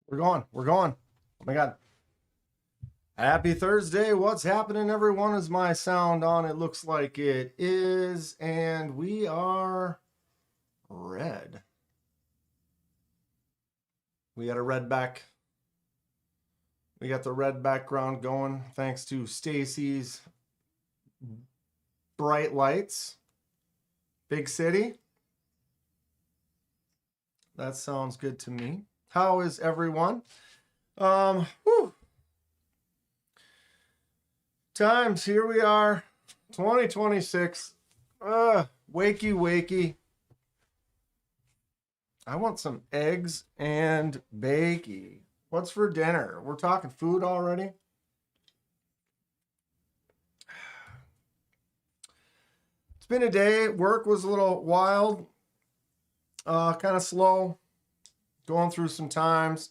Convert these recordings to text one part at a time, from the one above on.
We're going. We're going. Oh my God. Happy Thursday. What's happening, everyone? Is my sound on? It looks like it is. And we are red. We got a red back. We got the red background going thanks to Stacy's bright lights. Big city. That sounds good to me. How is everyone? Whew. Times, here we are, 2026. Wakey, wakey. I want some eggs and bakey. What's for dinner? We're talking food already. It's been a day. Work was a little wild, kind of slow, going through some times.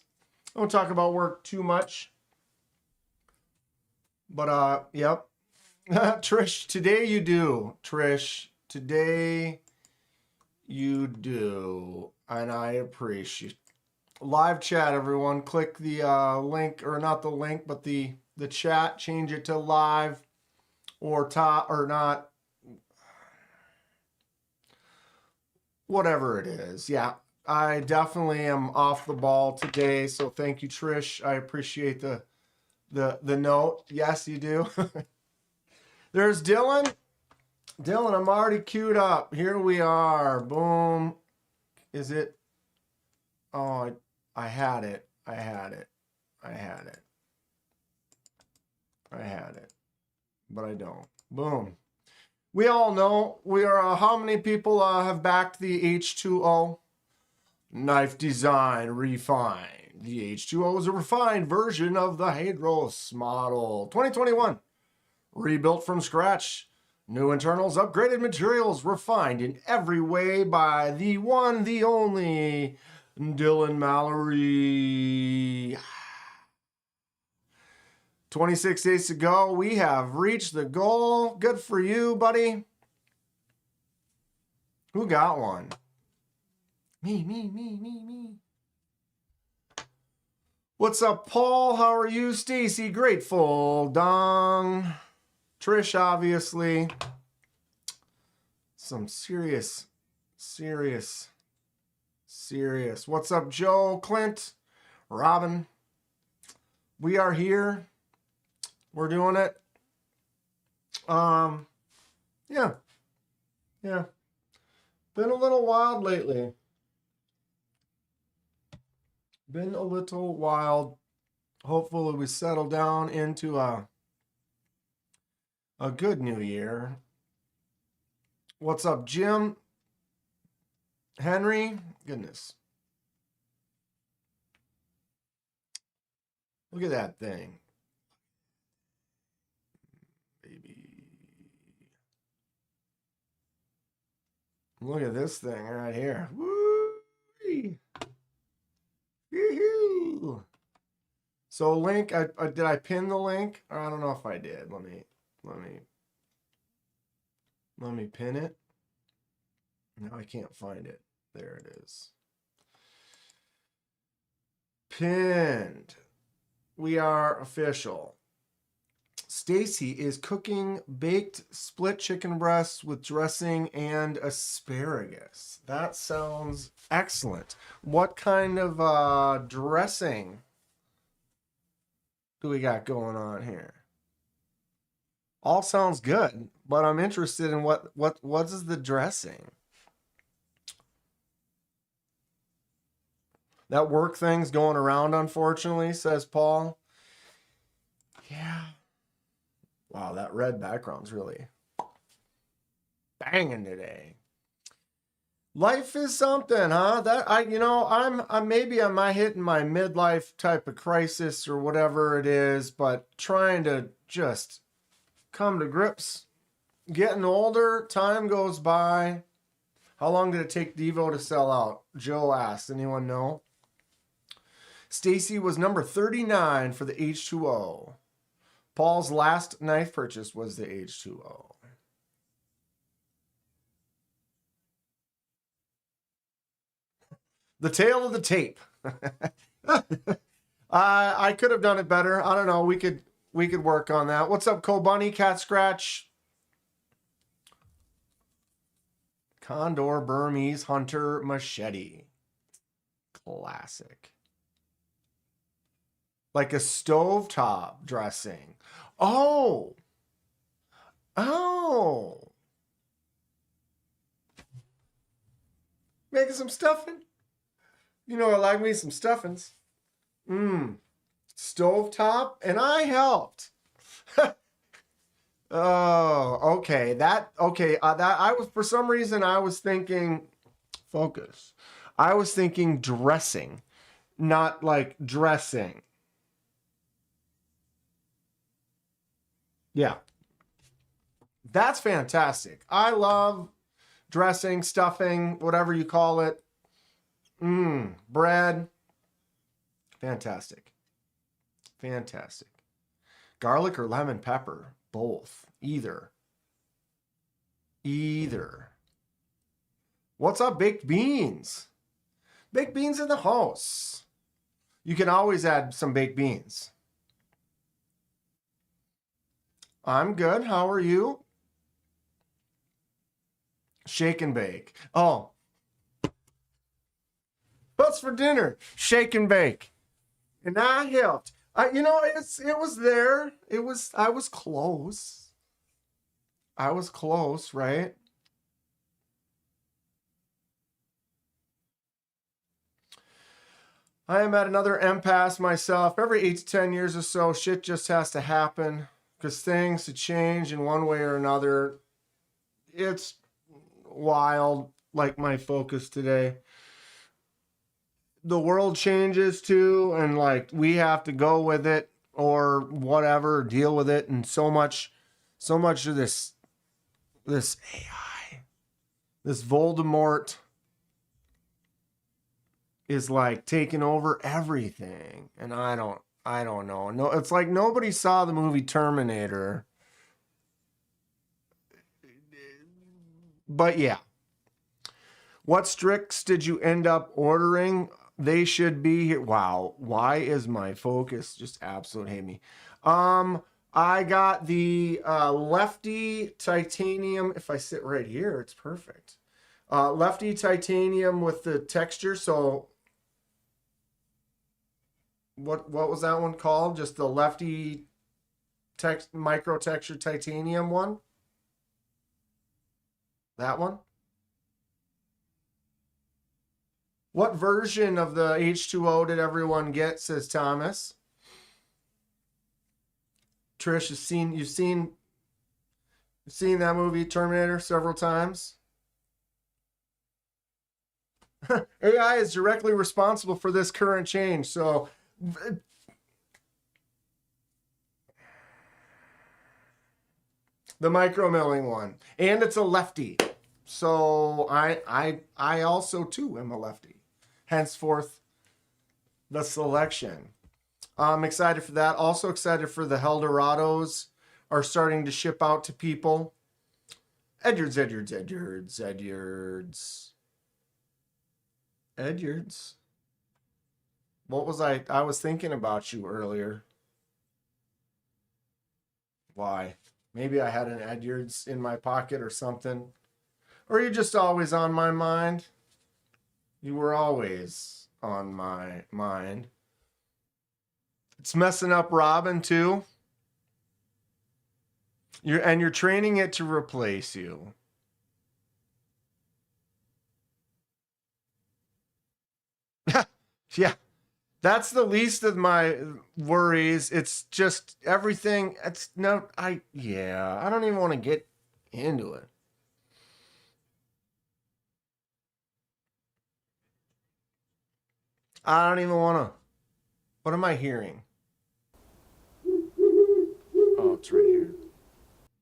I won't talk about work too much. But, yep. Trish, today you do. Trish, today you do. And I appreciate live chat, everyone. Click the link, or not the link, but the chat. Change it to live or top or not. Whatever it is. Yeah, I definitely am off the ball today. So thank you, Trish. I appreciate the note. Yes, you do. There's Dylan. Dylan, I'm already queued up. Here we are. Boom. Is it? Oh, I had it. I had it. I had it. I had it. But I don't. Boom. We all know we are. How many people have backed the H2O? Knife design refined. The H2O is a refined version of the Hadros model. 2021. Rebuilt from scratch. New internals, upgraded materials, refined in every way by the one, the only, Dylan Mallory. 26 days to go. We have reached the goal. Good for you, buddy. Who got one? Me. What's up, Paul? How are you? Stacy, grateful. Dong. Trish, obviously. Some serious. What's up, Joe, Clint, Robin? We are here. We're doing it. Yeah. Been a little wild lately. Been a little wild. Hopefully we settle down into a good new year. What's up, Jim? Henry? Goodness. Look at that thing. Baby. Look at this thing right here. Woo-wee. Yoo-hoo. So link, did I pin the link? Or I don't know if I did. Let me pin it. No, I can't find it. There it is. Pinned. We are official. Stacy is cooking baked split chicken breasts with dressing and asparagus. That sounds excellent. What kind of dressing do we got going on here? All sounds good, but I'm interested in what is the dressing? That work thing's going around, unfortunately, says Paul. Yeah. Wow, that red background's really banging today. Life is something, huh? I'm maybe am I hitting my midlife type of crisis or whatever it is, but trying to just come to grips. Getting older, time goes by. How long did it take Devo to sell out? Joe asked. Anyone know? Stacy was number 39 for the H2O. Paul's last knife purchase was the H2O. The tail of the tape. I could have done it better. I don't know. We could work on that. What's up, Cole Bunny? Cat Scratch. Condor Burmese Hunter Machete. Classic. Like a stovetop dressing. Oh. Oh. Making some stuffing. You know, I like me some stuffings. Stovetop, and I helped. Oh, okay. That I was, for some reason I was thinking focus. I was thinking dressing, not like dressing. Yeah. That's fantastic. I love dressing, stuffing, whatever you call it. Bread. Fantastic. Fantastic. Garlic or lemon pepper? Both. Either. What's up, baked beans? Baked beans in the house. You can always add some baked beans. I'm good. How are you? Shake and bake. Oh. What's for dinner? Shake and bake. And I helped. It was there. I was close. I was close, right? I am at another impasse myself. Every 8 to 10 years or so, shit just has to happen because things to change in one way or another. It's wild, like my focus today. The world changes too, and like we have to go with it or whatever, deal with it. And so much of this AI, this Voldemort is like taking over everything. And I don't know. No, it's like nobody saw the movie Terminator. But yeah. What Strix did you end up ordering? They should be here. Wow. Why is my focus just absolute hate me? I got the Lefty Titanium. If I sit right here, it's perfect. Lefty Titanium with the texture. So what was that one called? Just the Lefty micro texture titanium one? That one? What version of the H2O did everyone get, says Thomas? Trish, you've seen that movie Terminator several times? AI is directly responsible for this current change. So the micro milling one, and it's a lefty. So I also too am a lefty. Henceforth, the selection. I'm excited for that. Also excited for the Heldorados are starting to ship out to people. Edwards. What was I was thinking about you earlier. Why? Maybe I had an Edwards in my pocket or something. Or you're just always on my mind. You were always on my mind. It's messing up Robin too. You're training it to replace you. Yeah. That's the least of my worries. It's just everything. I don't even want to get into it. I don't even want to. What am I hearing? Oh, it's right here.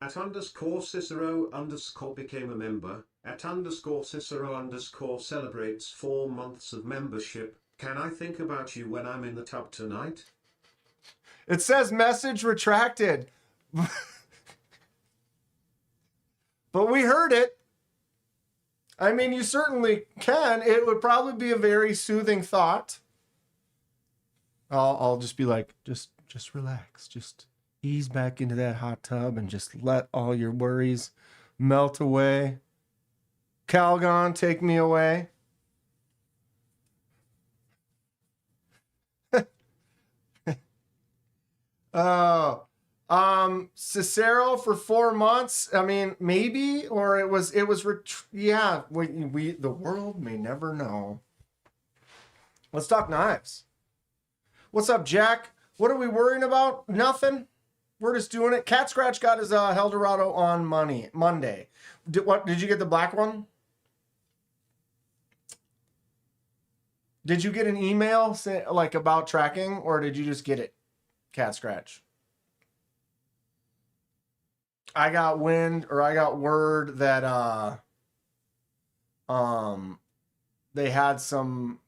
@_Cicero_ became a member. @_Cicero_ celebrates 4 months of membership. Can I think about you when I'm in the tub tonight? It says message retracted. But we heard it. I mean, you certainly can. It would probably be a very soothing thought. I'll just be like, just relax. Just ease back into that hot tub and just let all your worries melt away. Calgon, take me away. Oh, Cicero for 4 months. I mean, maybe, or yeah, the world may never know. Let's talk knives. What's up, Jack? What are we worrying about? Nothing. We're just doing it. Cat Scratch got his Eldorado on Monday. Did you get the black one? Did you get an email like about tracking, or did you just get it? Cat Scratch. I got word that they had some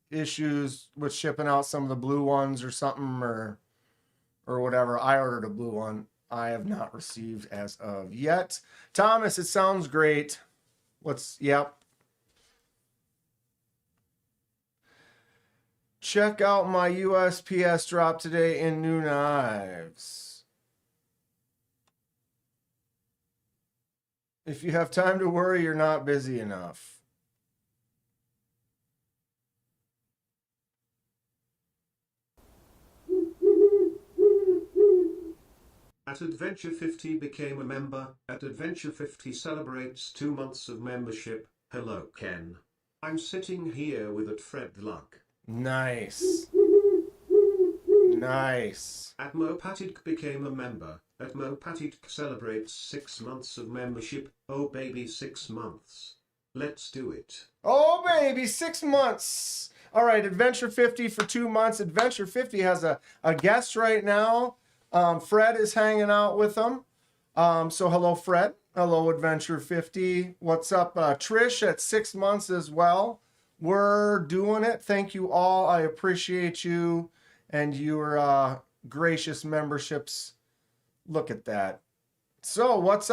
issues with shipping out some of the blue ones or something or whatever. I ordered a blue one. I have not received as of yet. Thomas, it sounds great. Yep. Check out my USPS drop today in new knives. If you have time to worry, you're not busy enough. At Adventure 50 became a member. At Adventure 50 celebrates 2 months of membership. Hello, Ken. I'm sitting here with at Fred Luck. Nice. Nice. At Mopatic became a member. At Mopatic celebrates 6 months of membership. Oh baby, 6 months. Let's do it. Oh baby, 6 months. All right, Adventure 50 for 2 months. Adventure 50 has a guest right now. Fred is hanging out with them. So hello, Fred. Hello, Adventure 50. What's up, Trish at 6 months as well. We're doing it. Thank you all. I appreciate you and your gracious memberships. Look at that. So what's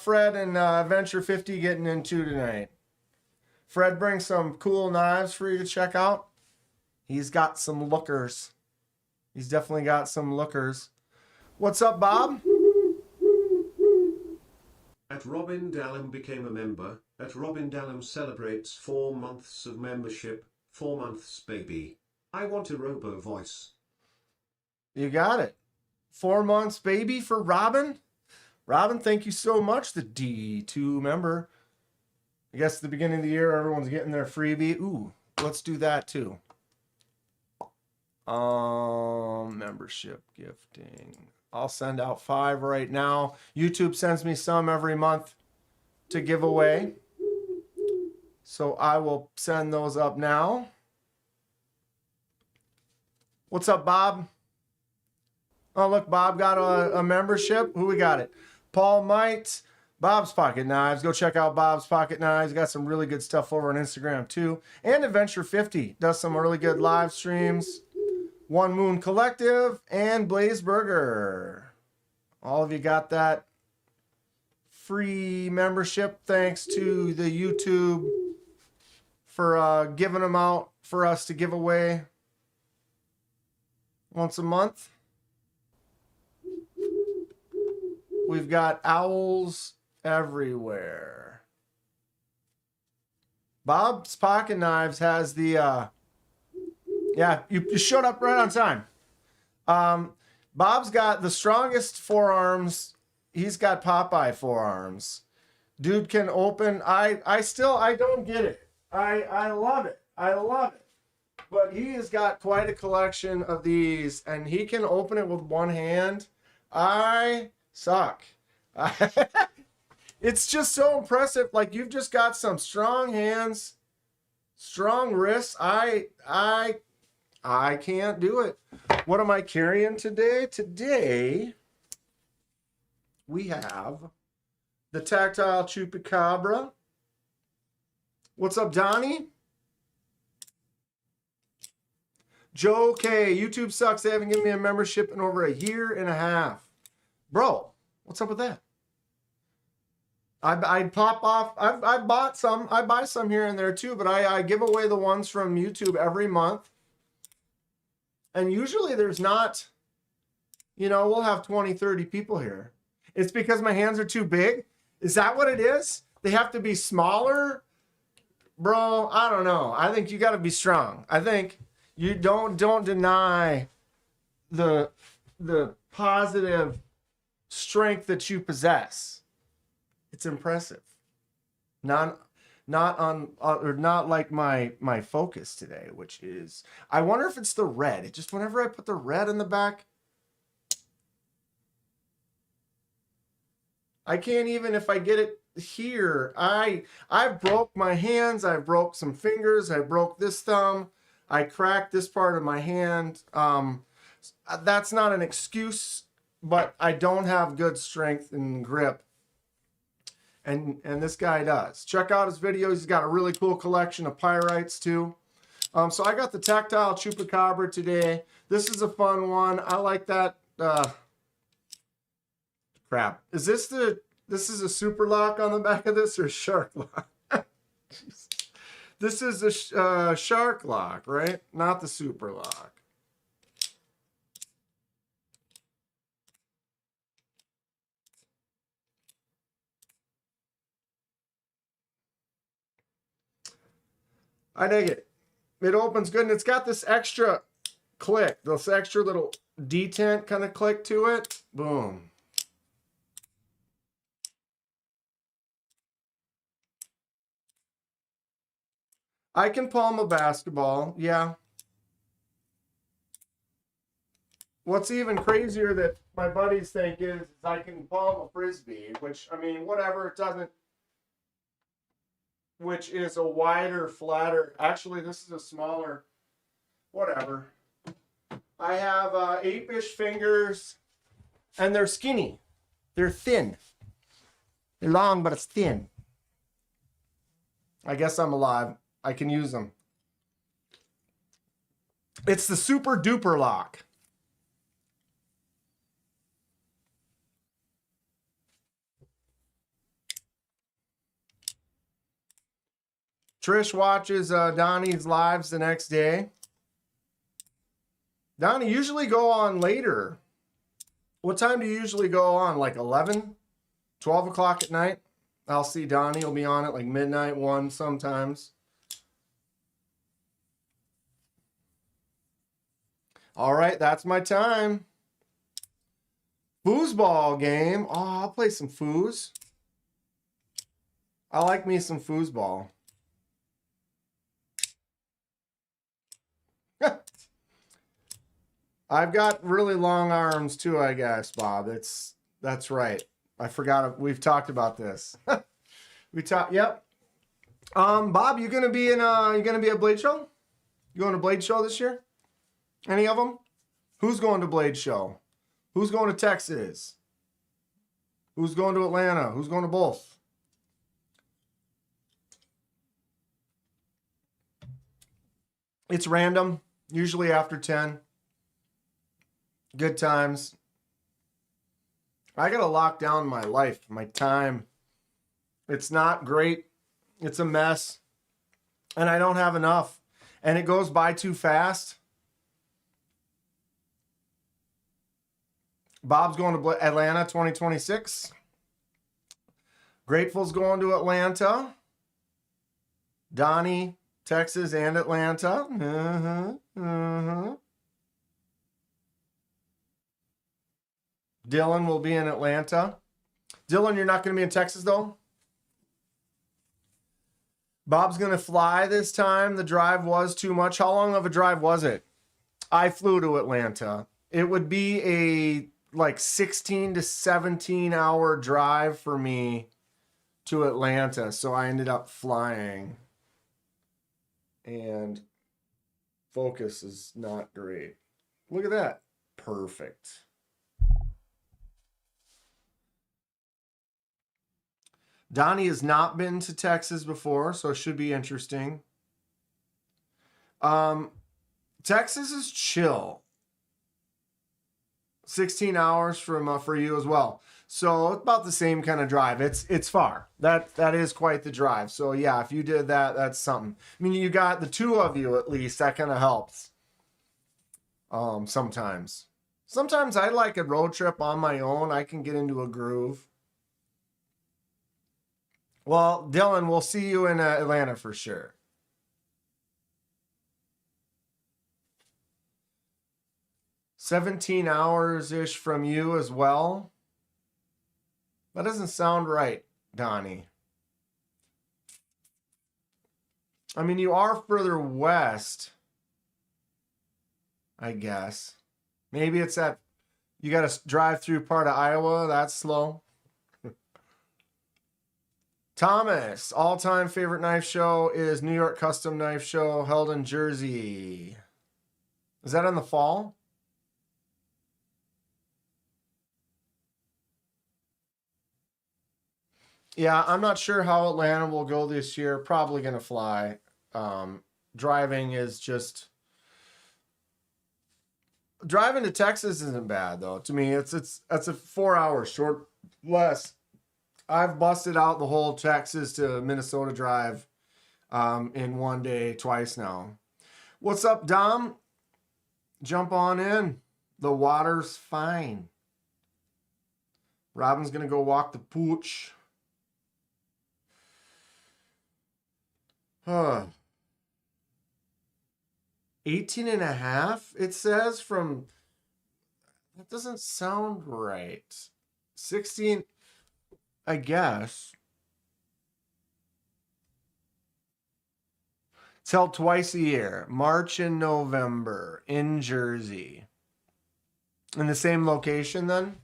Fred and Adventure 50 getting into tonight? Fred brings some cool knives for you to check out. He's got some lookers. He's definitely got some lookers. What's up, Bob? At Robin Dallum became a member. At Robin Dallum celebrates 4 months of membership. 4 months, baby. I want a robo voice. You got it. 4 months, baby, for Robin. Robin, thank you so much. The D2 member. I guess at the beginning of the year, everyone's getting their freebie. Ooh, let's do that too. Membership gifting. I'll send out 5 right now. YouTube sends me some every month to give away. So I will send those up now. What's up, Bob? Oh, look, Bob got a membership. Who we got it? Paul Might, Bob's Pocket Knives. Go check out Bob's Pocket Knives. Got some really good stuff over on Instagram too. And Adventure 50 does some really good live streams. One Moon Collective and Blaze Burger. All of you got that free membership. Thanks to the YouTube for giving them out for us to give away once a month. We've got owls everywhere. Bob's Pocket Knives has the yeah, you showed up right on time. Bob's got the strongest forearms. He's got Popeye forearms. Dude can open. I don't get it. I love it. I love it. But he has got quite a collection of these, and he can open it with one hand. I suck. It's just so impressive. Like, you've just got some strong hands, strong wrists. I can't do it. What am I carrying today? Today, we have the Tactile Chupacabra. What's up, Donnie? Joe K. YouTube sucks. They haven't given me a membership in over 1.5 years. Bro, what's up with that? I'd pop off. I bought some. I buy some here and there too, but I give away the ones from YouTube every month. And usually there's not, you know, we'll have 20, 30 people here. It's because my hands are too big. Is that what it is? They have to be smaller? Bro, I don't know. I think you got to be strong. I think you don't deny the positive strength that you possess. It's impressive. Not like my focus today, which is, I wonder if it's the red. It just, whenever I put the red in the back, I can't even, if I get it here, I broke my hands, I broke some fingers, I broke this thumb, I cracked this part of my hand. That's not an excuse, but I don't have good strength and grip. And this guy does. Check out his videos. He's got a really cool collection of pyrites too. So I got the tactile chupacabra today. This is a fun one. I like that. Crap. Is this a super lock on the back of this or shark lock? This is a shark lock, right? Not the super lock. I dig it. It opens good, and it's got this extra click, this extra little detent kind of click to it. Boom. I can palm a basketball, yeah. What's even crazier that my buddies think is I can palm a frisbee, which, I mean, whatever, it doesn't, which is a wider, flatter, actually this is a smaller, whatever. I have 8-ish fingers, and they're skinny. They're thin. They're long, but it's thin. I guess I'm alive. I can use them. It's the super duper lock. Trish watches Donnie's lives the next day. Donnie, usually go on later. What time do you usually go on? Like 11? 12 o'clock at night? I'll see Donnie. He'll be on at like midnight, 1 sometimes. All right, that's my time. Foosball game. Oh, I'll play some foos. I like me some foosball. I've got really long arms too, I guess, Bob. That's right. I forgot. We've talked about this. Yep. Bob, you gonna be a Blade Show? You going to Blade Show this year? Any of them? Who's going to Blade Show? Who's going to Texas? Who's going to Atlanta? Who's going to both? It's random, usually after 10. Good times. I got to lock down my life, my time. It's not great. It's a mess. And I don't have enough. And it goes by too fast. Bob's going to Atlanta 2026. Grateful's going to Atlanta. Donnie, Texas, and Atlanta. Dylan will be in Atlanta. Dylan, you're not going to be in Texas, though? Bob's going to fly this time. The drive was too much. How long of a drive was it? I flew to Atlanta. It would be a like 16 to 17 hour drive for me to Atlanta. So I ended up flying. And focus is not great. Look at that. Perfect. Donnie has not been to Texas before, so it should be interesting. Texas is chill. 16 hours from for you as well. So it's about the same kind of drive. It's far. That is quite the drive. So yeah, if you did that, that's something. I mean, you got the two of you at least. That kind of helps. Sometimes. Sometimes I like a road trip on my own. I can get into a groove. Well, Dylan, we'll see you in Atlanta for sure. 17 hours ish from you as well. That doesn't sound right, Donnie. I mean, you are further west, I guess. Maybe it's that you got to drive through part of Iowa. That's slow. Thomas, all-time favorite knife show is New York Custom Knife Show held in Jersey. Is that in the fall? Yeah, I'm not sure how Atlanta will go this year. Probably going to fly. Driving is just driving to Texas isn't bad though. To me, it's a 4 hour short less. I've busted out the whole Texas to Minnesota drive in one day twice now. What's up, Dom? Jump on in. The water's fine. Robin's gonna go walk the pooch. Huh. 18 and a half, it says from, that doesn't sound right. 16, I guess. It's held twice a year, March and November in Jersey. In the same location then?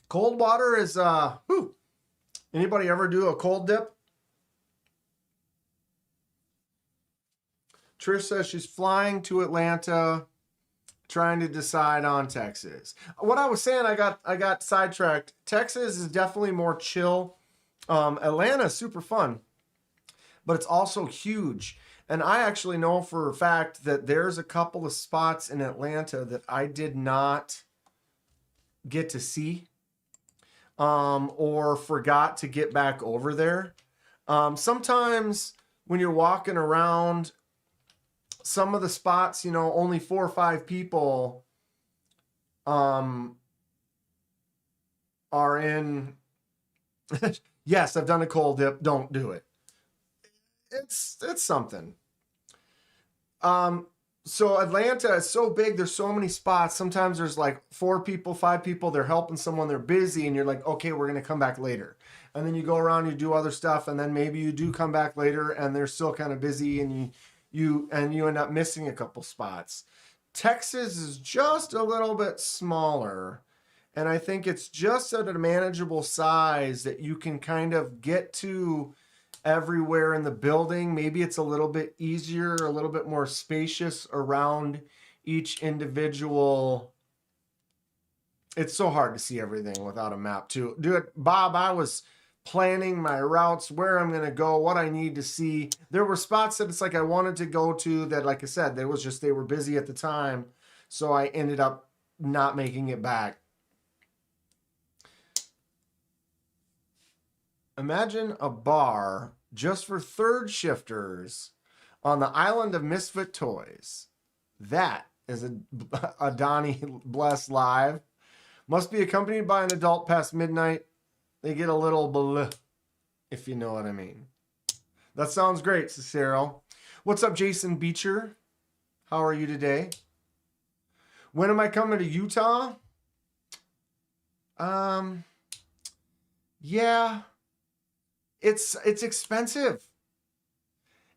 Cold water is, anybody ever do a cold dip? Trish says she's flying to Atlanta, trying to decide on Texas. What I was saying, I got sidetracked. Texas is definitely more chill. Atlanta is super fun, but it's also huge. And I actually know for a fact that there's a couple of spots in Atlanta that I did not get to see, or forgot to get back over there. Sometimes when you're walking around, some of the spots, only 4 or 5 people are in. Yes, I've done a cold dip. Don't do it. It's something. So Atlanta is so big. There's so many spots. Sometimes there's like 4 people, 5 people. They're helping someone. They're busy, and you're like, okay, we're gonna come back later. And then you go around, you do other stuff, and then maybe you do come back later, and they're still kind of busy, and you end up missing a couple spots. Texas is just a little bit smaller, and I think it's just at a manageable size that you can kind of get to everywhere in the building. Maybe it's a little bit easier, a little bit more spacious around each individual. It's so hard to see everything without a map too. Dude, Bob, I was planning my routes, where I'm going to go, what I need to see. There were spots that it's like I wanted to go to that, like I said, they were busy at the time. So I ended up not making it back. Imagine a bar just for third shifters on the island of Misfit Toys. That is a Donnie Bless live. Must be accompanied by an adult past midnight. They get a little blah, if you know what I mean. That sounds great, Cicero. What's up, Jason Beecher? How are you today? When am I coming to Utah? Yeah. It's expensive.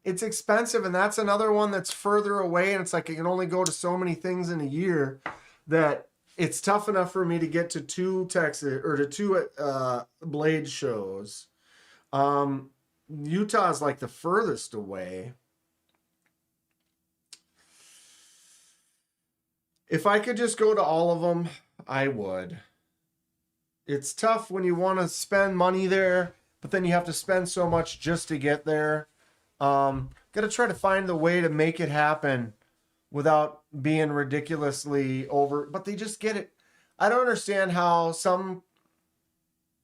It's expensive, and that's another one that's further away, and it's like you can only go to so many things in a year that it's tough enough for me to get to 2 Texas or to 2 blade shows. Utah is like the furthest away. If I could just go to all of them, I would. It's tough when you want to spend money there, but then you have to spend so much just to get there. Got to try to find the way to make it happen without being ridiculously over, but they just get it. I don't understand how some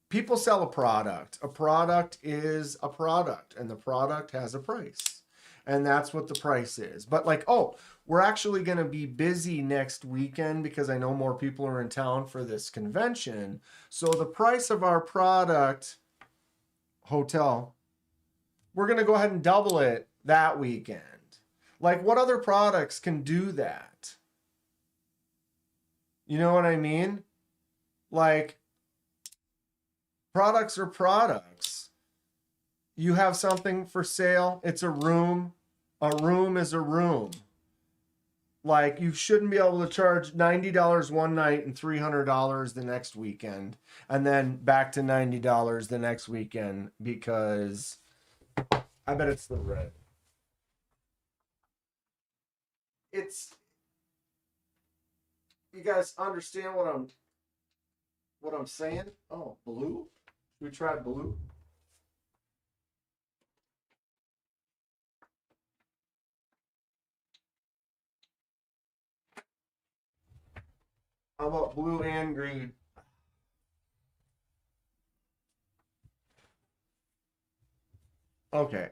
people sell a product. A product is a product, and the product has a price. And that's what the price is. But like, oh, we're actually going to be busy next weekend because I know more people are in town for this convention. So the price of our product, hotel, we're going to go ahead and double it that weekend. Like, what other products can do that? You know what I mean? Like, products are products. You have something for sale, it's a room. A room is a room. Like, you shouldn't be able to charge $90 one night and $300 the next weekend, and then back to $90 the next weekend, because I bet it's the red. It's, you guys understand what I'm saying? Oh, blue? Should we try blue? How about blue and green? Okay.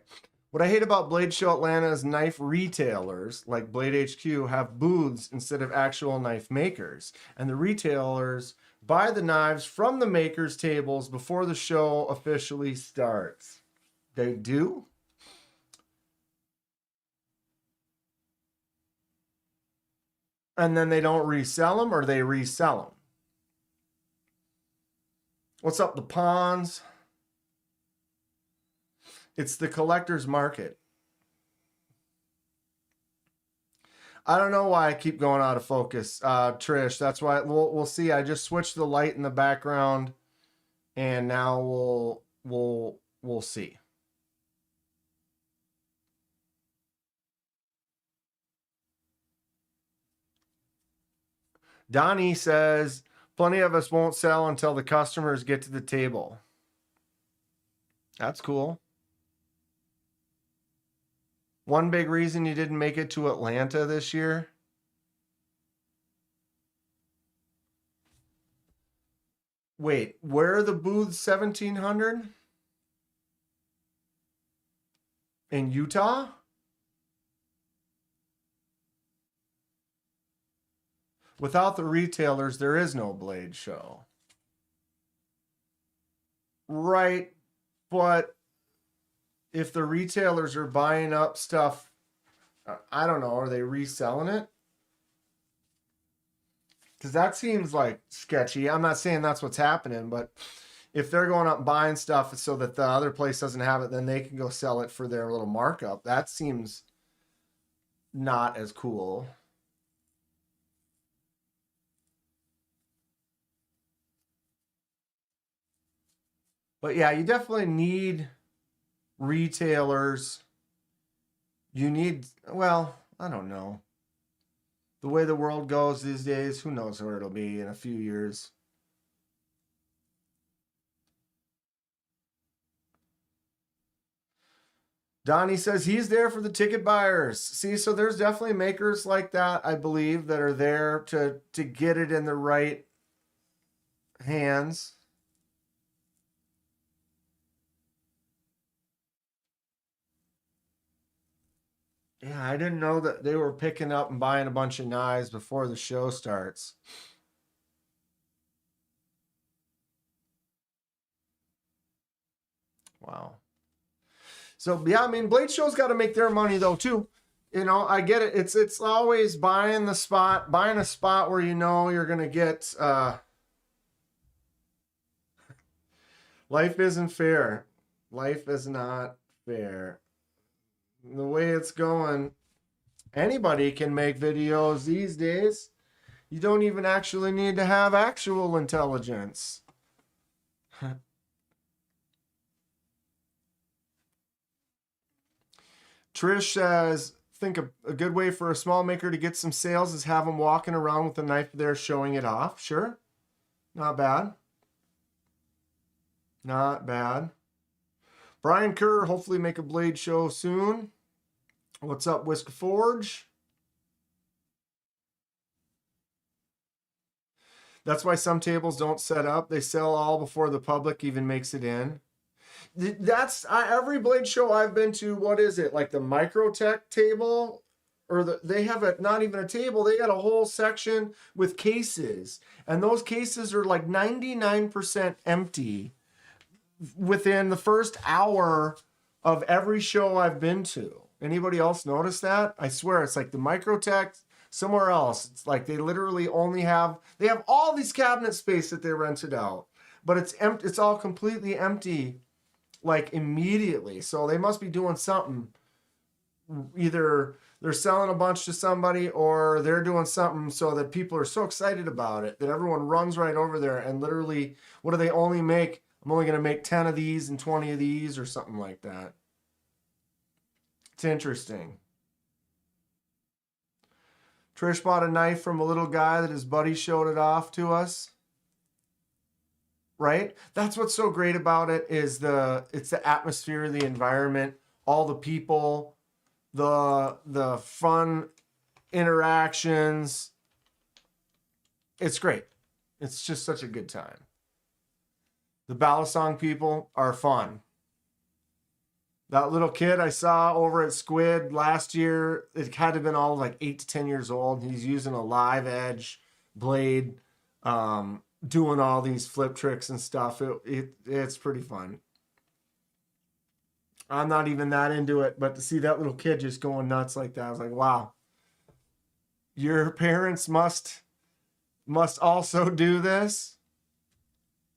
What I hate about Blade Show Atlanta is knife retailers like Blade HQ have booths instead of actual knife makers. And the retailers buy the knives from the makers' tables before the show officially starts. They do? And then they don't resell them, or they resell them? What's up, the Ponds? It's the collector's market. I don't know why I keep going out of focus, Trish. That's why we'll see. I just switched the light in the background, and now we'll see. Donnie says, plenty of us won't sell until the customers get to the table. That's cool. One big reason you didn't make it to Atlanta this year? Wait, where are the booths 1700? In Utah? Without the retailers, there is no Blade Show. Right, but if the retailers are buying up stuff, I don't know, are they reselling it? Because that seems like sketchy. I'm not saying that's what's happening, but if they're going up and buying stuff so that the other place doesn't have it, then they can go sell it for their little markup. That seems not as cool. But yeah, you definitely need retailers. You need, well, I don't know. The way the world goes these days, who knows where it'll be in a few years. Donnie says he's there for the ticket buyers. See, so there's definitely makers like that, I believe, that are there to get it in the right hands. Yeah, I didn't know that they were picking up and buying a bunch of knives before the show starts. Wow. So yeah, I mean, Blade Show's got to make their money though too. You know, I get it. It's always buying a spot where you know you're gonna get. Life isn't fair. Life is not fair. The way it's going, anybody can make videos these days. You don't even actually need to have actual intelligence. Trish says, think a good way for a small maker to get some sales is have them walking around with a knife there showing it off. Sure. Not bad. Not bad. Brian Kerr, hopefully make a blade show soon. What's up, Whisk Forge? That's why some tables don't set up. They sell all before the public even makes it in. That's every blade show I've been to. What is it, like the Microtech table, or they have a not even a table. They got a whole section with cases, and those cases are like 99% empty within the first hour of every show I've been to. Anybody else notice that? I swear it's like the Microtech somewhere else. It's like they literally only have all these cabinet space that they rented out, but it's empty. It's all completely empty, like immediately. So they must be doing something. Either they're selling a bunch to somebody, or they're doing something so that people are so excited about it that everyone runs right over there and literally, what do they only make? I'm only going to make 10 of these and 20 of these or something like that. It's interesting. Trish bought a knife from a little guy that his buddy showed it off to us. Right? That's what's so great about it is it's the atmosphere, the environment, all the people, the fun interactions. It's great. It's just such a good time. The Balisong people are fun. That little kid I saw over at Squid last year, it had to have been all like 8 to 10 years old. He's using a live edge blade, doing all these flip tricks and stuff. It's pretty fun. I'm not even that into it, but to see that little kid just going nuts like that, I was like, wow. Your parents must also do this.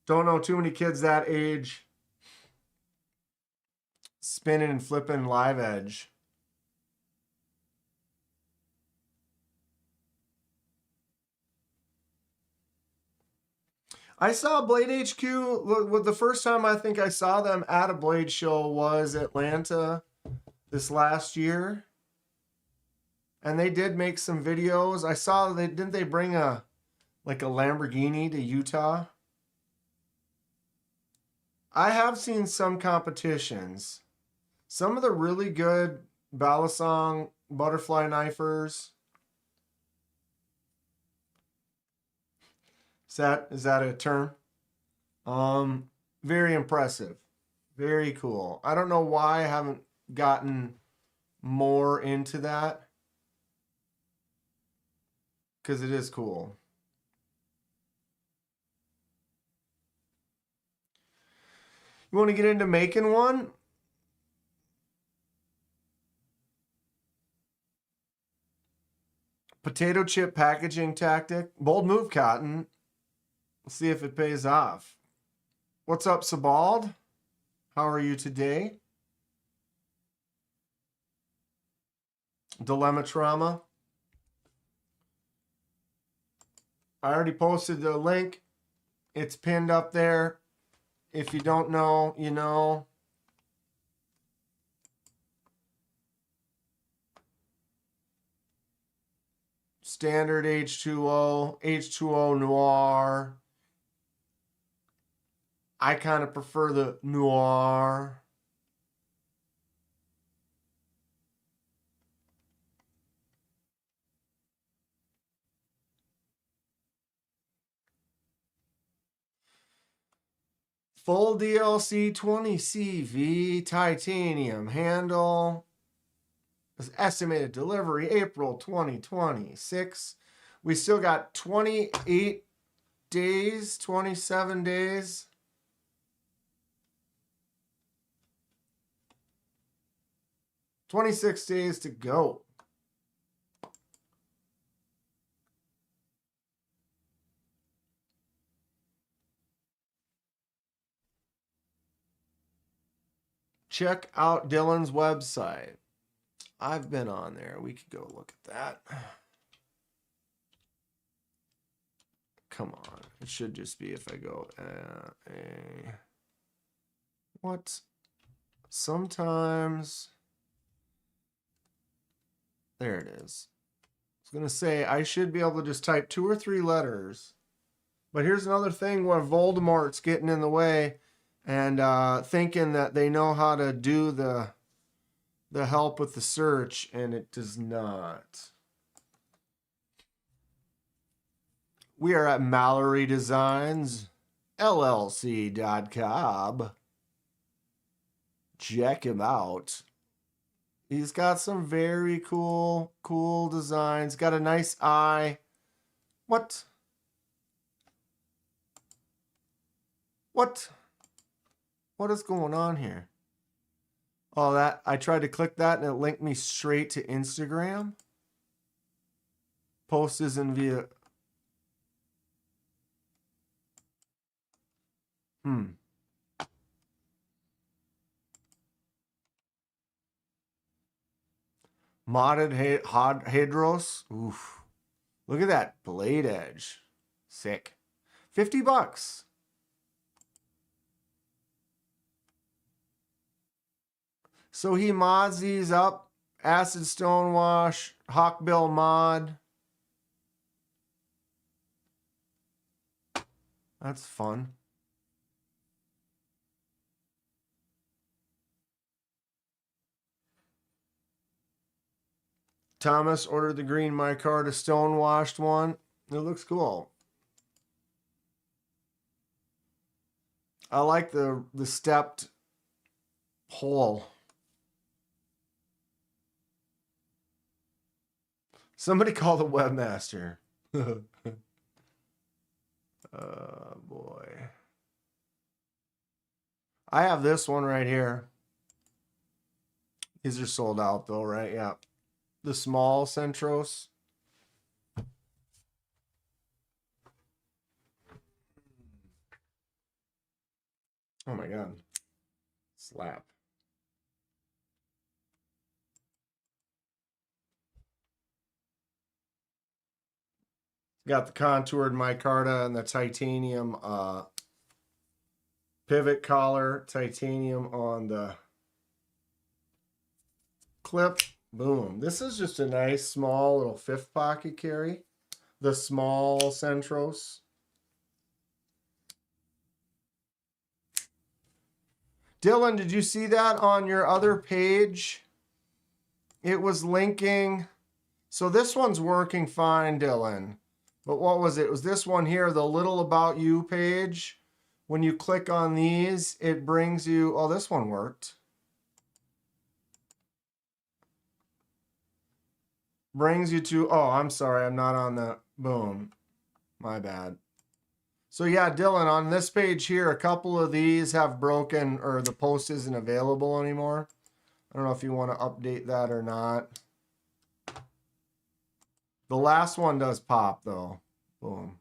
Don't know too many kids that age spinning and flipping live edge. I saw Blade HQ. The first time I think I saw them at a Blade show was Atlanta this last year. And they did make some videos. I saw didn't they bring a Lamborghini to Utah? I have seen some competitions. Some of the really good Balisong butterfly knifers. Is that a term? Very impressive. Very cool. I don't know why I haven't gotten more into that, because it is cool. You want to get into making one? Potato chip packaging tactic. Bold move, Cotton. Let's see if it pays off. What's up, Sabald? How are you today? Dilemma Trauma. I already posted the link. It's pinned up there. If you don't know, you know. Standard H2O, H2O Noir. I kind of prefer the Noir. Full DLC 20 CV titanium handle. Estimated delivery April 2026. We still got 28 days, 27 days. $26 days to go. Check out Dylan's website. I've been on there. We could go look at that. Come on. It should just be if I go what? Sometimes. There it is. I was going to say I should be able to just type 2 or 3 letters. But here's another thing where Voldemort's getting in the way and thinking that they know how to do the help with the search, and it does not. We are at Mallory Designs, LLC.com. check him out. He's got some very cool designs. Got a nice eye. What? What? What is going on here? Oh, that I tried to click that and it linked me straight to Instagram. Post isn't via. Modded Hadros. Oof. Look at that blade edge. Sick. $50. So he mods these up. Acid Stonewash, Hawkbill mod. That's fun. Thomas ordered the green micarta stonewashed one. It looks cool. I like the stepped hole. Somebody call the webmaster. Boy. I have this one right here. These are sold out though, right? Yeah. The small Centros. Oh my God. Slap. Got the contoured micarta and the titanium pivot collar, titanium on the clip. Boom. This is just a nice small little fifth pocket carry. The small Centros. Dylan, did you see that on your other page? It was linking. So this one's working fine, Dylan. But what was it? It was this one here, the Little About You page. When you click on these, it brings you... Oh, this one worked. Brings you to... Oh, I'm sorry. I'm not on the... Boom. My bad. So yeah, Dylan, on this page here, a couple of these have broken or the post isn't available anymore. I don't know if you want to update that or not. The last one does pop though. Boom.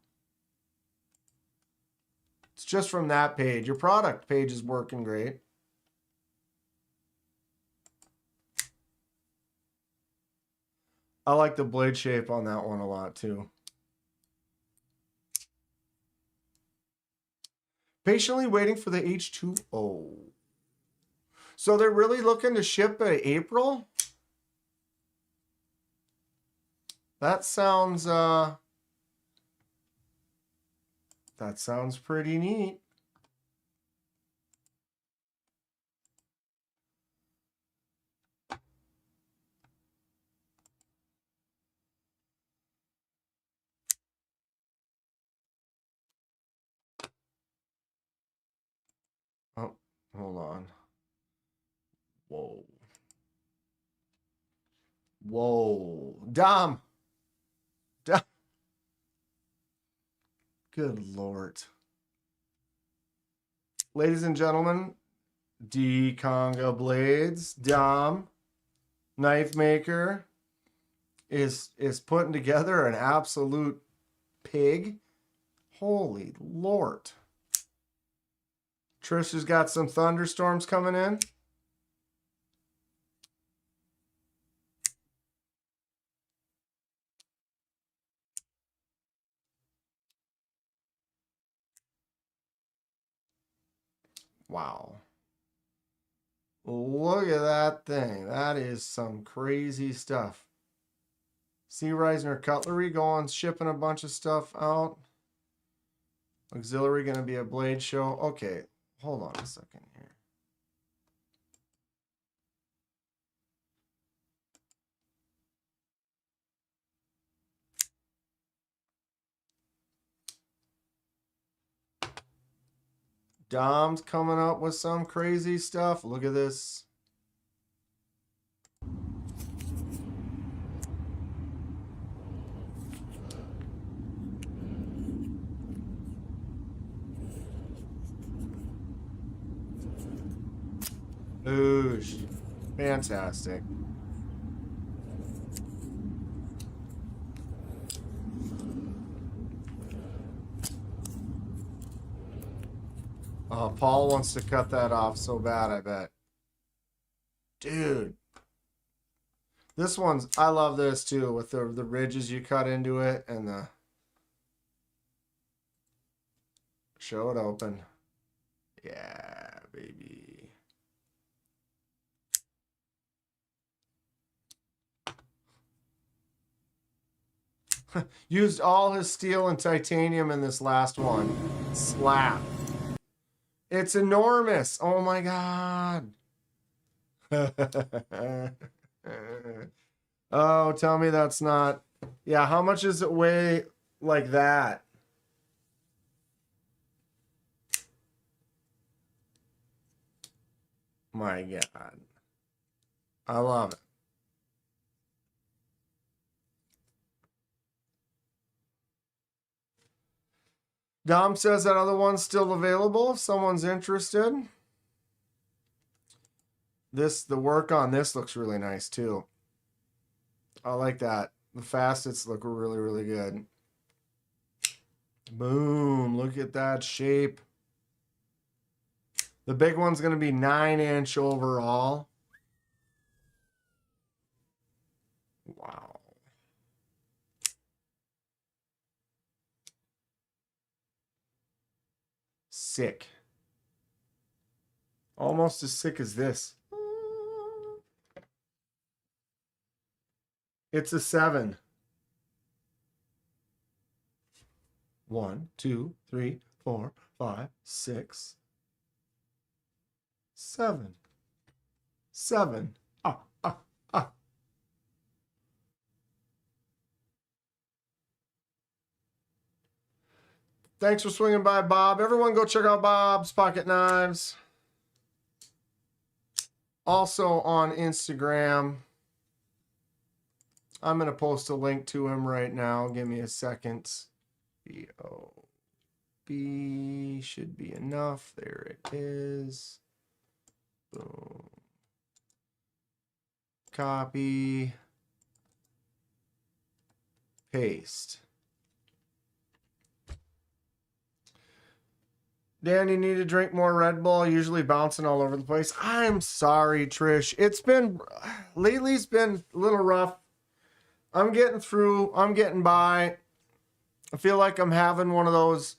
It's just from that page. Your product page is working great. I like the blade shape on that one a lot too. Patiently waiting for the H2O. So they're really looking to ship in April? That sounds pretty neat. Oh, hold on. Whoa. Whoa. Dom. Good Lord. Ladies and gentlemen, D Conga Blades, Dom, knife maker, is putting together an absolute pig. Holy Lord. Trish has got some thunderstorms coming in. Wow. Look at that thing. That is some crazy stuff. C. Reisner Cutlery going shipping a bunch of stuff out. Auxiliary going to be a blade show. Okay, hold on a second here. Dom's coming up with some crazy stuff. Look at this. Oosh. Fantastic. Oh, Paul wants to cut that off so bad, I bet. Dude. This one's, I love this too, with the ridges you cut into it and the... Show it open. Yeah, baby. Used all his steel and titanium in this last one. Slap. It's enormous. Oh my God. Oh, tell me that's not. Yeah, how much does it weigh like that? My God. I love it. Dom says that other one's still available if someone's interested. The work on this looks really nice too. I like that. The facets look really, really good. Boom, look at that shape. The big one's going to be 9-inch overall. Wow. Sick. Almost as sick as this. It's a 7. 1, 2, 3, 4, 5, 6, 7. 7. Ah, ah, ah. Thanks for swinging by, Bob. Everyone go check out Bob's Pocket Knives. Also on Instagram. I'm going to post a link to him right now. Give me a second. B should be enough. There it is. Boom. Copy. Paste. Dan, you need to drink more Red Bull. Usually bouncing all over the place. I'm sorry, Trish. Lately it's been a little rough. I'm getting through. I'm getting by. I feel like I'm having one of those,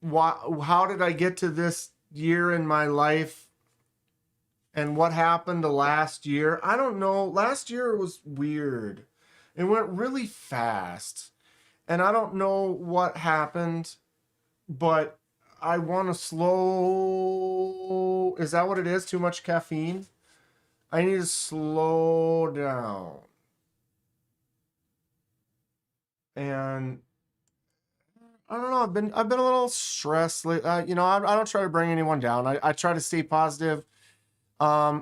how did I get to this year in my life? And what happened to last year? I don't know. Last year was weird. It went really fast. And I don't know what happened. But I want to slow. Is that what it is? Too much caffeine? I need to slow down. And I don't know. I've been a little stressed. I don't try to bring anyone down. I try to stay positive. I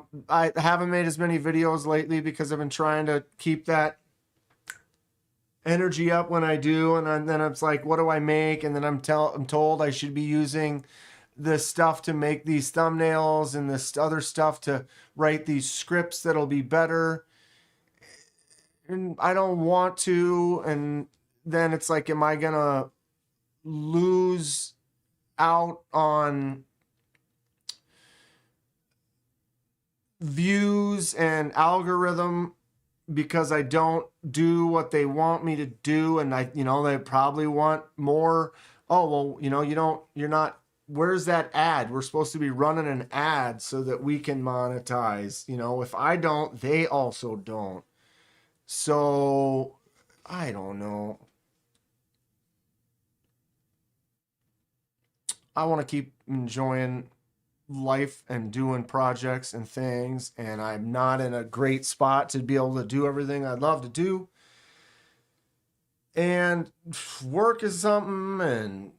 haven't made as many videos lately because I've been trying to keep that energy up when I do, and then it's like, what do I make? And then I'm told I should be using this stuff to make these thumbnails and this other stuff to write these scripts that'll be better, and I don't want to. And then it's like, am I gonna lose out on views and algorithm because I don't do what they want me to do? And they probably want more. Oh, well, you're not, where's that ad? We're supposed to be running an ad so that we can monetize. If I don't, they also don't. So I don't know. I want to keep enjoying life and doing projects and things, and I'm not in a great spot to be able to do everything I'd love to do. And work is something, and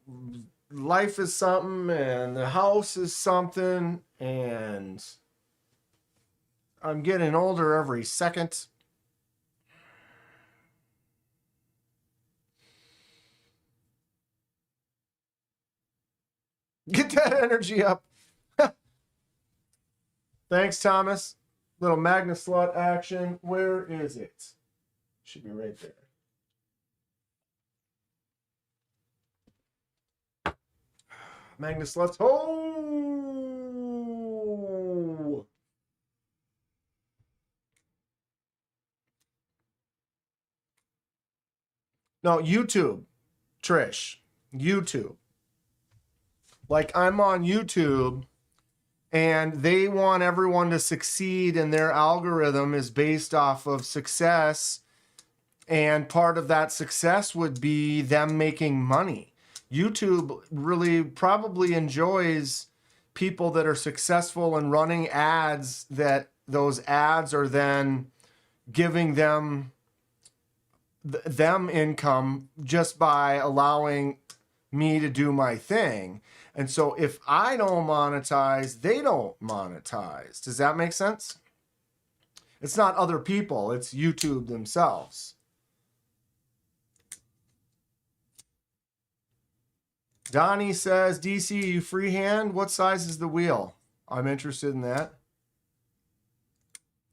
life is something and the house is something and I'm getting older every second. Get that energy up. Thanks, Thomas. Little Magna Slut action. Where is it? Should be right there. Magna Sluts. Oh! No, YouTube. Trish. YouTube. Like, I'm on YouTube and they want everyone to succeed, and their algorithm is based off of success. And part of that success would be them making money. YouTube really probably enjoys people that are successful in running ads, that those ads are then giving them income just by allowing me to do my thing. And so if I don't monetize, they don't monetize. Does that make sense? It's not other people, it's YouTube themselves. Donnie says, DC, you freehand? What size is the wheel? I'm interested in that.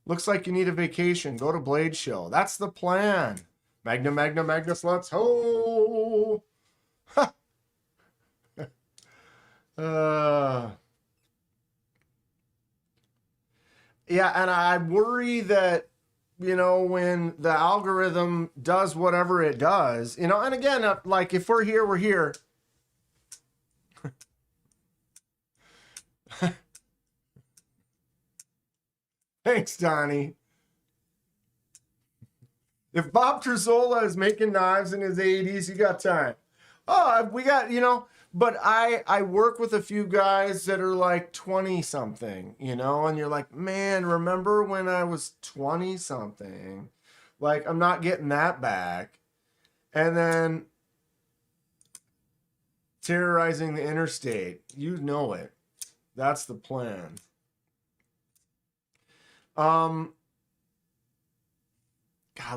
Looks like you need a vacation. Go to Blade Show. That's the plan. Magna Sluts. Ho! Ha! Yeah, and I worry that, when the algorithm does whatever it does, and again, like if we're here, we're here. Thanks, Donnie. If Bob Truzzola is making knives in his 80s, you got time. Oh, we got, but I work with a few guys that are like 20 something, and you're like, man, remember when I was 20 something? Like, I'm not getting that back. And then terrorizing the interstate. You know it. That's the plan. God,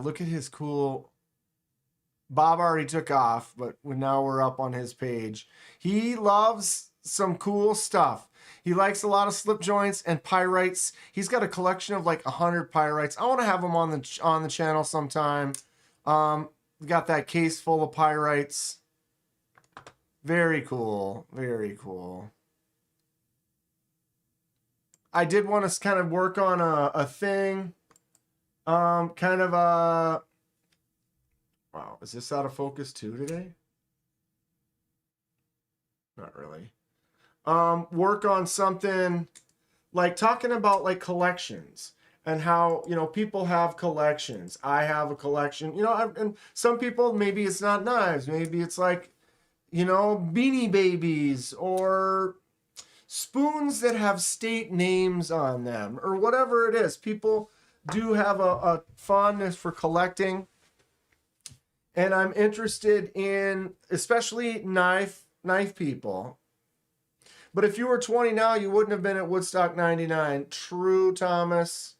look at his cool. Bob already took off, but now we're up on his page. He loves some cool stuff. He likes a lot of slip joints and pyrites. He's got a collection of like 100 pyrites. I want to have him on the channel sometime. Got that case full of pyrites. Very cool. Very cool. I did want to kind of work on a thing. Kind of a... Wow, is this out of focus too today? Not really. Work on something like talking about like collections and how, people have collections. I have a collection, and some people, maybe it's not knives. Maybe it's like, Beanie Babies or spoons that have state names on them or whatever it is. People do have a fondness for collecting. And I'm interested in, especially knife people. But if you were 20 now, you wouldn't have been at Woodstock 99. True, Thomas.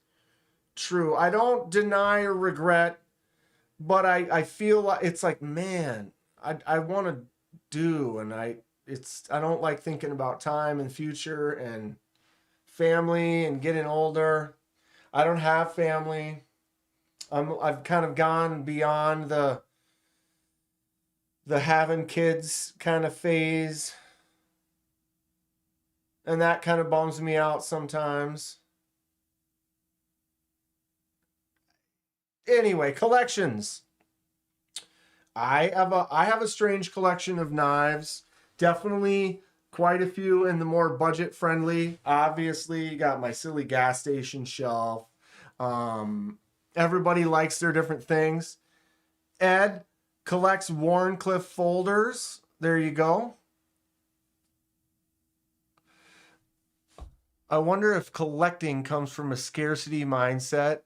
True. I don't deny or regret, but I feel like it's like, man, I want to do, and I don't like thinking about time and future and family and getting older. I don't have family. I've kind of gone beyond the having kids kind of phase. And that kind of bums me out sometimes. Anyway, collections. I have a strange collection of knives. Definitely quite a few in the more budget friendly. Obviously, got my silly gas station shelf. Everybody likes their different things. Ed collects Warncliffe folders. There you go. I wonder if collecting comes from a scarcity mindset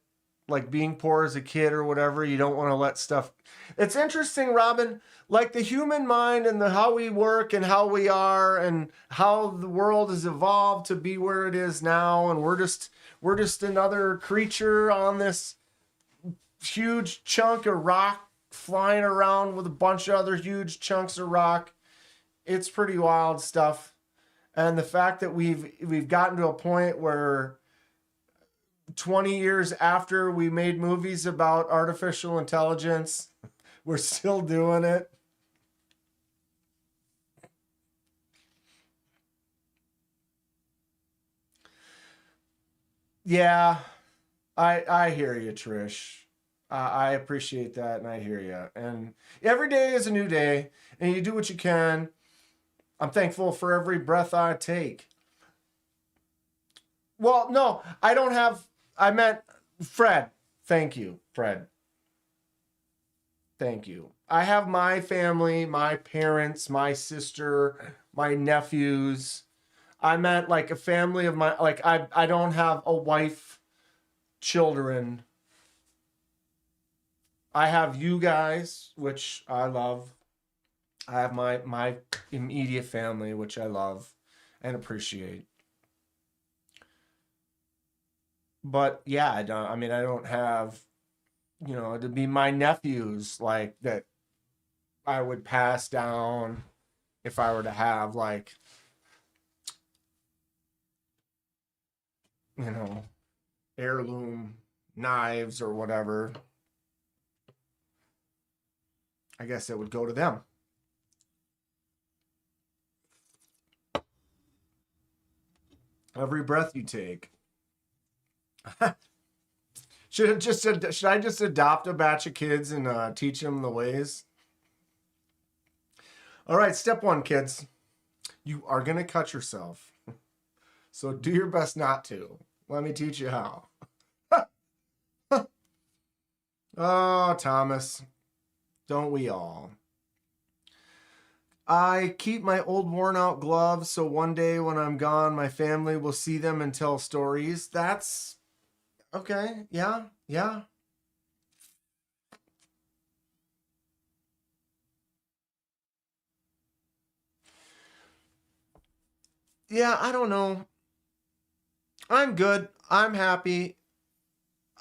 like being poor as a kid or whatever. You don't want to let stuff. It's interesting, Robin, like the human mind and the how we work and how we are and how the world has evolved to be where it is now, and we're just another creature on this huge chunk of rock flying around with a bunch of other huge chunks of rock. It's pretty wild stuff. And the fact that we've gotten to a point where 20 years after we made movies about artificial intelligence, we're still doing it. Yeah, I hear you, Trish. I appreciate that, and I hear you. And every day is a new day, and you do what you can. I'm thankful for every breath I take. Well, no, I don't have. I meant Fred. Thank you, Fred. Thank you. I have my family, my parents, my sister, my nephews. I meant like a family of my, like I don't have a wife, children. I have you guys, which I love. I have my immediate family, which I love and appreciate. But yeah, I don't have, to be my nephews like that I would pass down if I were to have like, you know, heirloom knives or whatever. I guess it would go to them. Every breath you take. Should I just adopt a batch of kids and teach them the ways? All right, step one, kids. You are going to cut yourself. So do your best not to. Let me teach you how. Oh, Thomas. Don't we all? I keep my old worn out gloves so one day when I'm gone, my family will see them and tell stories. That's okay. Yeah. Yeah. Yeah, I don't know. I'm good. I'm happy.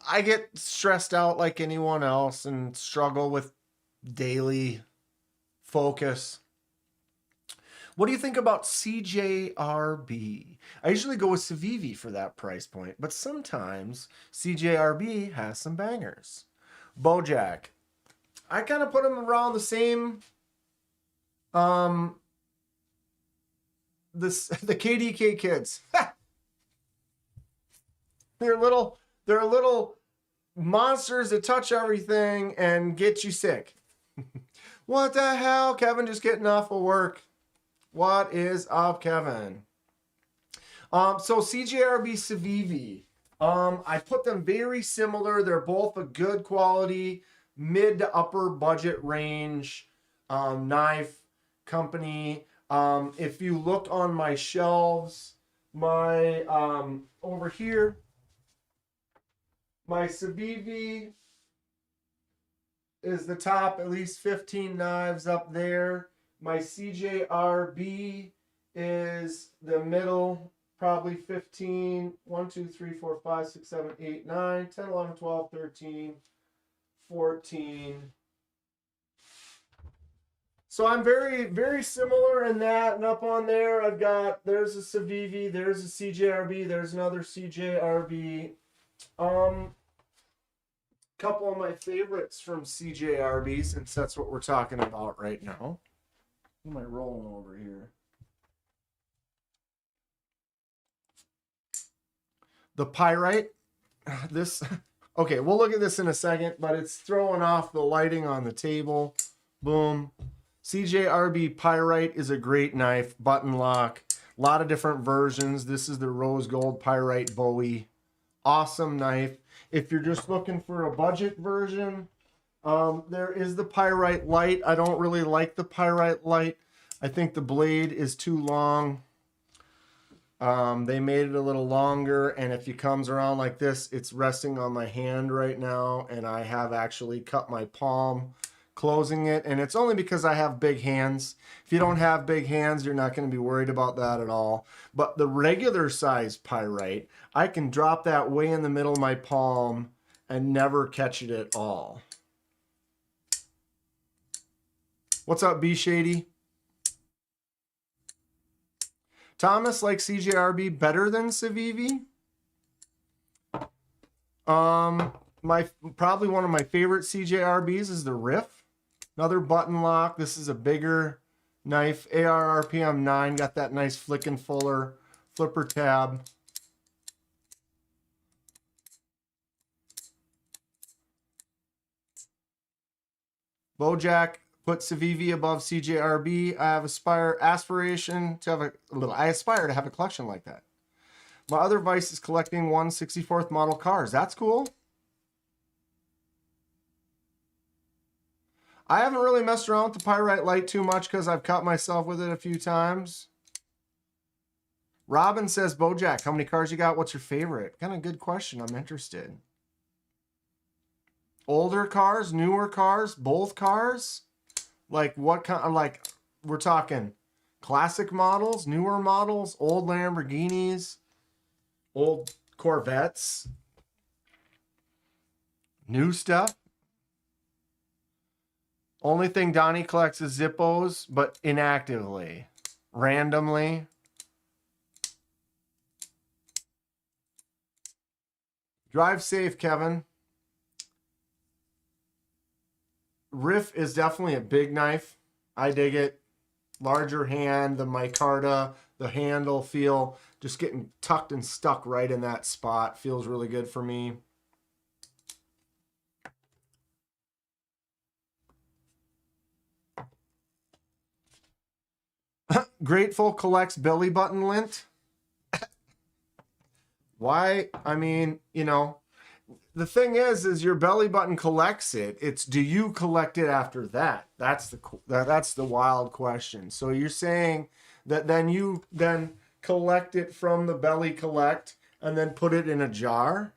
I get stressed out like anyone else and struggle with daily focus. What do you think about CJRB? I usually go with Civivi for that price point, but sometimes CJRB has some bangers. Bojack. I kind of put them around the same. The KDK kids. They're little monsters that touch everything and get you sick. What the hell? Kevin just getting off of work. What is up, Kevin? So CJRB Civivi. I put them very similar. They're both a good quality, mid to upper budget range knife company. If you look on my shelves, my over here, my Civivi is the top, at least 15 knives up there. My CJRB is the middle, probably 15. 1, 2, 3, 4, 5, 6, 7, 8, 9, 10, 11, 12, 13, 14. So I'm very, very similar in that. And up on there, there's a Civivi, there's a CJRB, there's another CJRB. Couple of my favorites from CJRB, since that's what we're talking about right now. Who am I rolling over here? The Pyrite. Okay, we'll look at this in a second, but it's throwing off the lighting on the table. Boom. CJRB Pyrite is a great knife, button lock. A lot of different versions. This is the rose gold Pyrite Bowie. Awesome knife. If you're just looking for a budget version, there is the Pyrite Light. I don't really like the Pyrite Light. I think the blade is too long. They made it a little longer, and if it comes around like this, it's resting on my hand right now, and I have actually cut my palm closing it, and it's only because I have big hands. If you don't have big hands, you're not going to be worried about that at all. But the regular size pyrite, I can drop that way in the middle of my palm and never catch it at all. What's up, B Shady? Thomas likes CJRB better than Civivi. Probably one of my favorite CJRBs is the Riff. Another button lock. This is a bigger knife. AR RPM 9. Got that nice flick and fuller flipper tab. Bojack put Civivi above CJRB. I aspire to have a collection like that. My other vice is collecting 1/64th model cars. That's cool. I haven't really messed around with the Pyrite Light too much because I've cut myself with it a few times. Robin says, Bojack, how many cars you got? What's your favorite? Kind of good question. I'm interested. Older cars, newer cars, both cars? Like what kind? Like we're talking classic models, newer models, old Lamborghinis, old Corvettes, new stuff. Only thing Donnie collects is Zippos, but inactively, randomly. Drive safe, Kevin. Riff is definitely a big knife. I dig it. Larger hand, the micarta, the handle feel, just getting tucked and stuck right in that spot. Feels really good for me. Grateful collects belly button lint. Why? I mean, you know, the thing is your belly button collects it. It's do you collect it after that? That's the wild question. So you're saying that then you collect it from the belly collect and then put it in a jar,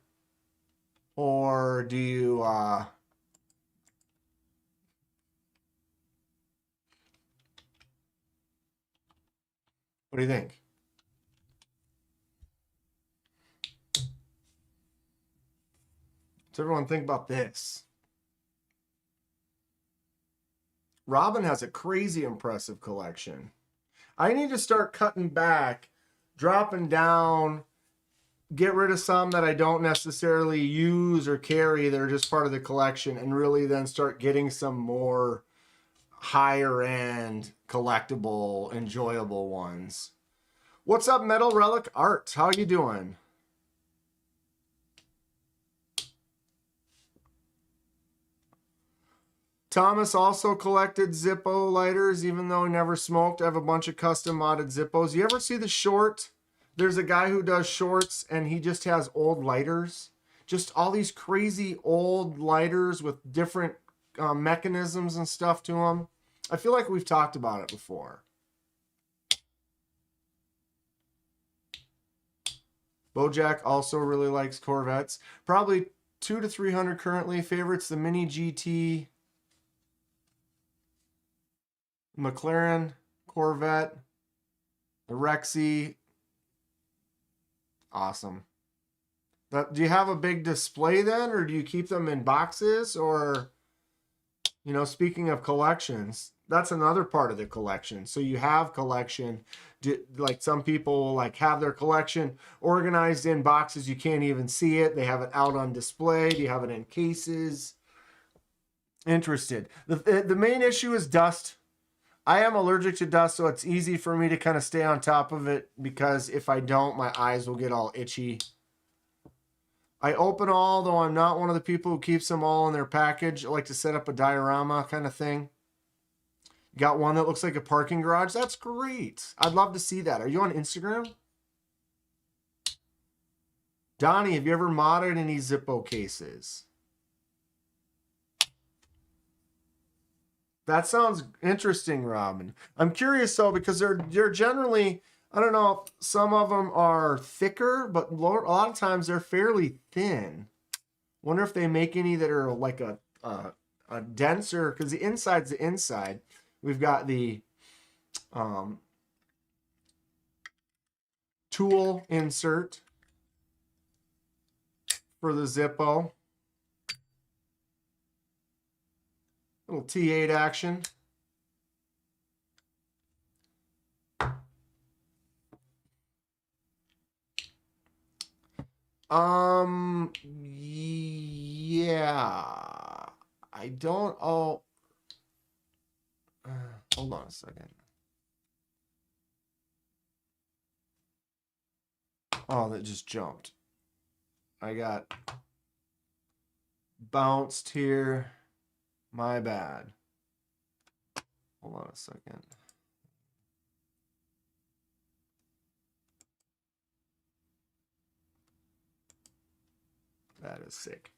or do you? What do you think? Does everyone think about this? Robin has a crazy impressive collection. I need to start cutting back, dropping down, get rid of some that I don't necessarily use or carry that are just part of the collection, and really then start getting some more higher end, collectible, enjoyable ones. What's up, Metal Relic Art? How you doing? Thomas also collected Zippo lighters, even though he never smoked. I have a bunch of custom modded Zippos. You ever see the short? There's a guy who does shorts, and he just has old lighters. Just all these crazy old lighters with different mechanisms and stuff to them. I feel like we've talked about it before. Bojack also really likes Corvettes. Probably 200 to 300 currently. Favorites, the Mini GT, McLaren, Corvette, the Rexy. Awesome. Do you have a big display then, or do you keep them in boxes? Or, you know, speaking of collections, that's another part of the collection. So you have collection, like some people like have their collection organized in boxes. You can't even see it. They have it out on display. Do you have it in cases? Interested. The main issue is dust. I am allergic to dust, so it's easy for me to kind of stay on top of it, because if I don't, my eyes will get all itchy. I open all, though I'm not one of the people who keeps them all in their package. I like to set up a diorama kind of thing. Got one that looks like a parking garage. That's great. I'd love to see that. Are you on Instagram? Donnie, have you ever modded any Zippo cases? That sounds interesting, Robin. I'm curious though, because they're generally I don't know if some of them are thicker, but a lot of times they're fairly thin. Wonder if they make any that are like a denser, because the inside's the inside. We've got the tool insert for the Zippo. Little T8 action. Yeah. I don't, hold on a second. Oh, that just jumped. I got bounced here. My bad. Hold on a second. That is sick.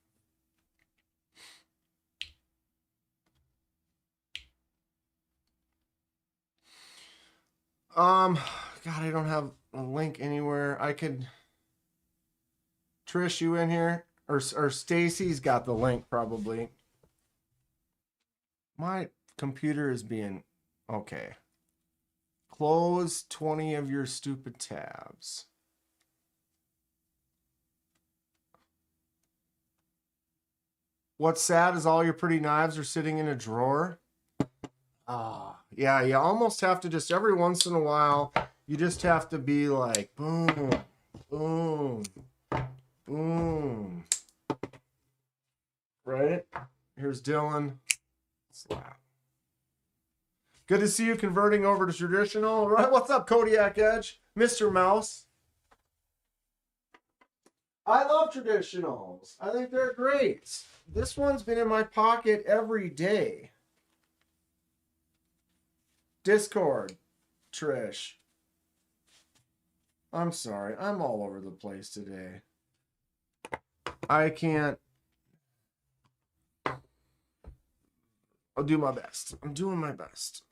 God, I don't have a link anywhere. I could. Trish, you in here? Or Stacy's got the link probably. My computer is being okay. Close 20 of your stupid tabs. What's sad is all your pretty knives are sitting in a drawer. Yeah, you almost have to just every once in a while, you just have to be like, boom, boom, boom. Right? Here's Dylan. Slap. Good to see you converting over to traditional. Right? What's up, Kodiak Edge? Mr. Mouse. I love traditionals. I think they're great. This one's been in my pocket every day. Discord, Trish. I'm sorry. I'm all over the place today. I can't. I'll do my best. I'm doing my best.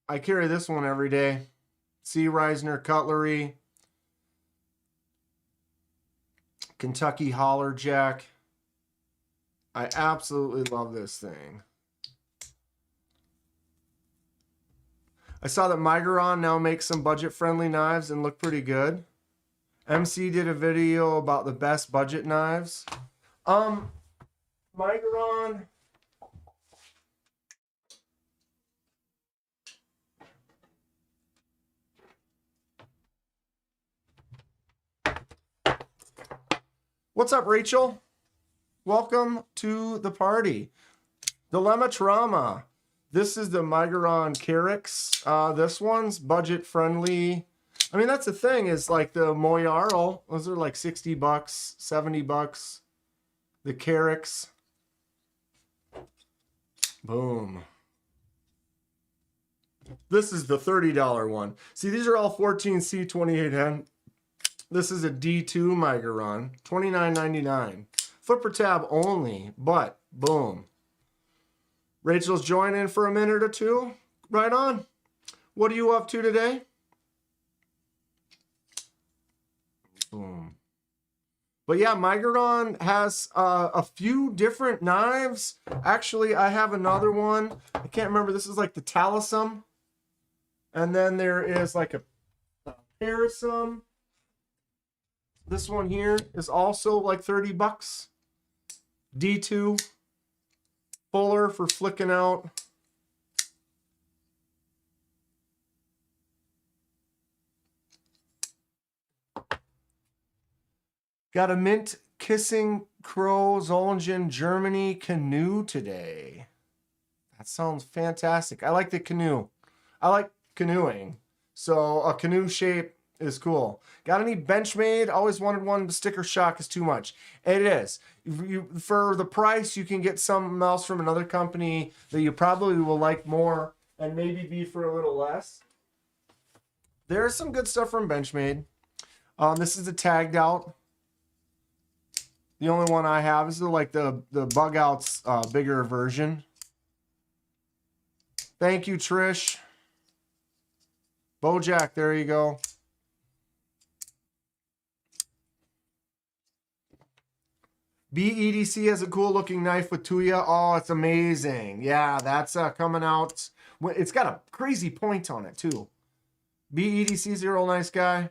I carry this one every day. C. Reisner Cutlery. Kentucky Holler Jack. I absolutely love this thing. I saw that Migron now makes some budget-friendly knives and look pretty good. MC did a video about the best budget knives. Migron. What's up, Rachel? Welcome to the party. Dilemma Trauma. This is the Migron Carix. This one's budget friendly. I mean, that's the thing is like the Moyarl. Those are like 60 bucks, 70 bucks. The Carix. Boom. This is the $30 one. See, these are all 14C28N. This is a D2 Migron. $29.99. Foot per tab only, but boom. Rachel's joining for a minute or two. Right on. What are you up to today? Boom. But yeah, Migron has a few different knives. Actually, I have another one. I can't remember. This is like the Talisum. And then there is like a Parasum. This one here is also like 30 bucks. D2. Fuller for flicking out. Got a Mint Kissing Crow Zollingen Germany canoe today. That sounds fantastic. I like the canoe. I like canoeing. So a canoe shape is cool. Got any Benchmade? Always wanted one, but sticker shock is too much. It is. For the price, you can get something else from another company that you probably will like more and maybe be for a little less. There's some good stuff from Benchmade. This is a tagged out. The only one I have is like the Bug Out's bigger version. Thank you, Trish. Bojack, there you go. BEDC has a cool looking knife with Tuya. Oh, it's amazing. Yeah, that's coming out. It's got a crazy point on it too. BEDC's a real nice guy.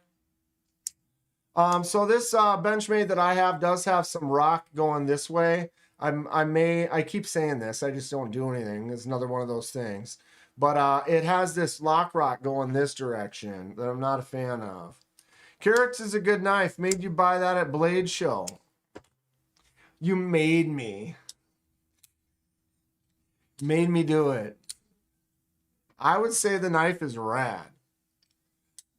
So this Benchmade that I have does have some rock going this way. I keep saying this, I just don't do anything. It's another one of those things. But it has this lock rock going this direction that I'm not a fan of. Carrots is a good knife. Made you buy that at Blade Show. You made me. Made me do it. I would say the knife is rad.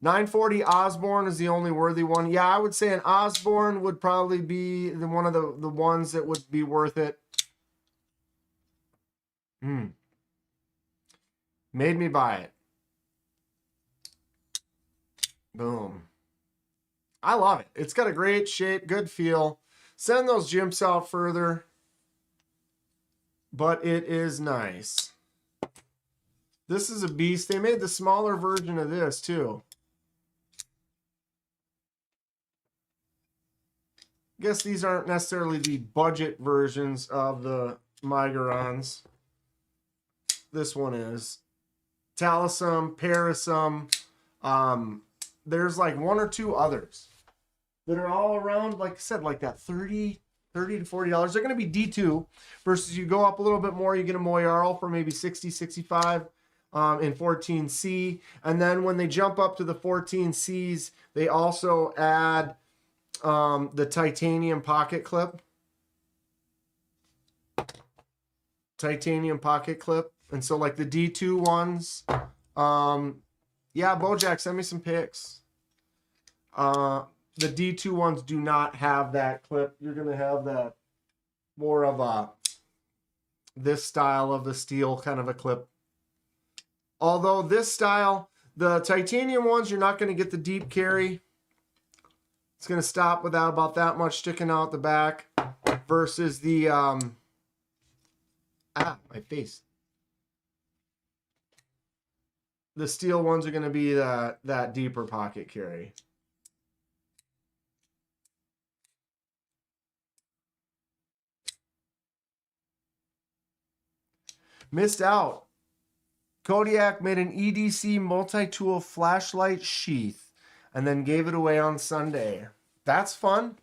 940 Osborne is the only worthy one. Yeah, I would say an Osborne would probably be one of the ones that would be worth it. Made me buy it. Boom. I love it. It's got a great shape, good feel. Send those jimps out further. But it is nice. This is a beast. They made the smaller version of this too. I guess these aren't necessarily the budget versions of the Migrons. This one is. Talisum, Parasum. There's like one or two others that are all around, like I said, like that $30 to $40. They're going to be D2 versus you go up a little bit more, you get a Moyarl for maybe 60, 65 in 14C. And then when they jump up to the 14Cs, they also add the titanium pocket clip. Titanium pocket clip. And so like the D2 ones, yeah, Bojack, send me some pics. The D2 ones do not have that clip. You're going to have that more of a, this style of the steel kind of a clip. Although this style, the titanium ones, you're not going to get the deep carry. It's going to stop without about that much sticking out the back versus the, my face. The steel ones are going to be that deeper pocket carry. Missed out. Kodiak made an EDC multi-tool flashlight sheath and then gave it away on Sunday. That's fun.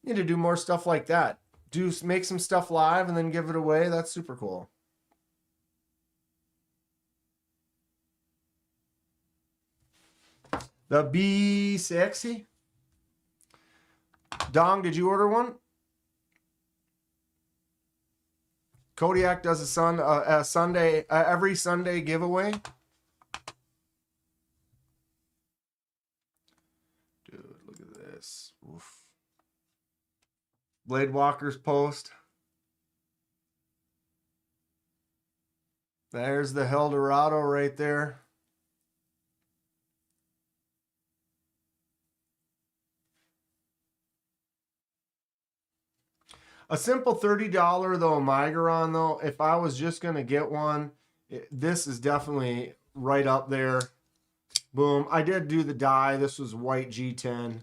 Need to do more stuff like that. Make some stuff live and then give it away. That's super cool. The B60. Dong, did you order one? Kodiak does a Sunday, every Sunday giveaway. Dude, look at this. Oof. Blade Walker's post. There's the Eldorado right there. A simple $30 though, Migron though, if I was just going to get one, this is definitely right up there. Boom. I did do the die. This was white G10.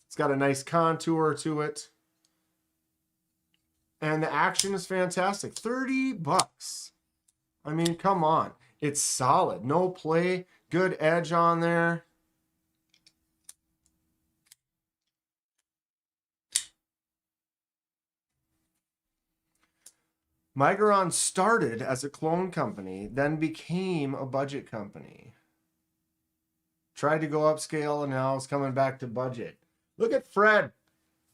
It's got a nice contour to it. And the action is fantastic. $30. I mean, come on. It's solid. No play. Good edge on there. Migron started as a clone company, then became a budget company. Tried to go upscale, and now it's coming back to budget. Look at Fred.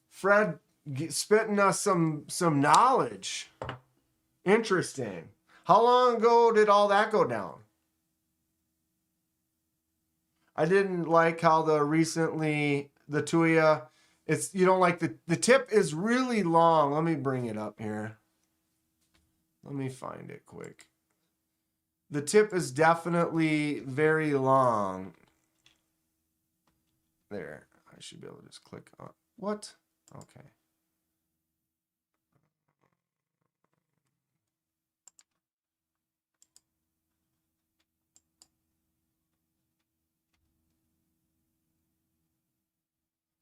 Fred spitting us some knowledge. Interesting. How long ago did all that go down? I didn't like how the Tuya, you don't like the tip is really long. Let me bring it up here. Let me find it quick. The tip is definitely very long. There. I should be able to just click on. What? Okay.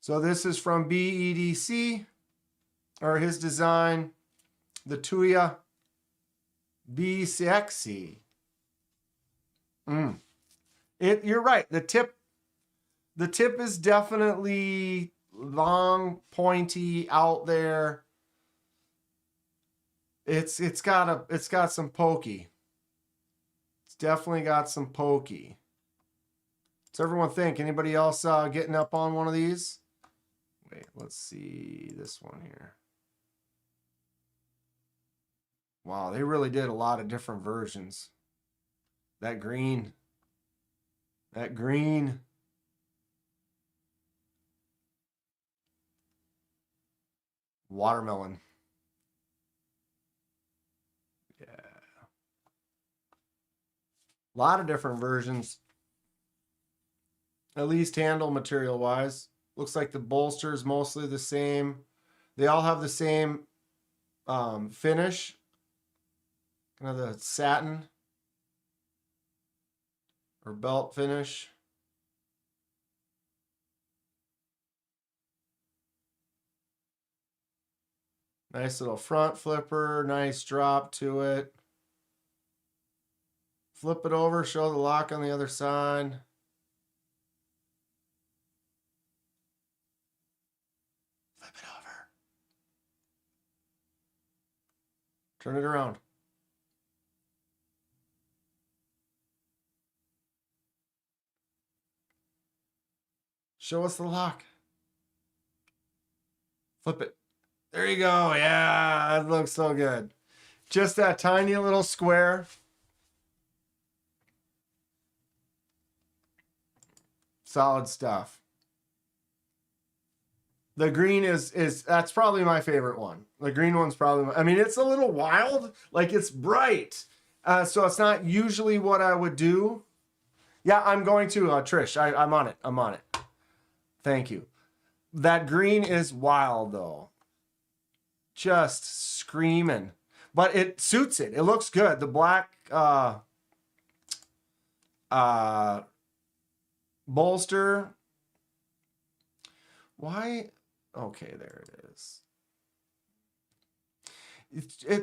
So this is from BEDC, or his design, the Tuya Be Sexy. You're right. The tip is definitely long, pointy, out there. It's got some pokey. It's definitely got some pokey. What's everyone think? Anybody else getting up on one of these? Wait, let's see this one here. Wow, they really did a lot of different versions. That green. That green. Watermelon. Yeah. A lot of different versions. At least handle material wise. Looks like the bolster is mostly the same. They all have the same finish. Kind of the satin or belt finish. Nice little front flipper, nice drop to it. Flip it over, show the lock on the other side. Flip it over. Turn it around. Show us the lock. Flip it. There you go. Yeah, that looks so good. Just that tiny little square. Solid stuff. The green is that's probably my favorite one. The green one's probably, I mean, it's a little wild. Like, it's bright. So it's not usually what I would do. Yeah, I'm going to, Trish. I'm on it. I'm on it. Thank you. That green is wild, though. Just screaming. But it suits it. It looks good. The black bolster. Why? Okay, there it is.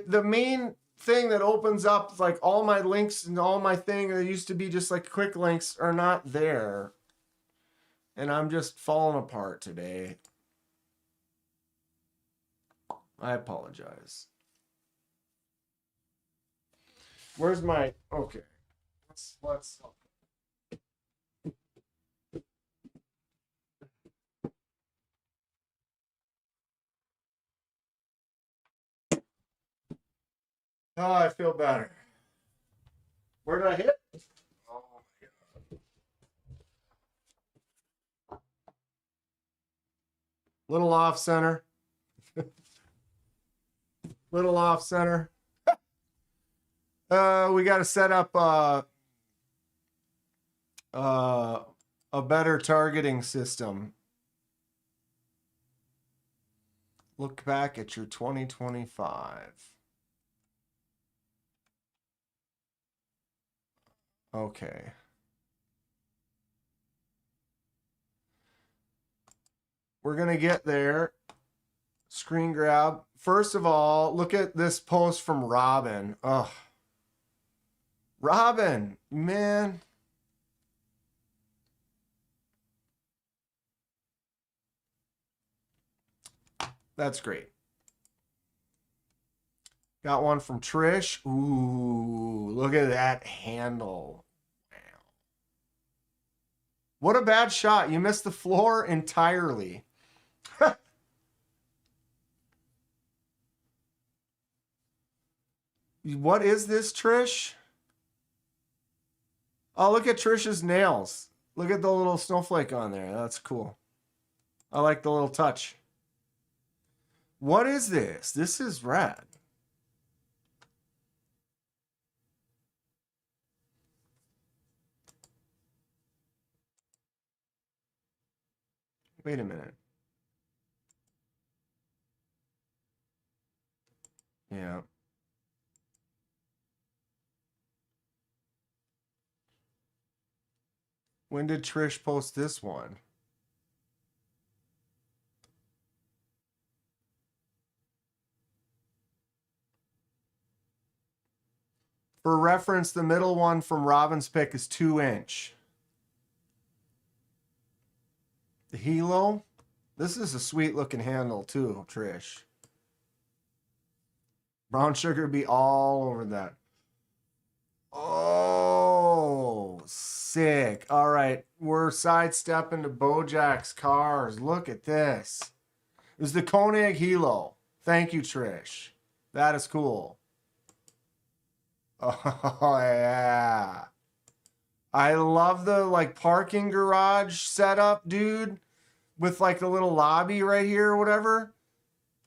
The main thing that opens up, like, all my links and all my thing that used to be just like quick links are not there. And I'm just falling apart today. I apologize. Where's my, okay. Let's oh, I feel better. Where did I hit? Oh my God. Little off center. Little off center. We got to set up a better targeting system. Look back at your 2025. Okay. We're going to get there. Screen grab. First of all, look at this post from Robin. Ugh. Robin, man. That's great. Got one from Trish. Ooh, look at that handle. Wow. What a bad shot. You missed the floor entirely. What is this, Trish? Oh, look at Trish's nails. Look at the little snowflake on there. That's cool. I like the little touch. What is this? This is rad. Wait a minute. Yeah. When did Trish post this one? For reference, the middle one from Robin's pick is 2-inch. The Hilo. This is a sweet looking handle too, Trish. Brown sugar be all over that. Oh, sick. All right. We're sidestepping to Bojack's cars. Look at this. It was the Koenig Hilo. Thank you, Trish. That is cool. Oh, yeah. I love the like parking garage setup, dude, with like the little lobby right here or whatever.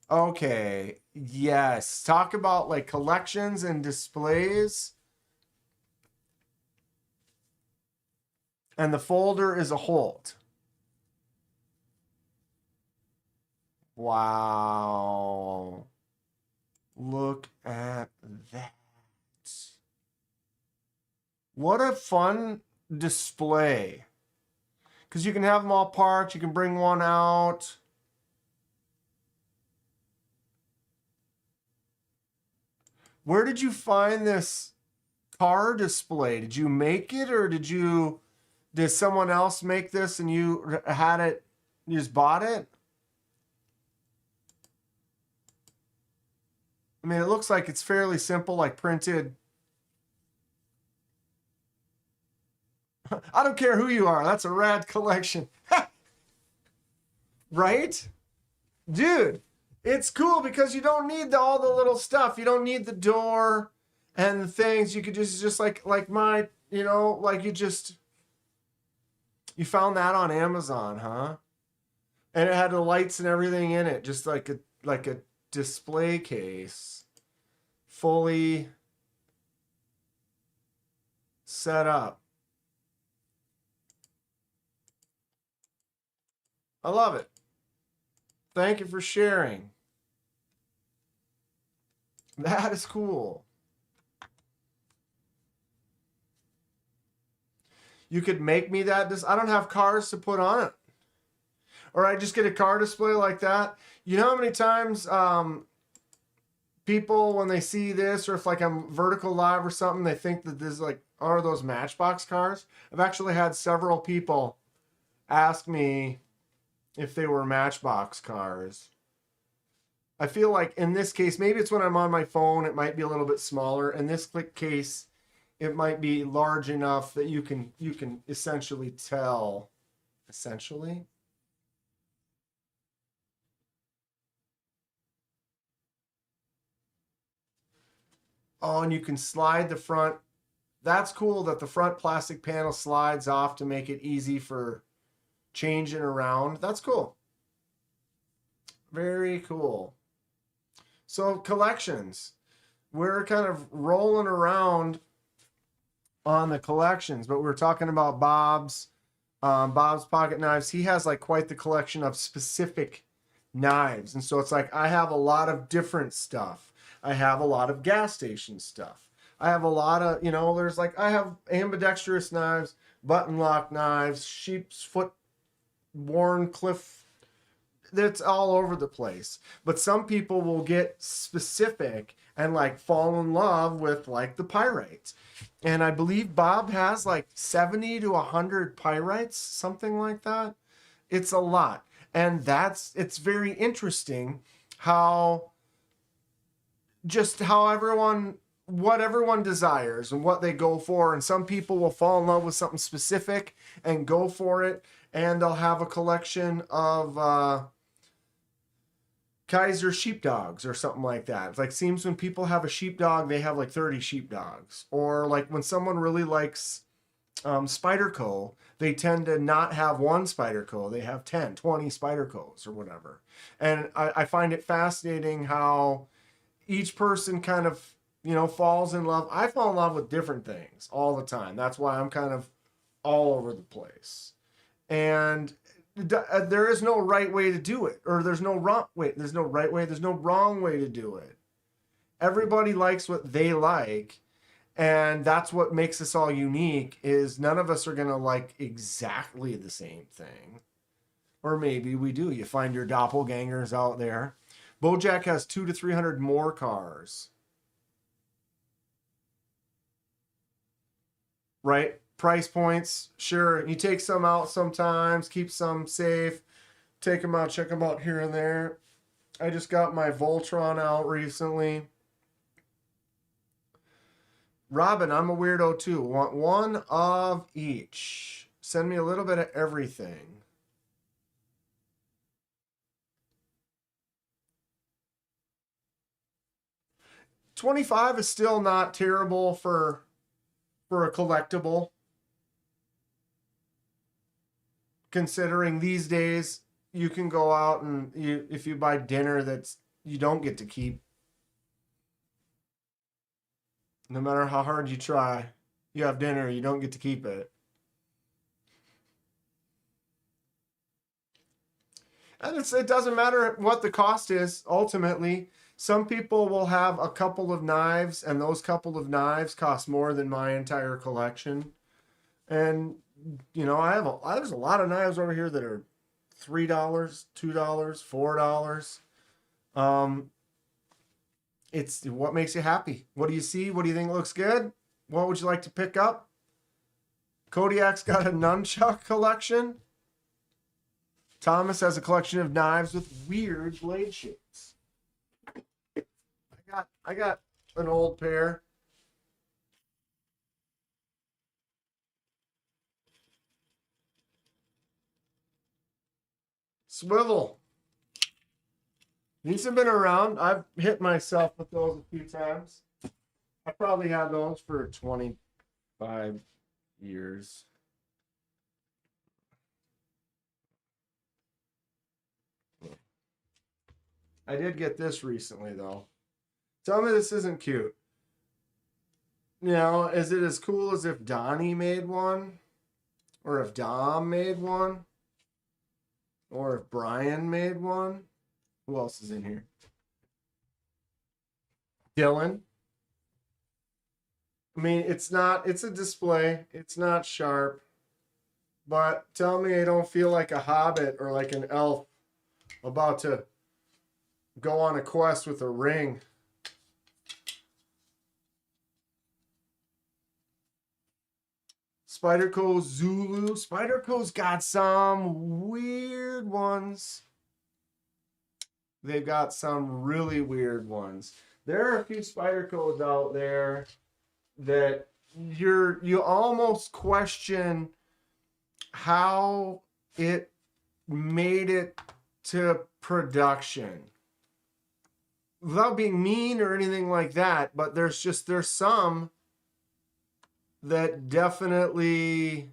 Okay. Yes. Talk about like collections and displays. And the folder is a Holt. Wow. Look at that. What a fun display. Because you can have them all parked. You can bring one out. Where did you find this car display? Did you make it, or did someone else make this and you had it, you just bought it? I mean, it looks like it's fairly simple, like printed. I don't care who you are. That's a rad collection. Right? Dude, it's cool because you don't need all the little stuff. You don't need the door and the things. You could just like my, like you found that on Amazon, huh? And it had the lights and everything in it, just like a display case, fully set up. I love it. Thank you for sharing. That is cool. You could make me that. I don't have cars to put on it. Or I just get a car display like that. You know how many times people, when they see this, or if like I'm vertical live or something, they think that this is like, are those Matchbox cars? I've actually had several people ask me if they were Matchbox cars. I feel like in this case, maybe it's when I'm on my phone, it might be a little bit smaller. In this case, it might be large enough that you can essentially tell. Essentially? Oh, and you can slide the front. That's cool that the front plastic panel slides off to make it easy for changing around. That's cool. Very cool. So collections. We're kind of rolling around on the collections, but we're talking about Bob's pocket knives. He has like quite the collection of specific knives. And so it's like, I have a lot of different stuff. I have a lot of gas station stuff. I have a lot of, there's like, I have ambidextrous knives, button lock knives, sheep's foot, worn cliff. That's all over the place. But some people will get specific and like fall in love with like the pyrites. And I believe Bob has like 70 to 100 pyrites, something like that. It's a lot. And it's very interesting how what everyone desires and what they go for. And some people will fall in love with something specific and go for it. And they'll have a collection of Kizer sheepdogs or something like that. It's like, seems when people have a sheepdog, they have like 30 sheepdogs. Or like when someone really likes Spyderco, they tend to not have one Spyderco. They have 10, 20 Spydercos or whatever. And I find it fascinating how each person kind of, falls in love. I fall in love with different things all the time. That's why I'm kind of all over the place. And there is no right way to do it, or there's no wrong way. There's no right way. There's no wrong way to do it. Everybody likes what they like. And that's what makes us all unique, is none of us are going to like exactly the same thing. Or maybe we do. You find your doppelgangers out there. Bojack has 200 to 300 more cars. right? Price points, sure. You take some out sometimes, keep some safe, take them out, check them out here and there. I just got my Voltron out recently. Robin, I'm a weirdo too. Want one of each. Send me a little bit of everything. $25 is still not terrible for a collectible. Considering these days you can go out and if you buy dinner that's you don't get to keep. No matter how hard you try, you have dinner, you don't get to keep it. And it doesn't matter what the cost is, ultimately. Some people will have a couple of knives, and those couple of knives cost more than my entire collection. And, you know, there's a lot of knives over here that are $3, $2, $4. It's what makes you happy. What do you see? What do you think looks good? What would you like to pick up? Kodiak's got a nunchuck collection. Thomas has a collection of knives with weird blade shapes. I got an old pair. Swivel. These have been around. I've hit myself with those a few times. I probably had those for 25 years. I did get this recently, though. Tell me this isn't cute. You know, is it as cool as if Donnie made one? Or if Dom made one? Or if Brian made one? Who else is in here? Dylan. I mean, it's a display. It's not sharp. But tell me I don't feel like a hobbit or like an elf about to go on a quest with a ring. Spyderco Zulu. Spyderco's got some weird ones. They've got some really weird ones. There are a few Spydercos out there that you almost question how it made it to production. Without being mean or anything like that, but there's some that definitely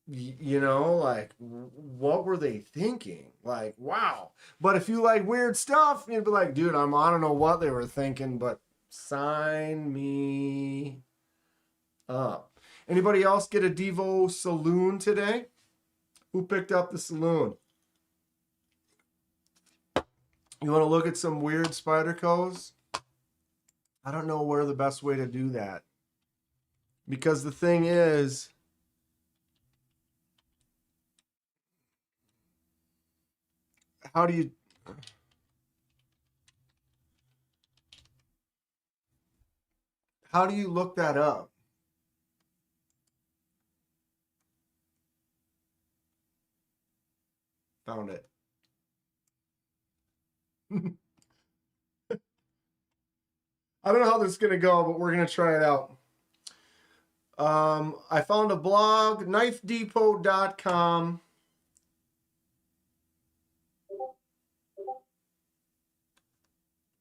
you know, like, what were they thinking? Like, wow. But if you like weird stuff, you'd be like, dude, I don't know what they were thinking, but sign me up. Anybody else get a Devo Saloon today? Who picked up the Saloon? You want to look at some weird Spydercos? I don't know where the best way to do that. Because the thing is, how do you look that up? Found it. I don't know how this is going to go, but we're going to try it out. I found a blog, knifedepot.com.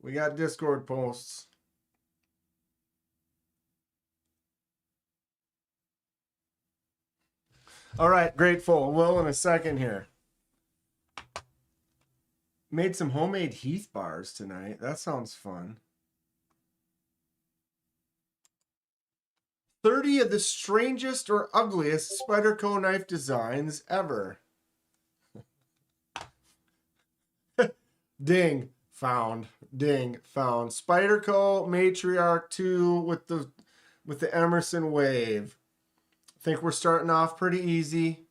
We got Discord posts. All right, grateful. Will in a second here. Made some homemade Heath bars tonight. That sounds fun. 30 of the strangest or ugliest Spyderco knife designs ever. Ding. Found. Ding. Found. Spyderco Matriarch 2 with the Emerson Wave. I think we're starting off pretty easy.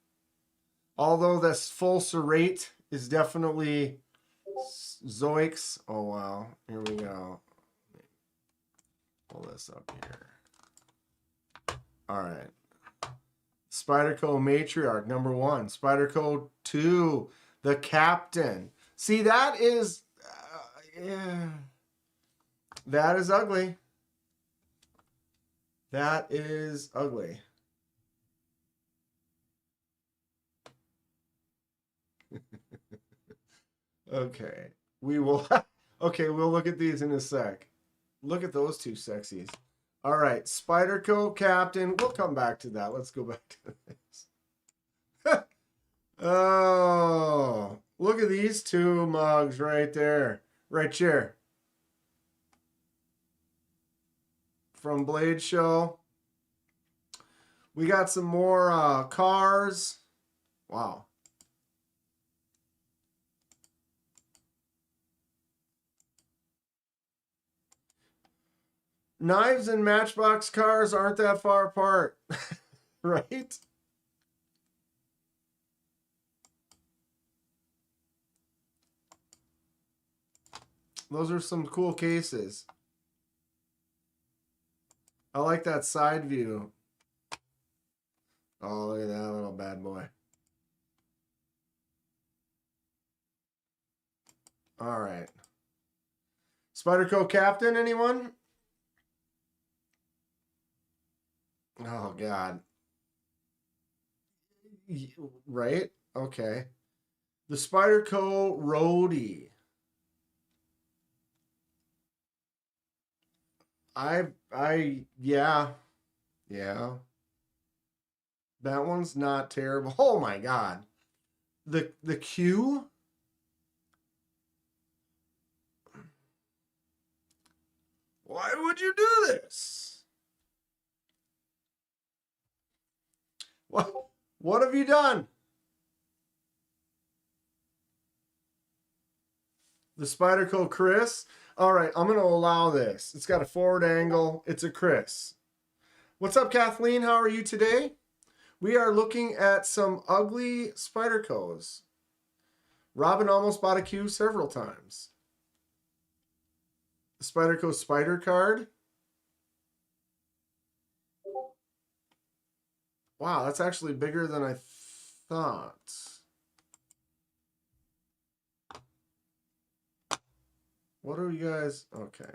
Although this full serrate is definitely Zoics. Oh, wow. Here we go. pull this up here. All right. Spyderco Matriarch, number 1. Spyderco 2, the Captain. See, that is... yeah. That is ugly. That is ugly. Okay. We will... okay, we'll look at these in a sec. Look at those 2 sexies. All right, Spyderco Captain. We'll come back to that. Let's go back to this. Oh, look at these 2 mugs right there. Right here. From Blade Show. We got some more cars. Wow. Knives and Matchbox cars aren't that far apart, right? Those are some cool cases. I like that side view. Oh, look at that little bad boy. All right. Spyderco Captain, anyone? Oh, God. Right? Okay. The Spyderco Roadie. Yeah. That one's not terrible. Oh, my God. The Q? Why would you do this? What have you done? The Spyderco Chris. All right, I'm going to allow this. It's got a forward angle. It's a Chris. What's up, Kathleen? How are you today? We are looking at some ugly Spydercos. Robin almost bought a Q several times. The Spyderco Spider card. Wow, that's actually bigger than I thought. What are you guys? Okay.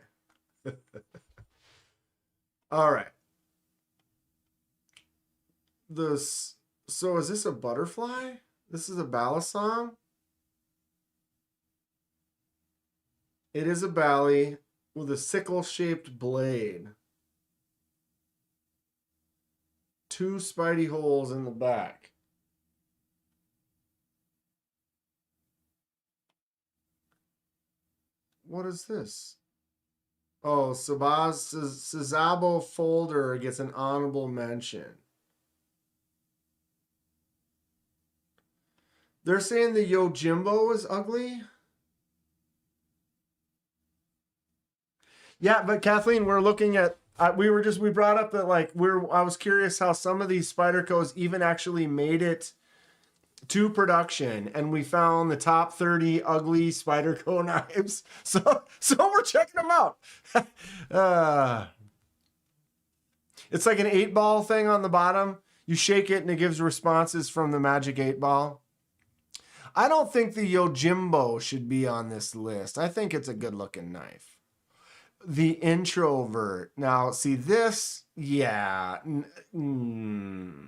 All right. So is this a butterfly? This is a balisong? It is a bally with a sickle-shaped blade. 2 spidey holes in the back. What is this? Oh, Sazabo Folder gets an honorable mention. They're saying the Yojimbo is ugly? Yeah, but Kathleen, we're looking at we brought up that I was curious how some of these Spydercos even actually made it to production, and we found the top 30 ugly Spyderco knives. So we're checking them out. It's like an 8-ball thing on the bottom. You shake it and it gives responses from the magic 8-ball. I don't think the Yojimbo should be on this list. I think it's a good looking knife. The Introvert. Now, see this? Yeah. No.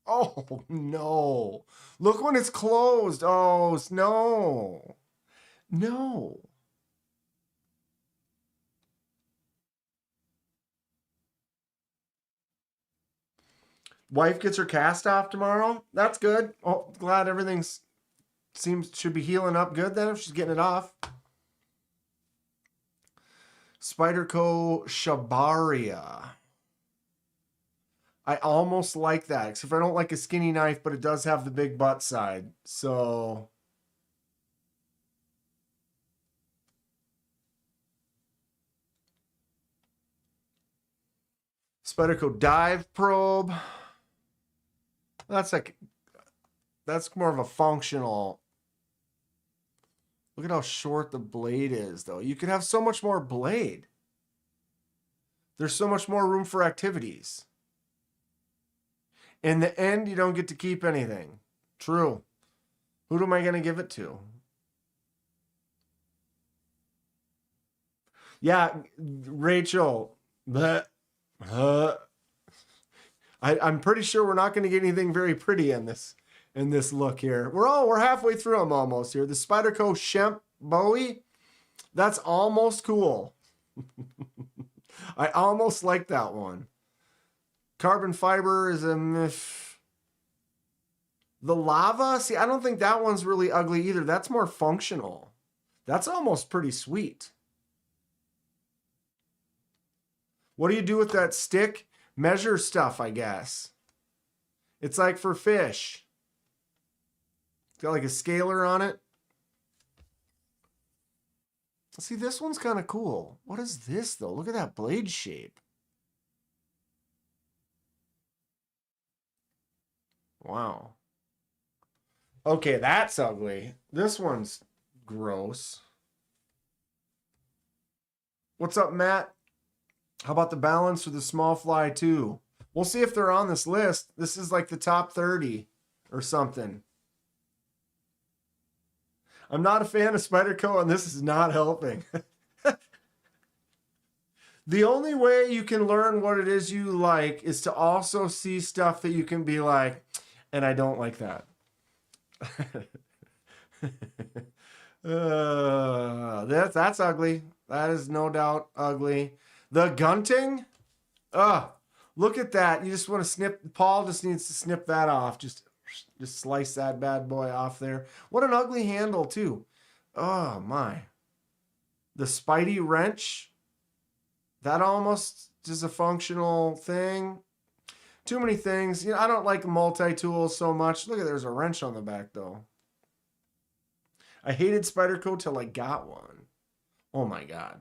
Oh, no. Look when it's closed. Oh, no. No. Wife gets her cast off tomorrow. That's good. Oh, glad everything should be healing up good then if she's getting it off. Spyderco Shabaria. I almost like that, except I don't like a skinny knife, but it does have the big butt side. So Spyderco Dive Probe. That's more of a functional. Look at how short the blade is, though. You could have so much more blade. There's so much more room for activities. In the end, you don't get to keep anything. True. Who am I going to give it to? Yeah, Rachel. I'm pretty sure we're not going to get anything very pretty in this look here. We're halfway through them almost here. The Spyderco Shemp Bowie, that's almost cool. I almost like that one. Carbon fiber is a myth. The lava, see, I don't think that one's really ugly either. That's more functional. That's almost pretty sweet. What do you do with that stick? Measure stuff, I guess. It's like for fish. It's got like a scaler on it. See, this one's kind of cool. What is this, though? Look at that blade shape. Wow. Okay, that's ugly. This one's gross. What's up, Matt? How about the balance for the small fly, too? We'll see if they're on this list. This is like the top 30 or something. I'm not a fan of Spyderco, and this is not helping. The only way you can learn what it is you like is to also see stuff that you can be like, and I don't like that. That's ugly. That is no doubt ugly. The gunting? Look at that. You just want to snip. Paul just needs to snip that off. Just slice that bad boy off there. What an ugly handle, too. Oh, my. The Spidey wrench. That almost is a functional thing. Too many things. You know, I don't like multi-tools so much. Look at there's a wrench on the back, though. I hated Spyderco till I got one. Oh, my God.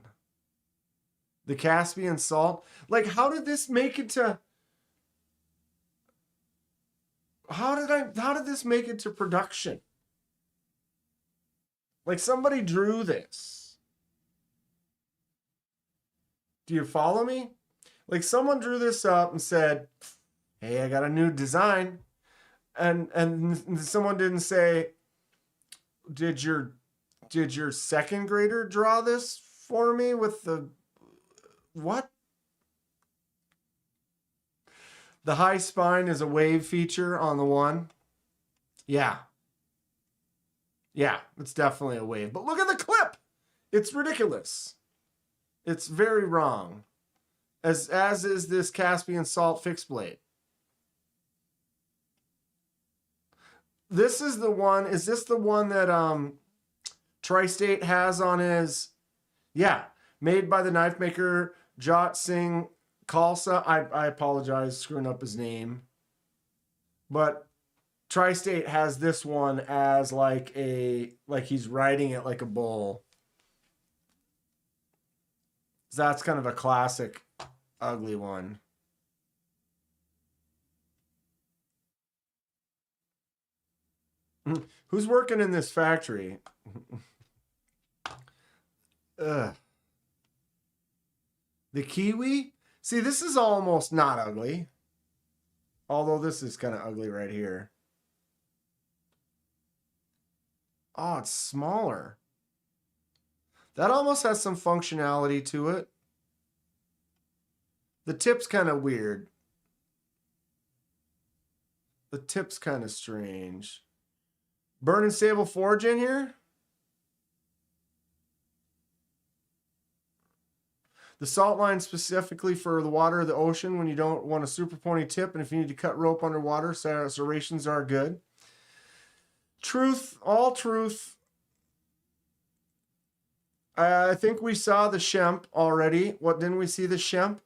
The Caspian salt. Like, how did this make it to... How did this make it to production? Like, somebody drew this. Do you follow me? Like, someone drew this up and said, hey, I got a new design. And someone didn't say, did your second grader draw this for me with the... What? The high spine is a wave feature on the one. Yeah. Yeah, it's definitely a wave. But look at the clip. It's ridiculous. It's very wrong. As is this Caspian salt fixed blade. This is the one. Is this the one that Tri-State has on his... Yeah. Made by the knife maker Jot Singh Khalsa. I apologize screwing up his name. But Tri-State has this one as like he's riding it like a bull. That's kind of a classic ugly one. Who's working in this factory? Ugh. The Kiwi? See, this is almost not ugly. Although this is kind of ugly right here. Oh, it's smaller. That almost has some functionality to it. The tip's kind of weird. The tip's kind of strange. Burn and Stable Forge in here? The salt line specifically for the water of the ocean when you don't want a super pointy tip and if you need to cut rope underwater, serrations are good. Truth, all truth. I think we saw the Shemp already. What, didn't we see the Shemp?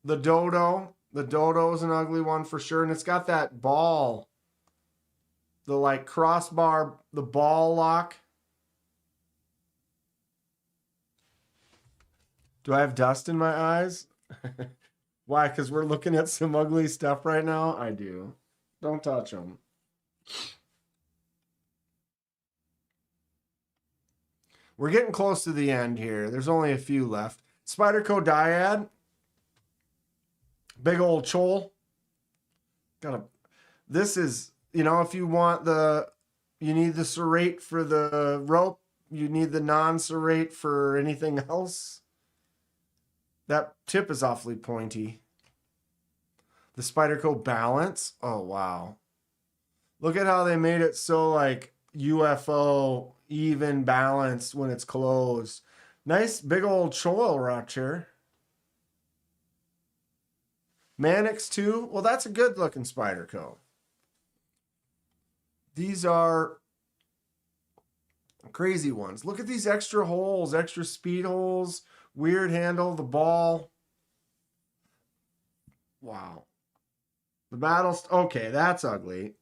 The Dodo. The Dodo is an ugly one for sure. And it's got that ball. The like crossbar, the ball lock. Do I have dust in my eyes? Why? Because we're looking at some ugly stuff right now? I do. Don't touch them. We're getting close to the end here. There's only a few left. Spyderco Dyad. Big old chole. This is, you know, if you want you need the serrate for the rope, you need the non-serrate for anything else. That tip is awfully pointy. The Spyderco Balance. Oh, wow. Look at how they made it so like UFO even balanced when it's closed. Nice big old choil rupture. Mannix 2. Well, that's a good looking Spyderco. These are crazy ones. Look at these extra holes, extra speed holes, weird handle, the ball. Wow. The battles. Okay, that's ugly.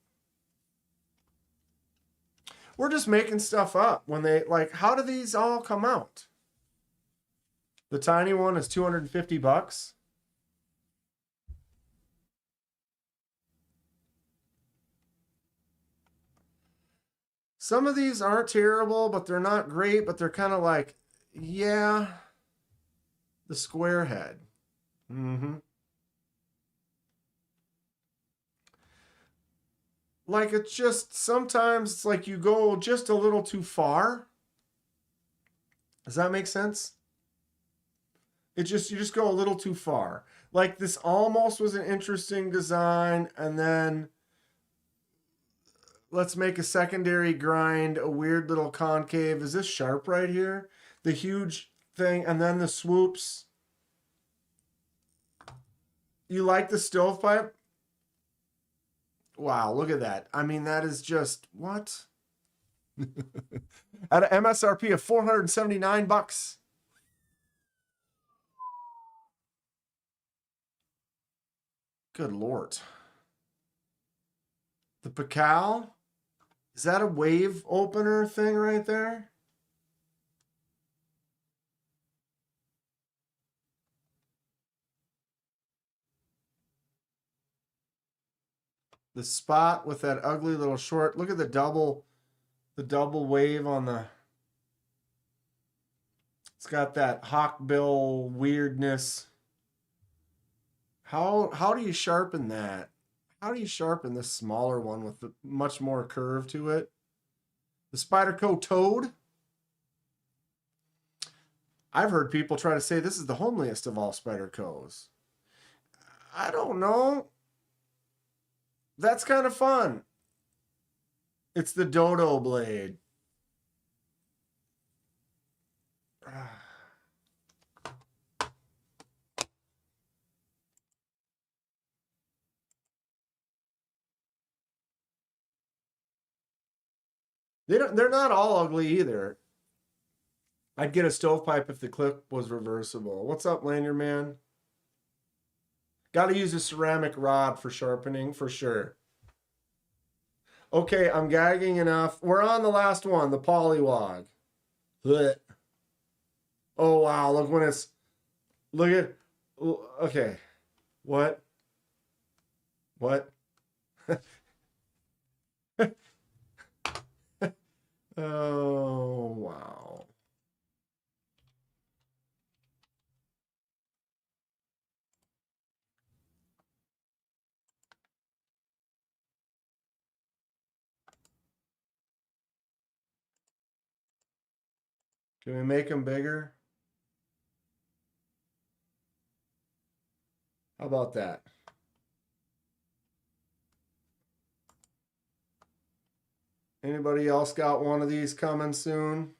We're just making stuff up when they like, how do these all come out? The tiny one is $250. Some of these aren't terrible, but they're not great, but they're kind of like, yeah, the square head. Like it's just, sometimes it's like you go just a little too far. Does that make sense? You just go a little too far. Like this almost was an interesting design, and then let's make a secondary grind, a weird little concave. Is this sharp right here? The huge thing, and then the swoops. You like the stovepipe? Wow, look at that. I mean, that is just, what? At an MSRP of $479. Good Lord. The Pacal? Is that a wave opener thing right there? The spot with that ugly little short. Look at the double wave on the. It's got that hawkbill weirdness. How do you sharpen that? How do you sharpen this smaller one with the much more curve to it? The Spyderco Toad. I've heard people try to say this is the homeliest of all Spydercos. I don't know. That's kind of fun. It's the dodo blade. They're not all ugly either. I'd get a stovepipe if the clip was reversible. What's up, Lanyard Man? Got to use a ceramic rod for sharpening for sure. Okay, I'm gagging enough. We're on the last one, the polywog. Blech. Oh wow, look when it's, look at, okay. What? Oh wow. Can we make them bigger? How about that? Anybody else got one of these coming soon?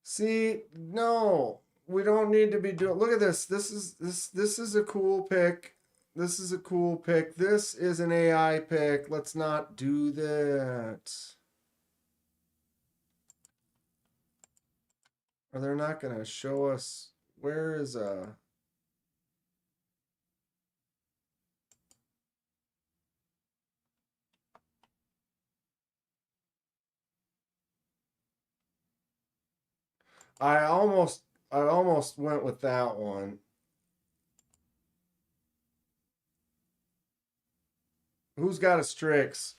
See, no, we don't need to be doing. Look at this. This is a cool pick. This is a cool pick. This is an AI pick. Let's not do that. Or they're not going to show us. Where is a. I almost went with that one. Who's got a Strix?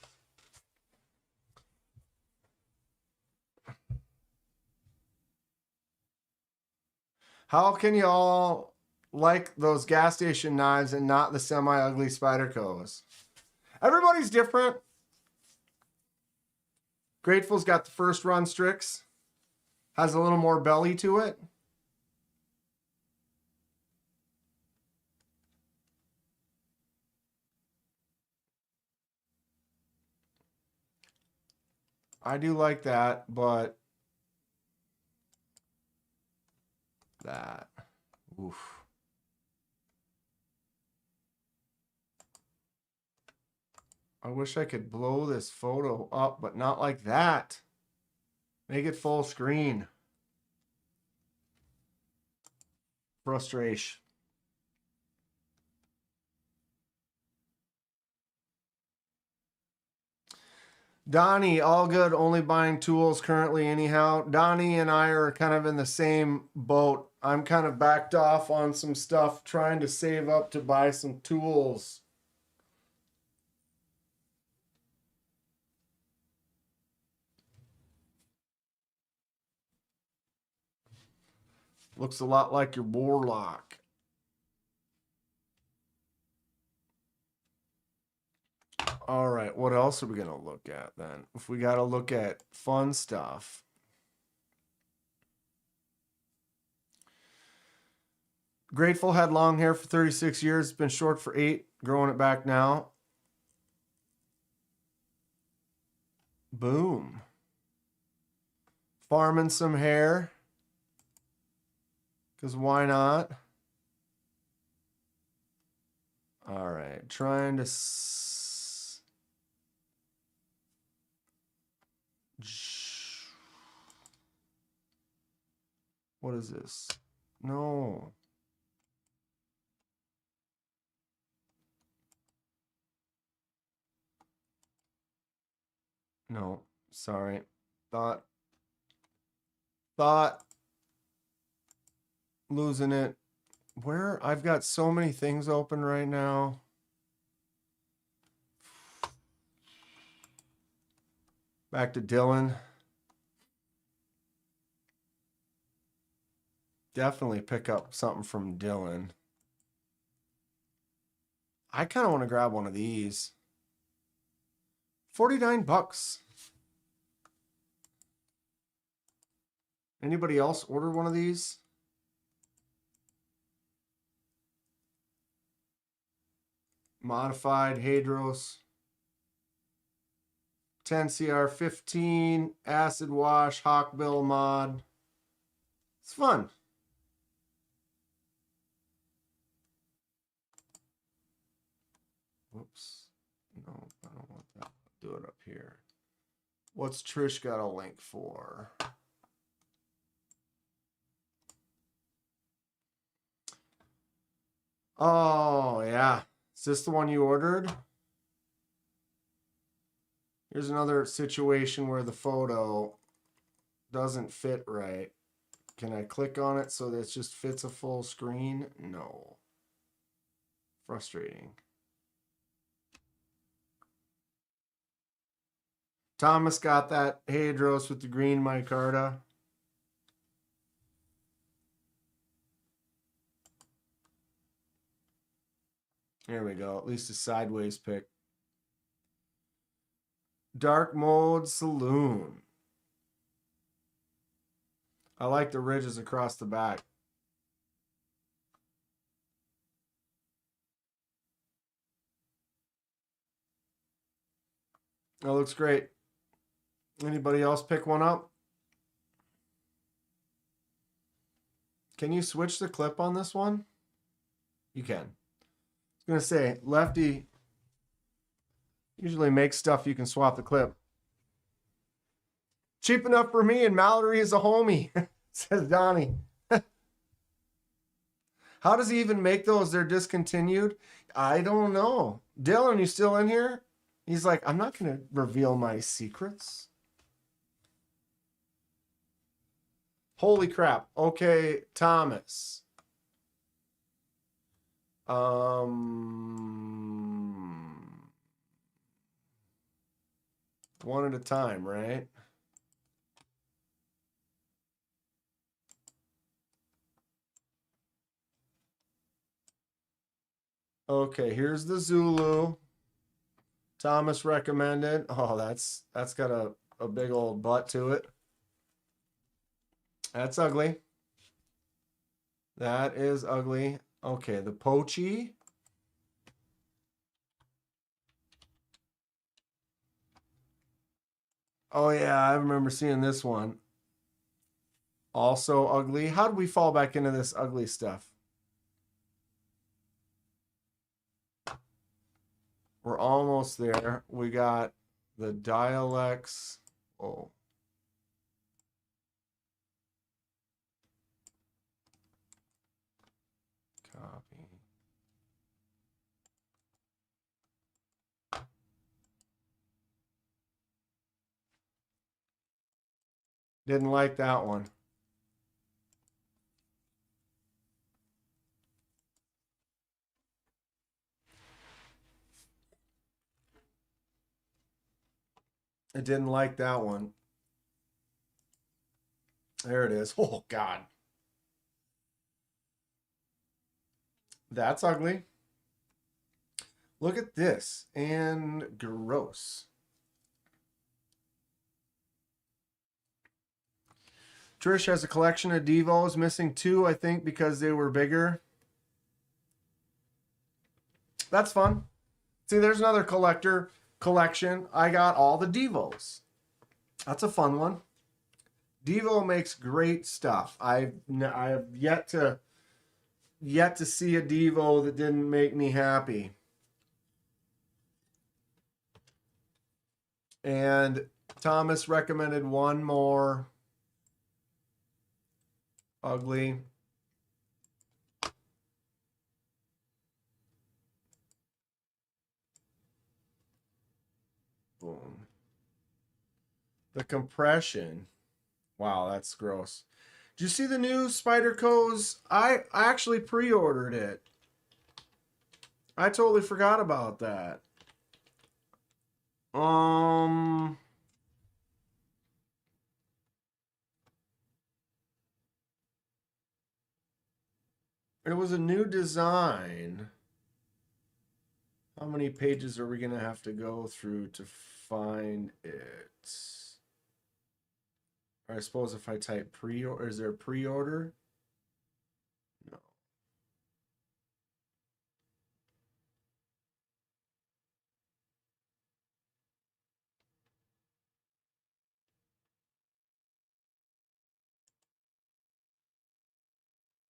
How can you all like those gas station knives and not the semi-ugly Spydercos? Everybody's different. Grateful's got the first run Strix. Has a little more belly to it. I do like that, but that. Oof. I wish I could blow this photo up, but not like that. Make it full screen. Frustration. Donnie, all good. Only buying tools currently anyhow. Donnie and I are kind of in the same boat. I'm kind of backed off on some stuff, trying to save up to buy some tools. Looks a lot like your Warlock. All right, what else are we going to look at then? If we got to look at fun stuff. Grateful had long hair for 36 years. It's been short for 8. Growing it back now. Boom. Farming some hair. Because why not? All right. Trying to... What is this? No. No. Sorry. Thought. Losing it. Where? I've got so many things open right now. Back to Dylan. Definitely pick up something from Dylan. I kind of want to grab one of these. $49. Anybody else order one of these? Modified Hadros. 10CR15 acid wash Hawkbill mod. It's fun. Whoops. No, I don't want that. Do it up here. What's Trish got a link for? Oh, yeah. Is this the one you ordered? Here's another situation where the photo doesn't fit right. Can I click on it so that it just fits a full screen? No. Frustrating. Thomas got that Hadros with the green micarta. There we go. At least a sideways pick. Dark Mode Saloon. I like the ridges across the back. That looks great. Anybody else pick one up? Can you switch the clip on this one? You can. I was going to say, Lefty usually makes stuff you can swap the clip. Cheap enough for me, and Mallory is a homie, says Donnie. How does he even make those? They're discontinued? I don't know. Dylan, you still in here? He's like, I'm not going to reveal my secrets. Holy crap. Okay, Thomas. One at a time, right? Okay, here's the Zulu. Thomas recommended. Oh, that's got a big old butt to it. That's ugly. That is ugly. Okay, the Pochi. Oh yeah, I remember seeing this one. Also ugly. How did we fall back into this ugly stuff? We're almost there. We got the dialects. Oh. Copy. Didn't like that one. I didn't like that one. There it is. Oh, God. That's ugly. Look at this. And gross. Trish has a collection of Devos, missing 2, I think, because they were bigger. That's fun. See, there's another collection. I got all the Devos. That's a fun one. Devo makes great stuff. I have yet to see a Devo that didn't make me happy. And Thomas recommended one more. Ugly. Boom. The compression. Wow, that's gross. Did you see the new Spyderco's? I actually pre-ordered it. I totally forgot about that. It was a new design. How many pages are we going to have to go through to find it? Or I suppose if I type pre-order, is there a pre-order? No.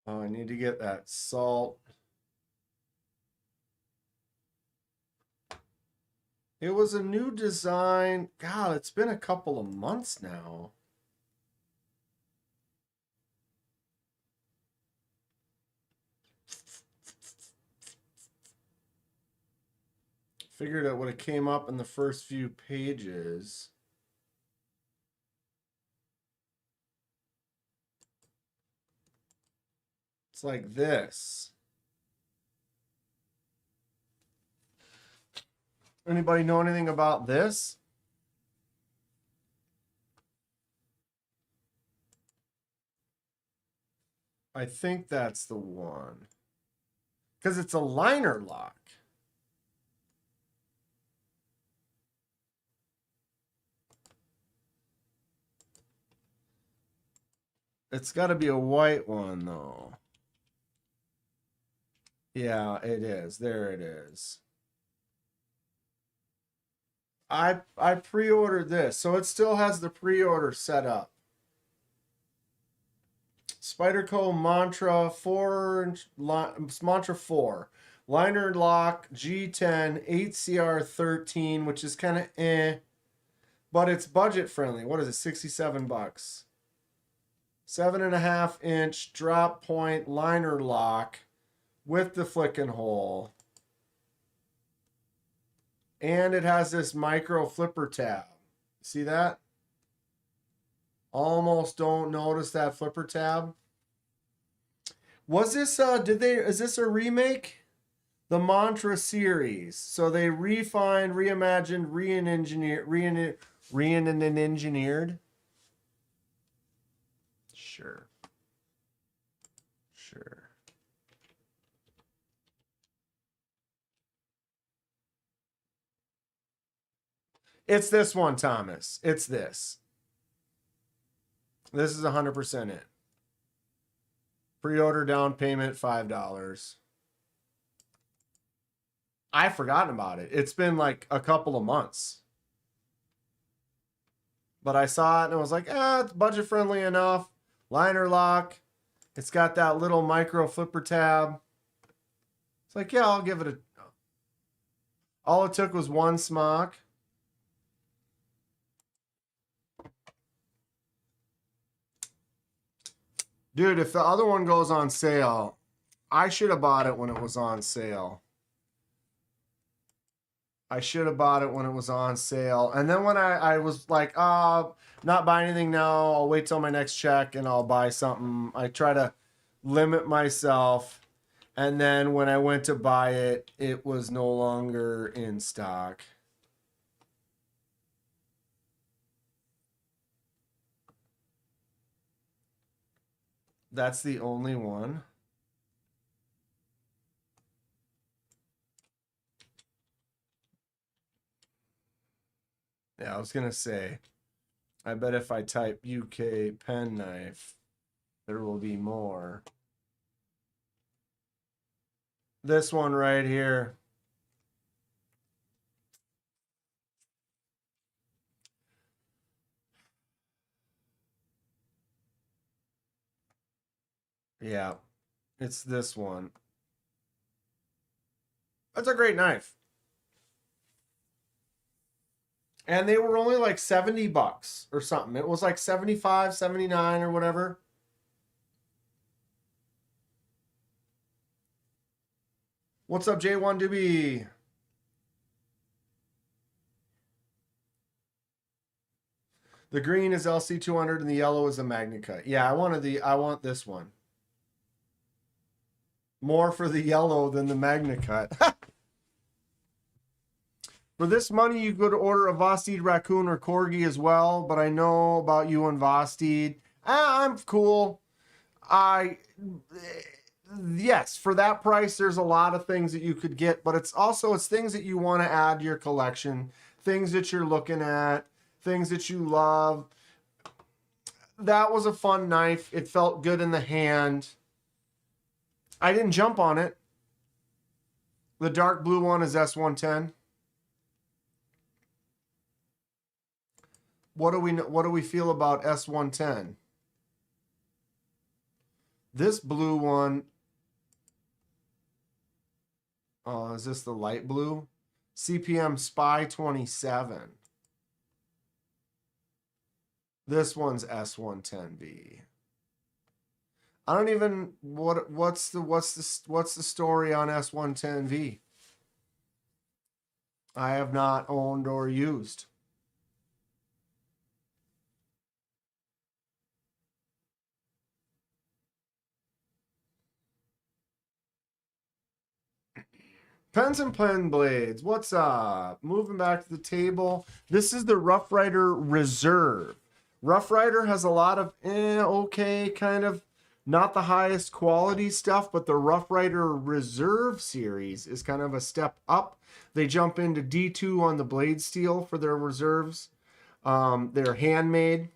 Oh, I need to get that salt. It was a new design. God, it's been a couple of months now. Figured it would have came up in the first few pages. It's like this. Anybody know anything about this? I think that's the one. Because it's a liner lock. It's got to be a white one, though. Yeah, it is. There it is. I pre-ordered this, so it still has the pre-order set up. Spyderco Mantra 4, Mantra 4. Liner lock G10 8CR13, which is kind of but it's budget friendly. What is it? $67. 7.5 inch drop point liner lock with the flicking hole. And it has this micro flipper tab. See that? Almost don't notice that flipper tab. Was this is this a remake? The Mantra series. So they refined, reimagined, re-engineered, Rhiannon and engineered. Sure. Sure. It's this one, Thomas. It's this. This is 100% it. Pre-order down payment, $5. I've forgotten about it. It's been like a couple of months. But I saw it and I was like, it's budget friendly enough. Liner lock. It's got that little micro flipper tab. It's like, yeah, I'll give it a... All it took was one smock. Dude, if the other one goes on sale, I should have bought it when it was on sale. I should have bought it when it was on sale. And then when I was like, not buy anything now. I'll wait till my next check and I'll buy something. I try to limit myself. And then when I went to buy it, it was no longer in stock. That's the only one. Yeah, I was going to say, I bet if I type UK penknife, there will be more. This one right here. Yeah, it's this one. That's a great knife. And they were only like $70 or something. It was like 75, 79 or whatever. What's up, J1 Doobie? The green is LC200 and the yellow is a Magna Cut. Yeah, I want this one. More for the yellow than the Magna Cut. For this money, you could order a Vosteed Raccoon or Corgi as well, but I know about you and Vosteed. I'm cool. Yes, for that price, there's a lot of things that you could get, but it's things that you want to add to your collection, things that you're looking at, things that you love. That was a fun knife. It felt good in the hand. I didn't jump on it. The dark blue one is S110. What do we feel about S110? This blue one, is this the light blue? CPM Spy 27. This one's S110V. I don't even what's the story on S110V? I have not owned or used. Pens and pen blades. What's up? Moving back to the table. This is the Rough Rider Reserve. Rough Rider has a lot of okay, kind of not the highest quality stuff, but the Rough Rider Reserve series is kind of a step up. They jump into D2 on the blade steel for their reserves. They're handmade.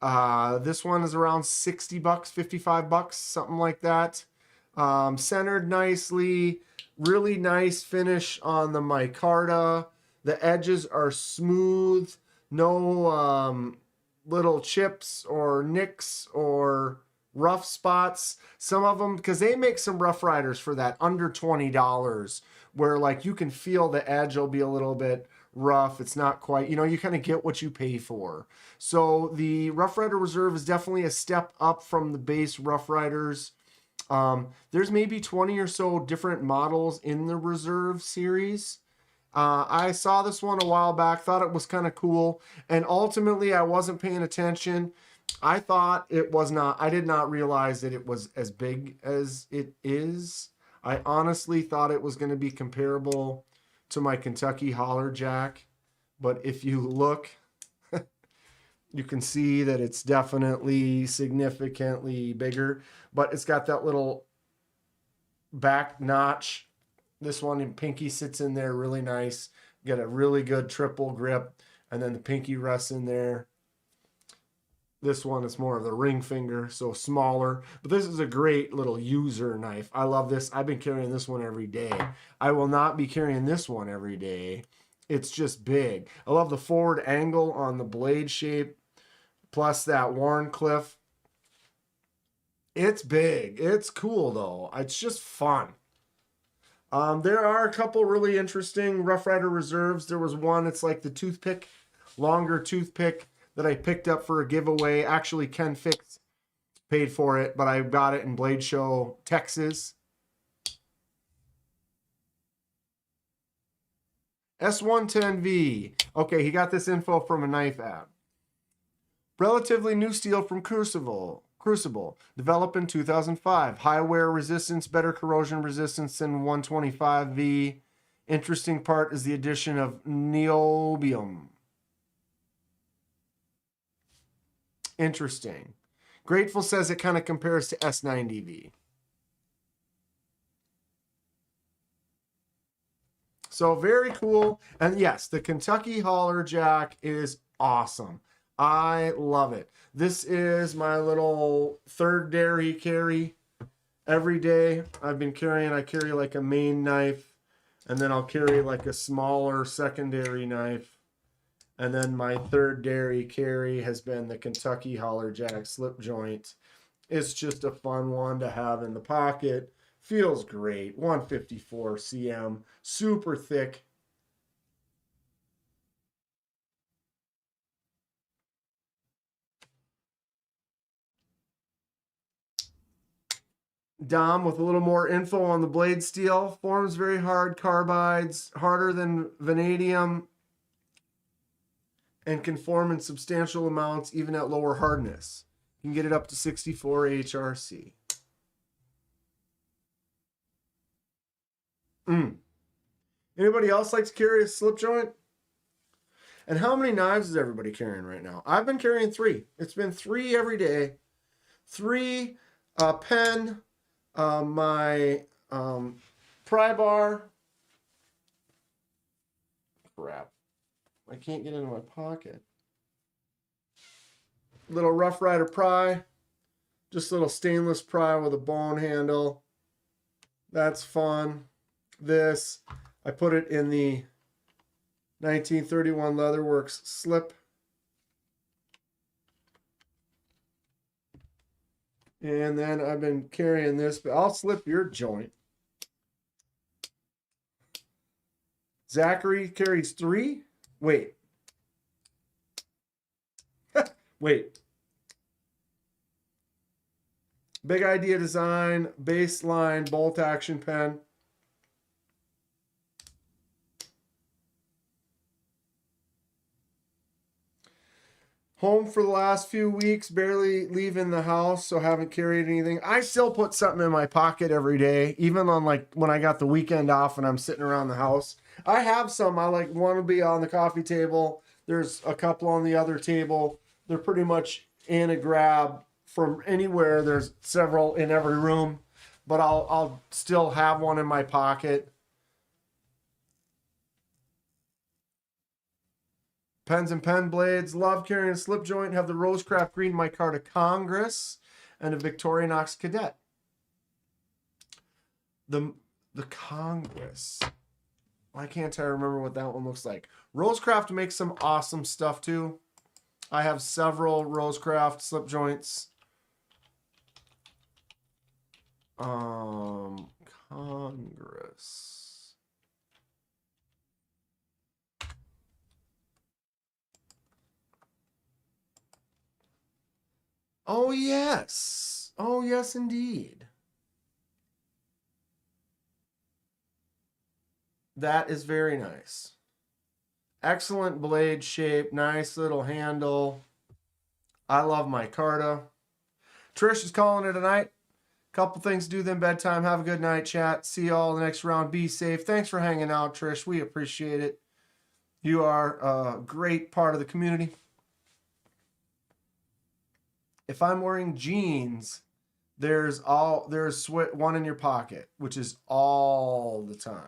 This one is around $60, $55, something like that. Centered nicely. Really nice finish on the micarta. The edges are smooth. No little chips or nicks or rough spots. Some of them, because they make some Rough Riders for that under $20, where like you can feel the edge will be a little bit rough. It's not quite, you kind of get what you pay for. So the Rough Rider Reserve is definitely a step up from the base Rough Riders. There's maybe 20 or so different models in the Reserve series. I saw this one a while back, thought it was kind of cool, and ultimately I wasn't paying attention. I thought it was not, I did not realize that it was as big as it is. I honestly thought it was going to be comparable to my Kentucky Holler Jack, But if you look, you can see that it's definitely significantly bigger, but it's got that little back notch. This one in pinky sits in there really nice. Get a really good triple grip, and then the pinky rests in there. This one is more of the ring finger, so smaller. But this is a great little user knife. I love this. I've been carrying this one every day. I will not be carrying this one every day. It's just big. I love the forward angle on the blade shape, plus that Warncliffe. It's big. It's cool, though. It's just fun. There are a couple really interesting Rough Rider reserves. There was one, it's like the toothpick, longer toothpick that I picked up for a giveaway. Actually, Ken Fix paid for it, but I got it in Blade Show, Texas. S110V. Okay, he got this info from a knife app. Relatively new steel from Crucible. Developed in 2005. High wear resistance, better corrosion resistance than 125V. Interesting part is the addition of niobium. Interesting. Grateful says it kind of compares to S90V. So very cool. And yes, the Kentucky Holler Jack is awesome. I love it. This is my little third dairy carry every day. I carry like a main knife, and then I'll carry like a smaller secondary knife. And then my third dairy carry has been the Kentucky Holler Jack slip joint. It's just a fun one to have in the pocket. Feels great. 154 cm, super thick. Dom with a little more info on the blade steel. Forms very hard carbides, harder than vanadium, and can form in substantial amounts even at lower hardness. You can get it up to 64 HRC. Anybody else like to carry a slip joint? And how many knives is everybody carrying right now? I've been carrying 3. It's been 3 every day. 3 pen, my pry bar. Crap. I can't get into my pocket. Little Rough Rider pry. Just a little stainless pry with a bone handle. That's fun. This, I put it in the 1931 Leatherworks slip. And then I've been carrying this, but I'll slip your joint. Zachary carries 3. Wait. Wait. Big Idea Design, baseline, bolt action pen. Home for the last few weeks, barely leaving the house, so haven't carried anything. I still put something in my pocket every day, even on like when I got the weekend off and I'm sitting around the house. I have some. I like one to be on the coffee table. There's a couple on the other table. They're pretty much in a grab from anywhere. There's several in every room, but I'll still have one in my pocket. Pens and pen blades. Love carrying a slip joint. Have the Rosecraft Green Micarta Congress and a Victorinox Cadet. The Congress. Why can't I remember what that one looks like? Rosecraft makes some awesome stuff too. I have several Rosecraft slip joints. Congress. Oh, yes. Oh, yes, indeed. That is very nice. Excellent blade shape. Nice little handle. I love my Micarta. Trish is calling it a night. Couple things to do then bedtime. Have a good night, chat. See y'all in the next round. Be safe. Thanks for hanging out, Trish. We appreciate it. You are a great part of the community. If I'm wearing jeans, there's one in your pocket, which is all the time.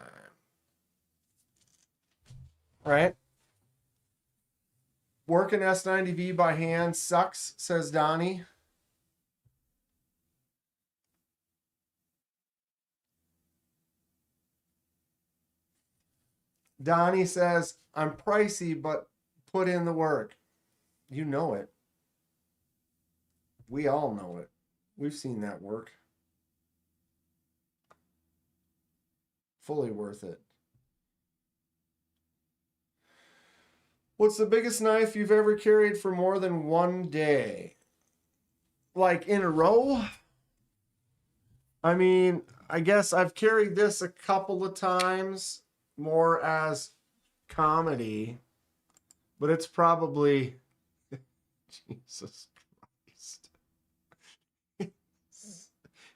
Right? Working S90V by hand sucks, says Donnie. Donnie says, I'm pricey, but put in the work. You know it. We all know it. We've seen that work. Fully worth it. What's the biggest knife you've ever carried for more than one day? Like in a row? I mean, I guess I've carried this a couple of times more as comedy, but it's probably Jesus Christ.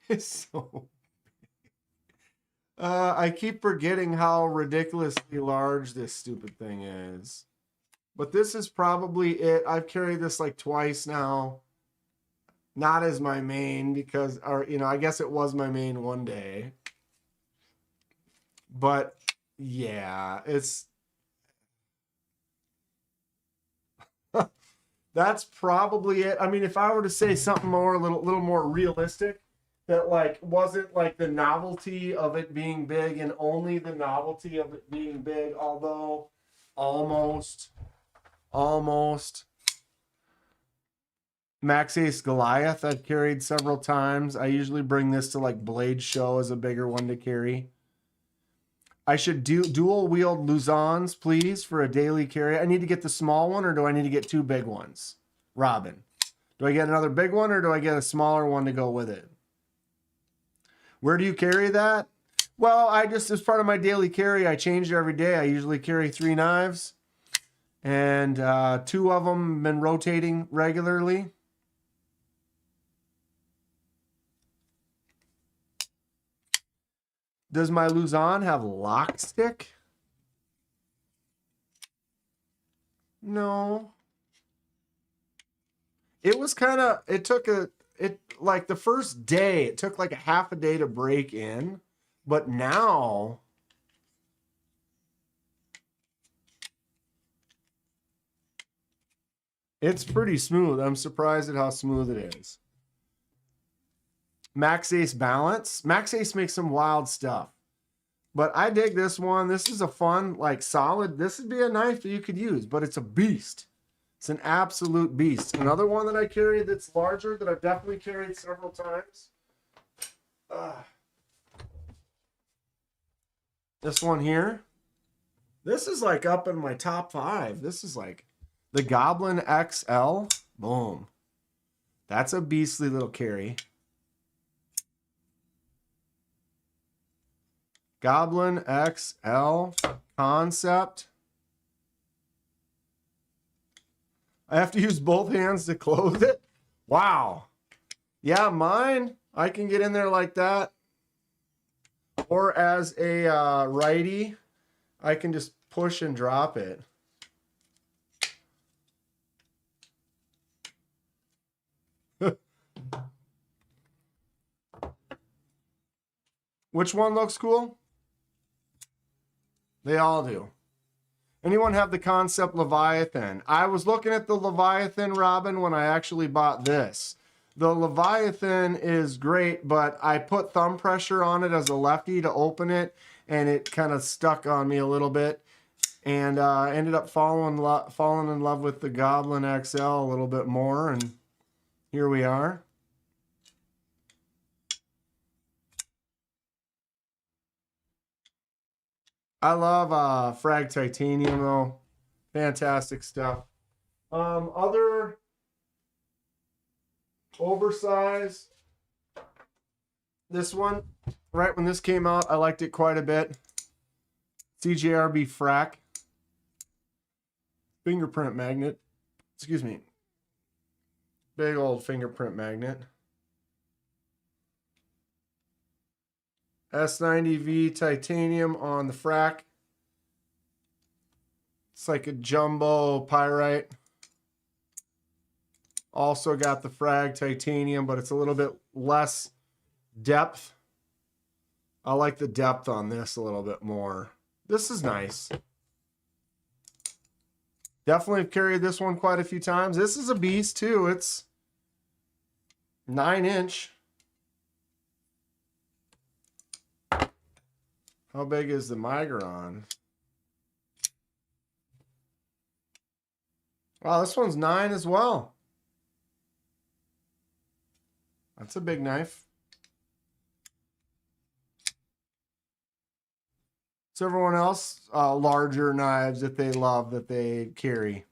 It's so I keep forgetting how ridiculously large this stupid thing is. But this is probably it. I've carried this like twice now. Not as my main because, or I guess it was my main one day. But yeah, it's that's probably it. I mean, if I were to say something more, a little more realistic, that like wasn't like the novelty of it being big and only the novelty of it being big, although almost Max Ace Goliath I've carried several times. I usually bring this to like Blade Show as a bigger one to carry. I should do dual wield Luzons, please, for a daily carry. I need to get the small one, or do I need to get two big ones? Robin, do I get another big one, or do I get a smaller one to go with it? Where do you carry that? Well, I just, as part of my daily carry, I change it every day. I usually carry 3 knives, and 2 of them been rotating regularly. Does my Luzon have lock stick? No. It was kind of, like the first day, it took like a half a day to break in. But now, it's pretty smooth. I'm surprised at how smooth it is. Max Ace Balance. Max Ace makes some wild stuff. But I dig this one. This is a fun, like solid. This would be a knife that you could use, but it's a beast. It's an absolute beast. Another one that I carry that's larger that I've definitely carried several times. This one here. This is like up in my top 5. This is like the Goblin XL. Boom. That's a beastly little carry. Goblin XL Kansept. I have to use both hands to close it. Wow. Yeah, mine, I can get in there like that. Or as a righty, I can just push and drop it. Which one looks cool? They all do. Anyone have the Kansept Leviathan? I was looking at the Leviathan, Robin, when I actually bought this. The Leviathan is great, but I put thumb pressure on it as a lefty to open it, and it kind of stuck on me a little bit. And ended up falling in love with the Goblin XL a little bit more, and here we are. I love Frag Titanium though. Fantastic stuff. Other oversized. This one, right when this came out, I liked it quite a bit. CJRB frac. Fingerprint magnet. Excuse me. Big old fingerprint magnet. S90V titanium on the frac. It's like a jumbo pyrite. Also got the frag titanium, but it's a little bit less depth. I like the depth on this a little bit more. This is nice. Definitely carried this one quite a few times. This is a beast too. It's 9-inch. How big is the Migron? Wow, this one's 9 as well. That's a big knife. So everyone else, larger knives that they love, that they carry.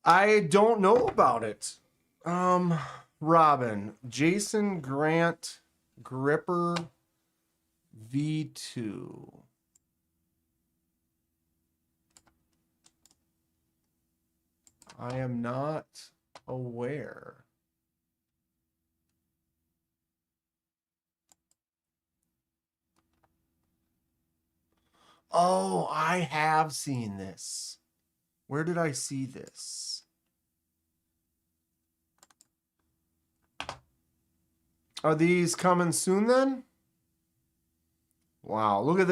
I don't know about it. Robin, Jason Grant Gripper V2. I am not aware. Oh, I have seen this. Where did I see this? Are these coming soon then? Wow, look at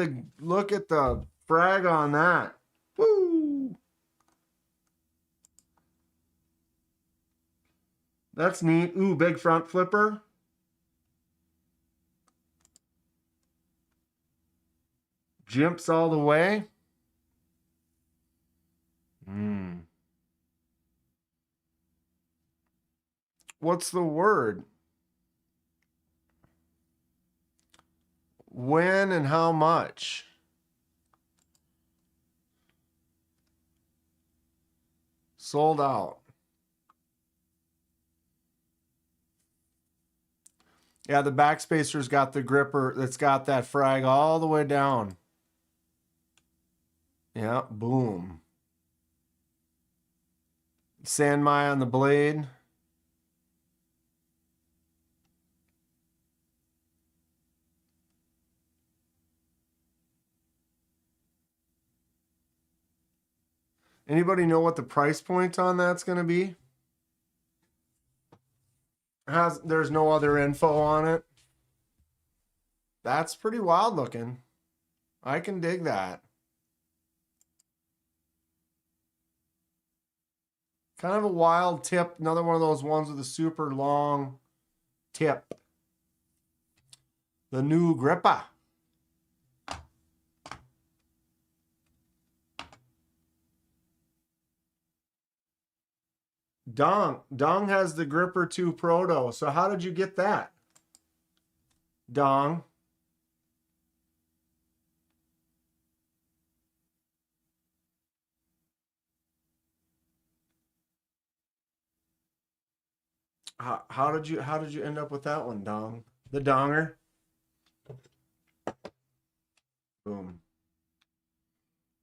the frag on that. Woo! That's neat. Ooh, big front flipper. Jimps all the way. What's the word? When and how much? Sold out. Yeah, the backspacer's got the gripper that's got that frag all the way down. Yeah, boom. Sandmai on the blade. Anybody know what the price point on that's going to be? There's no other info on it. That's pretty wild looking. I can dig that. Kind of a wild tip. Another one of those ones with a super long tip. The new Grippa. Dong has the Gripper 2 Proto. So how did you get that? Dong. How did you end up with that one, Dong? The Donger. Boom.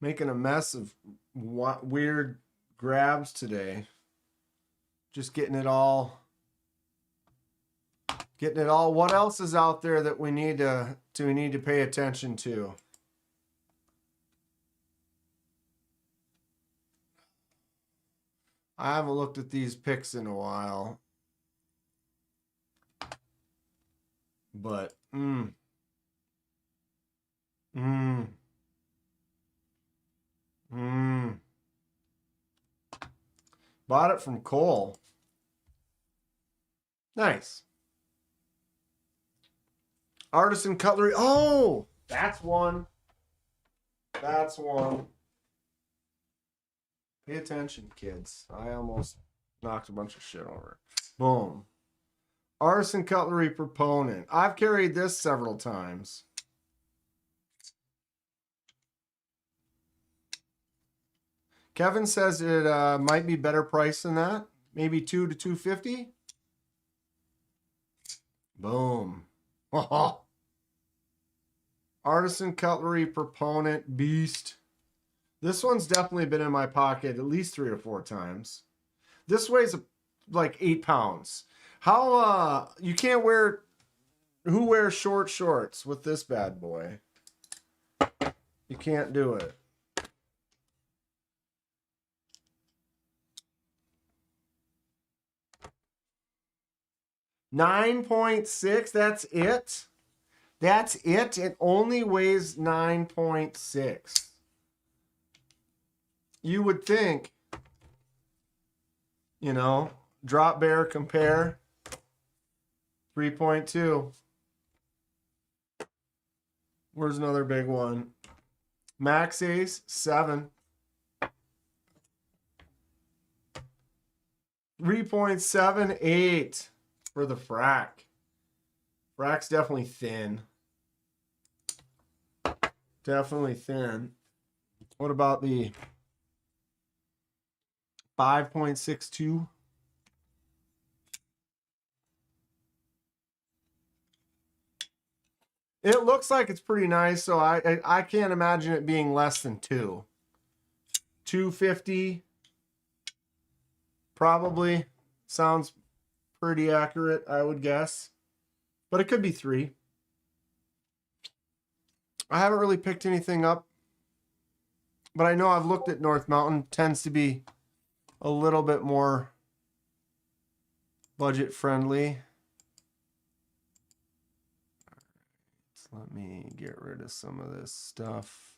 Making a mess of weird grabs today. Just getting it all. What else is out there that we need to pay attention to? I haven't looked at these picks in a while. But bought it from Cole. Nice. Artisan Cutlery. Oh, that's one. That's one. Pay attention, kids. I almost knocked a bunch of shit over. Boom. Artisan Cutlery Proponent. I've carried this several times. Kevin says it might be better price than that. Maybe $2 to $250. Boom. Artisan Cutlery Proponent Beast. This one's definitely been in my pocket at least 3 or 4 times. This weighs like 8 pounds. How you can't wear Who wears short shorts with this bad boy? You can't do it. $9.6, that's it. That's it. It only weighs 9.6. You would think, you know, drop bear compare 3.2. Where's another big one? Max Ace 7. 3.78 for the frac. Frac's definitely thin. Definitely thin. What about the 5.62? It looks like it's pretty nice, so I can't imagine it being less than 2. 250 probably sounds pretty accurate, I would guess. But it could be 3. I haven't really picked anything up, but I know I've looked at North Mountain. Tends to be a little bit more budget friendly. So let me get rid of some of this stuff.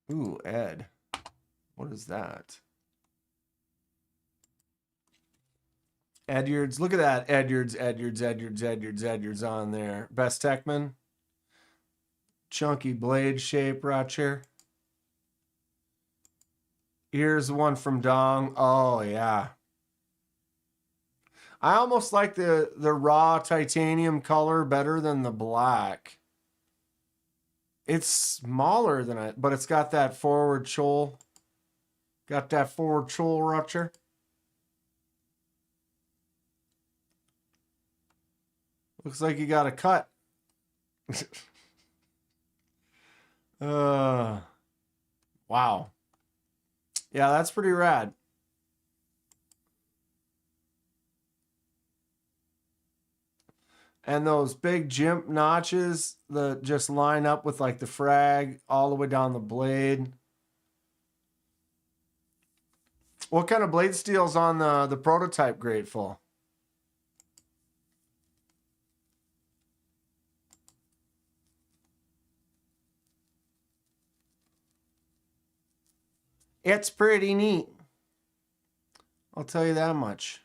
Ooh, Ed. What is that? Edyards. Look at that. Edyards on there. Best Techman. Chunky blade shape right here. Here's the one from Dong. Oh, yeah. I almost like the raw titanium color better than the black. It's smaller than it, but it's got that forward choll. Got that forward choll rupture. Looks like you got a cut. Wow. Yeah, that's pretty rad. And those big jimp notches that just line up with like the frag all the way down the blade. What kind of blade steel's on the prototype, Grateful? It's pretty neat. I'll tell you that much.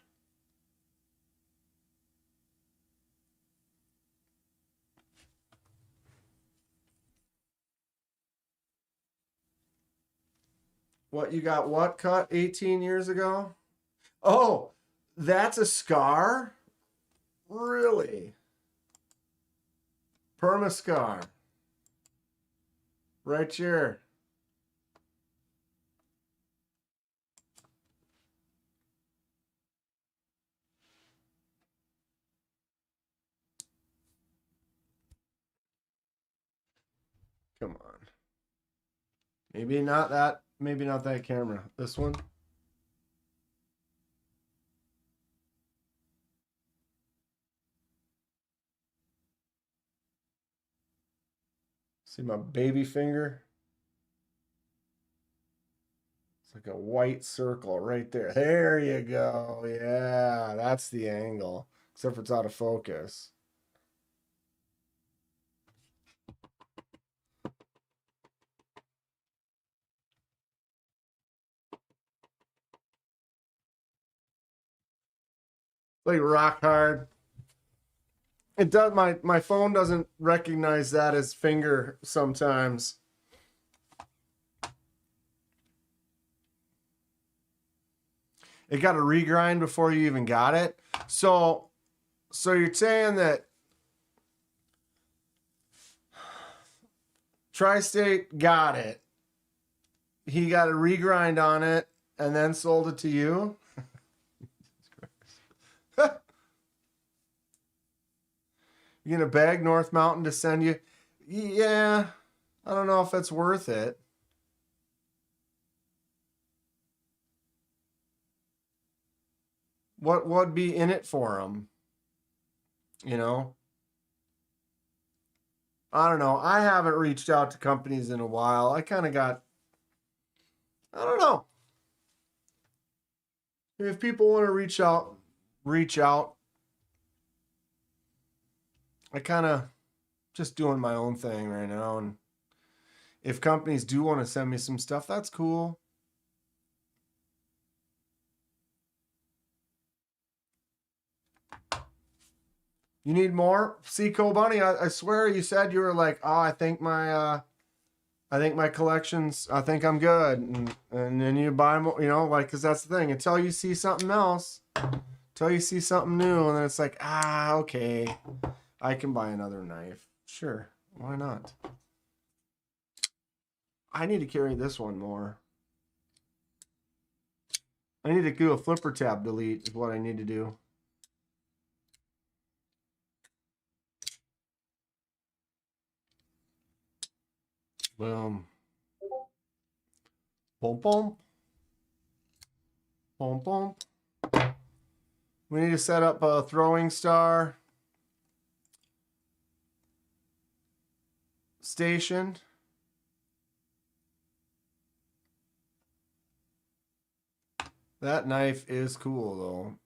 What, you got what cut 18 years ago? Oh, that's a scar? Really? Permascar. Right here. Come on. Maybe not that camera. This one. See my baby finger? It's like a white circle right there. There you go. Yeah, that's the angle. Except for it's out of focus. Like rock hard. It does. My phone doesn't recognize that as finger sometimes. It got a regrind before you even got it. So you're saying that Tri-State got it. He got a regrind on it and then sold it to you? You gonna beg North Mountain to send you? Yeah, I don't know if it's worth it. What would be in it for them? You know? I don't know. I haven't reached out to companies in a while. I kind of got, I don't know. If people want to reach out, reach out. I kind of just doing my own thing right now. And if companies do want to send me some stuff, that's cool. You need more? See, Bunny, I swear you said you were like, oh, I think my collections, I think I'm good. And then you buy more, you know, like, cause that's the thing. Until you see something else, until you see something new, and then it's like, okay, I can buy another knife. Sure. Why not? I need to carry this one more. I need to do a flipper tab delete is what I need to do. Boom. Boom, boom. Boom, boom. We need to set up a throwing star station. That knife is cool, though.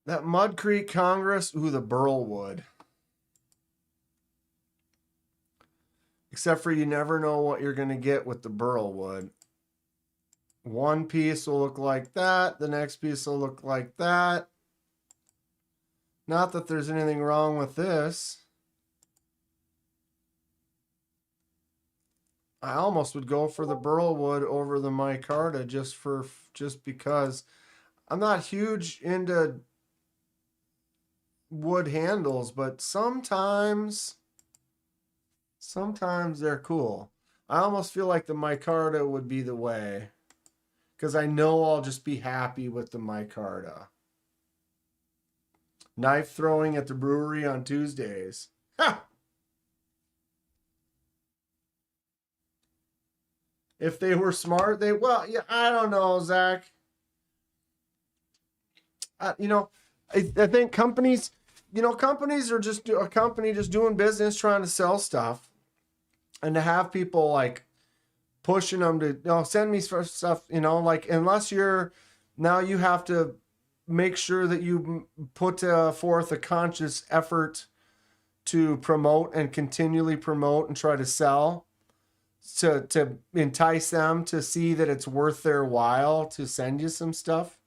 That Mud Creek Congress, ooh, the burl wood. Except for you never know what you're going to get with the burl wood. One piece will look like that. The next piece will look like that. Not that there's anything wrong with this. I almost would go for the burl wood over the micarta just because I'm not huge into wood handles, but sometimes they're cool. I almost feel like the micarta would be the way, because I know I'll just be happy with the micarta. Knife throwing at the brewery on Tuesdays. Ha! If they were smart, well, yeah, I don't know, Zach. You know, I think companies, you know, companies are just a company just doing business, trying to sell stuff, and to have people like pushing them to, you know, send me stuff, you know, like, unless you're, now you have to make sure that you put forth a conscious effort to promote and continually promote and try to sell, to entice them to see that it's worth their while to send you some stuff.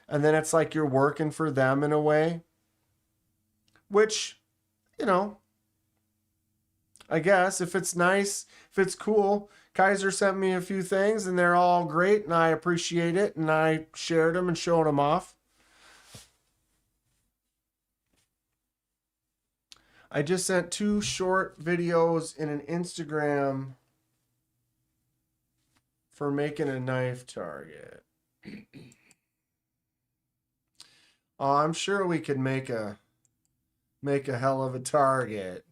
And then it's like you're working for them in a way, which, you know, I guess if it's nice, if it's cool. Kizer sent me a few things and they're all great and I appreciate it, and I shared them and showed them off. I just sent 2 short videos in an Instagram for making a knife target. Oh, I'm sure we could make a hell of a target.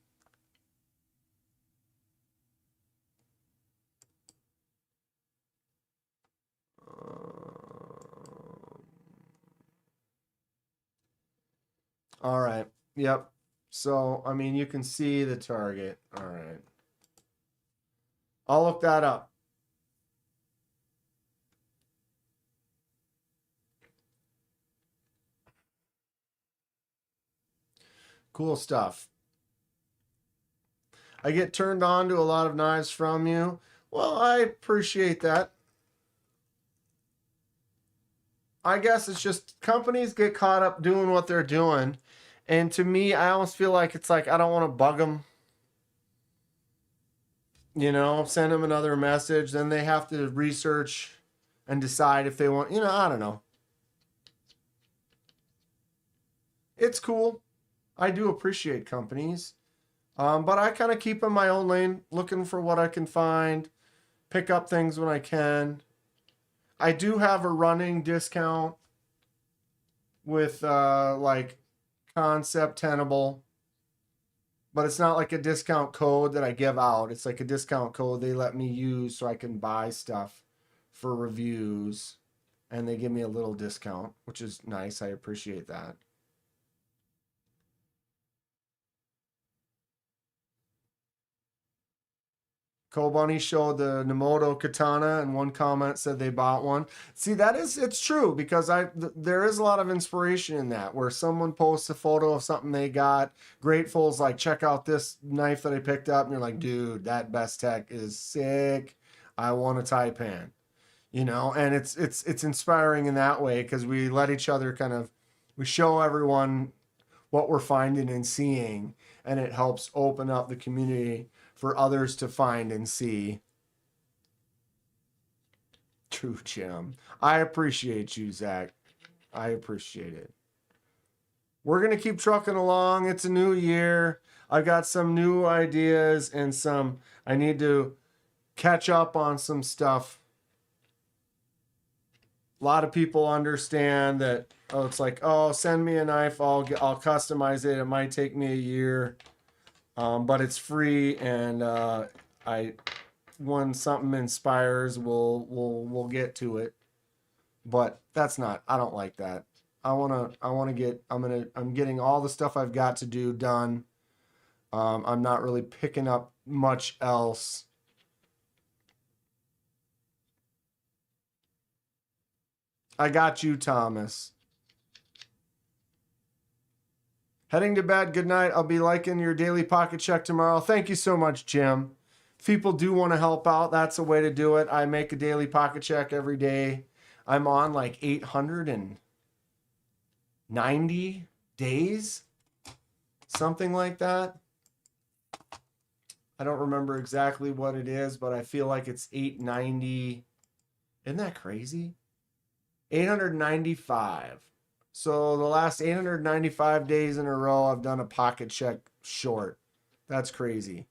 All right. Yep. So, I mean, you can see the target. All right. I'll look that up. Cool stuff. I get turned on to a lot of knives from you. Well, I appreciate that. I guess it's just companies get caught up doing what they're doing. And to me, I almost feel like it's like I don't want to bug them. You know, send them another message. Then they have to research and decide if they want, you know, I don't know. It's cool. I do appreciate companies. But I kind of keep in my own lane, looking for what I can find, pick up things when I can. I do have a running discount with like Kansept, Tenable, but it's not like a discount code that I give out. It's like a discount code they let me use so I can buy stuff for reviews, and they give me a little discount, which is nice. I appreciate that. Kobani showed the Nemoto katana, and one comment said they bought one. See, it's true, because there is a lot of inspiration in that, where someone posts a photo of something they got. Grateful's like, check out this knife that I picked up, and you're like, dude, that Best Tech is sick. I want a Taipan, you know, and it's inspiring in that way, because we let each other we show everyone what we're finding and seeing, and it helps open up the community for others to find and see. True, Jim. I appreciate you, Zach. I appreciate it. We're going to keep trucking along. It's a new year. I've got some new ideas and I need to catch up on some stuff. A lot of people understand that, it's like, send me a knife, I'll customize it. It might take me a year. But it's free, and when something inspires, we'll get to it. But that's not. I don't like that. I'm getting all the stuff I've got to do done. I'm not really picking up much else. I got you, Thomas. Heading to bed. Good night. I'll be liking your daily pocket check tomorrow. Thank you so much, Jim. If people do want to help out, that's a way to do it. I make a daily pocket check every day. I'm on like 890 days, something like that. I don't remember exactly what it is, but I feel like it's 890. Isn't that crazy? 895. So the last 895 days in a row, I've done a pocket check short. That's crazy.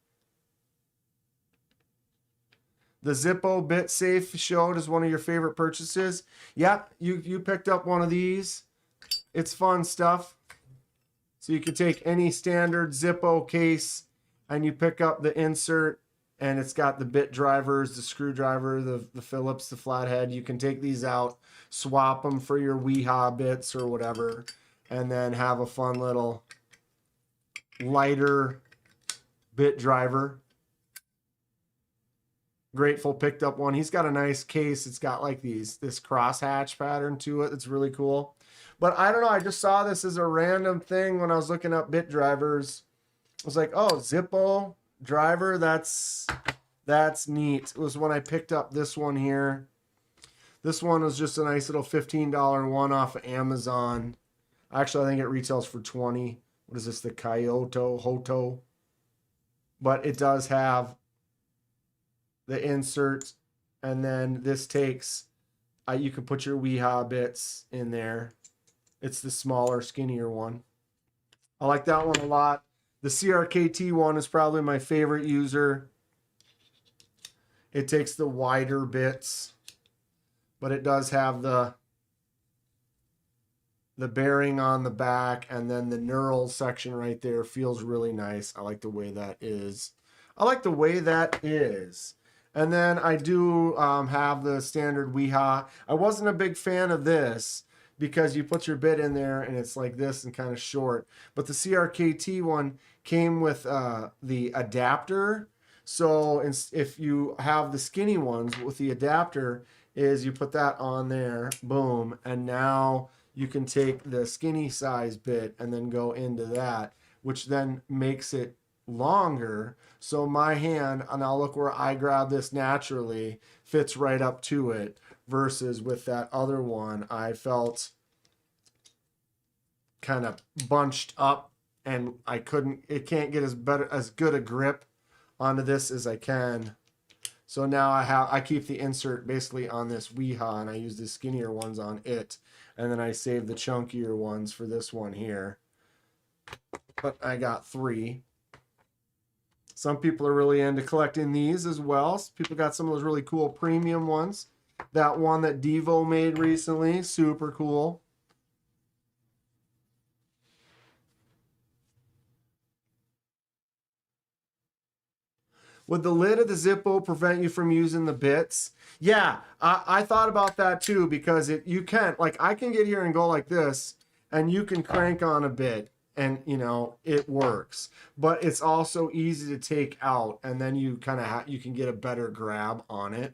The Zippo Bit Safe showed as one of your favorite purchases. Yep, you picked up one of these. It's fun stuff. So you could take any standard Zippo case and you pick up the insert, and it's got the bit drivers, the screwdriver, the Phillips, the flathead. You can take these out, swap them for your Weehaw bits or whatever, and then have a fun little lighter bit driver. Grateful picked up one. He's got a nice case. It's got like this crosshatch pattern to it. It's really cool. But I don't know. I just saw this as a random thing when I was looking up bit drivers. I was like, oh, Zippo driver. That's neat. It was when I picked up this one here. This one was just a nice little $15 one off of Amazon. Actually, I think it retails for $20. What is this? The Hoto. But it does have the insert, and then this takes, you can put your Weehaw bits in there. It's the smaller, skinnier one. I like that one a lot. The CRKT one is probably my favorite user. It takes the wider bits, but it does have the bearing on the back, and then the knurl section right there feels really nice. I like the way that is. And then I do have the standard Weehaw. I wasn't a big fan of this because you put your bit in there and it's like this and kind of short. But the CRKT one came with the adapter. So if you have the skinny ones with the adapter, is you put that on there, boom, and now you can take the skinny size bit and then go into that, which then makes it longer. So my hand, and I'll look where I grab this naturally, fits right up to it, versus with that other one, I felt kind of bunched up and it can't get as good a grip onto this as I can. So now I keep the insert basically on this Weehaw, and I use the skinnier ones on it, and then I save the chunkier ones for this one here. But I got 3. Some people are really into collecting these as well. People got some of those really cool premium ones. That one that Devo made recently, super cool. Would the lid of the Zippo prevent you from using the bits? Yeah, I thought about that too, because you can't, like, I can get here and go like this, and you can crank on a bit, and you know it works. But it's also easy to take out, and then you kind of you can get a better grab on it.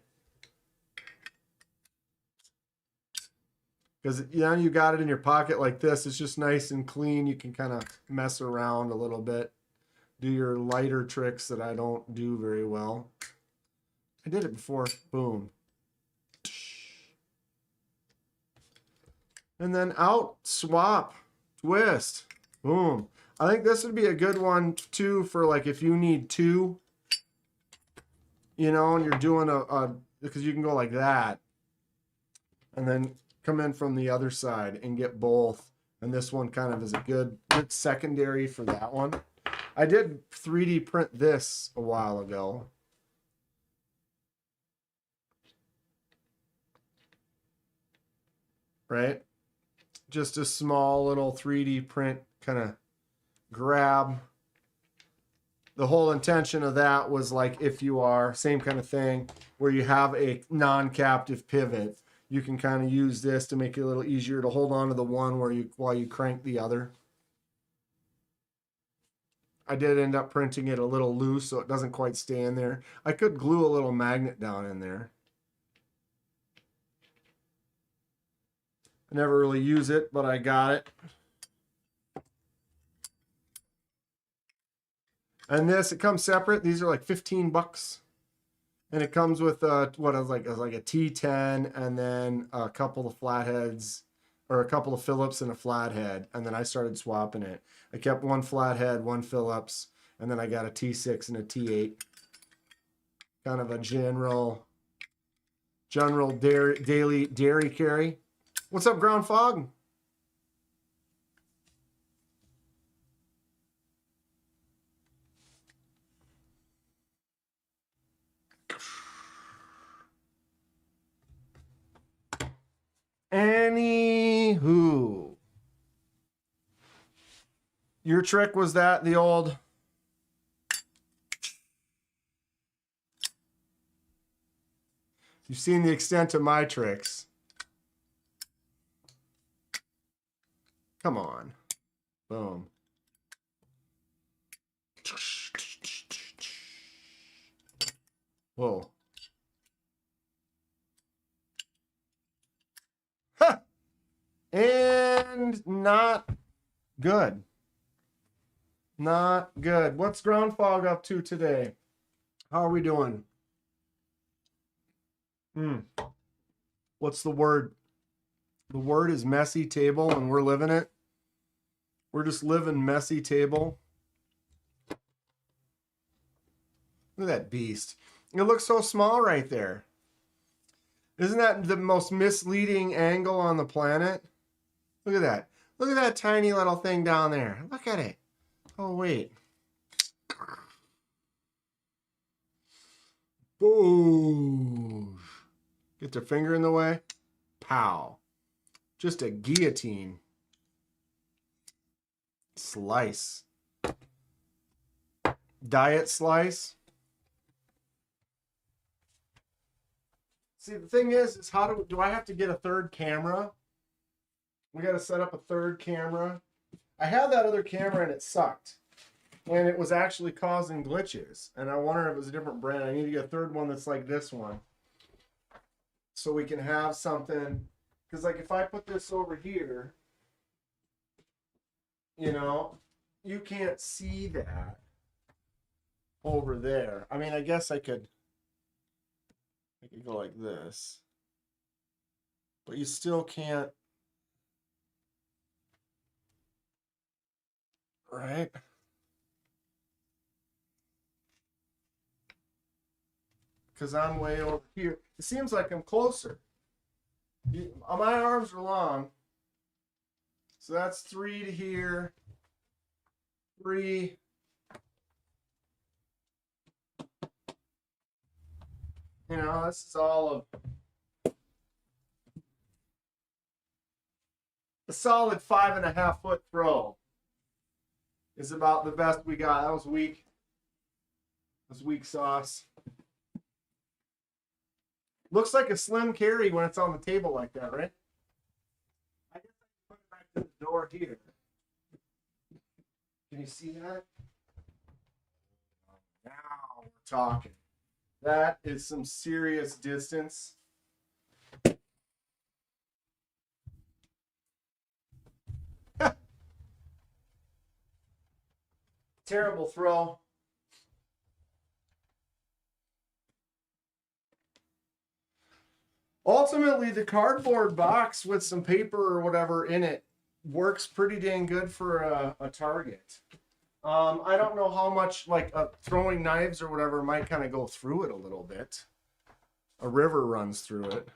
Because you got it in your pocket like this. It's just nice and clean. You can kind of mess around a little bit. Do your lighter tricks that I don't do very well. I did it before. Boom. And then out, swap, twist. Boom. I think this would be a good one too for like if you need two, you know, and you're doing because you can go like that. And then come in from the other side and get both. And this one kind of is a good secondary for that one. I did 3D print this a while ago. Right? Just a small little 3D print kind of grab. The whole intention of that was like if you are, same kind of thing, where you have a non-captive pivot, you can kind of use this to make it a little easier to hold on to the one while you crank the other. I did end up printing it a little loose so it doesn't quite stay in there. I could glue a little magnet down in there. I never really use it, but I got it. And this, it comes separate. These are like 15 bucks. And it comes with what I was like, a T10 and then a couple of flatheads, or a couple of Phillips and a flathead. And then I started swapping it. I kept one flathead, one Phillips, and then I got a T6 and a T8. Kind of a general daily dairy carry. What's up, Ground Fog? Anywho, your trick was that the old you've seen the extent of my tricks. Come on. Boom. Whoa. Ha! And not good. Not good. What's Ground Fog up to today? How are we doing? What's the word? The word is messy table, and we're living it. We're just living messy table. Look at that beast. It looks so small right there. Isn't that the most misleading angle on the planet? Look at that. Look at that tiny little thing down there. Look at it. Oh, wait. Boom. Get their finger in the way. Pow. Just a guillotine. Slice. Diet slice. See, the thing is how do I have to get a third camera? We got to set up a third camera. I had that other camera and it sucked. And it was actually causing glitches. And I wonder if it was a different brand. I need to get a third one that's like this one. So we can have something. Because like if I put this over here, you know, you can't see that over there. I mean, I guess I could go like this. But you still can't. Right? Because I'm way over here. It seems like I'm closer. My arms are long. So that's 3 to here. 3. You know, this is all a solid 5.5 foot throw is about the best we got. That was weak. That was weak sauce. Looks like a slim carry when it's on the table like that, right? I guess I can put it back to the door here. Can you see that? Now we're talking. That is some serious distance. Terrible throw. Ultimately, the cardboard box with some paper or whatever in it works pretty dang good for a target. I don't know how much, like throwing knives or whatever might kind of go through it a little bit. A river runs through it,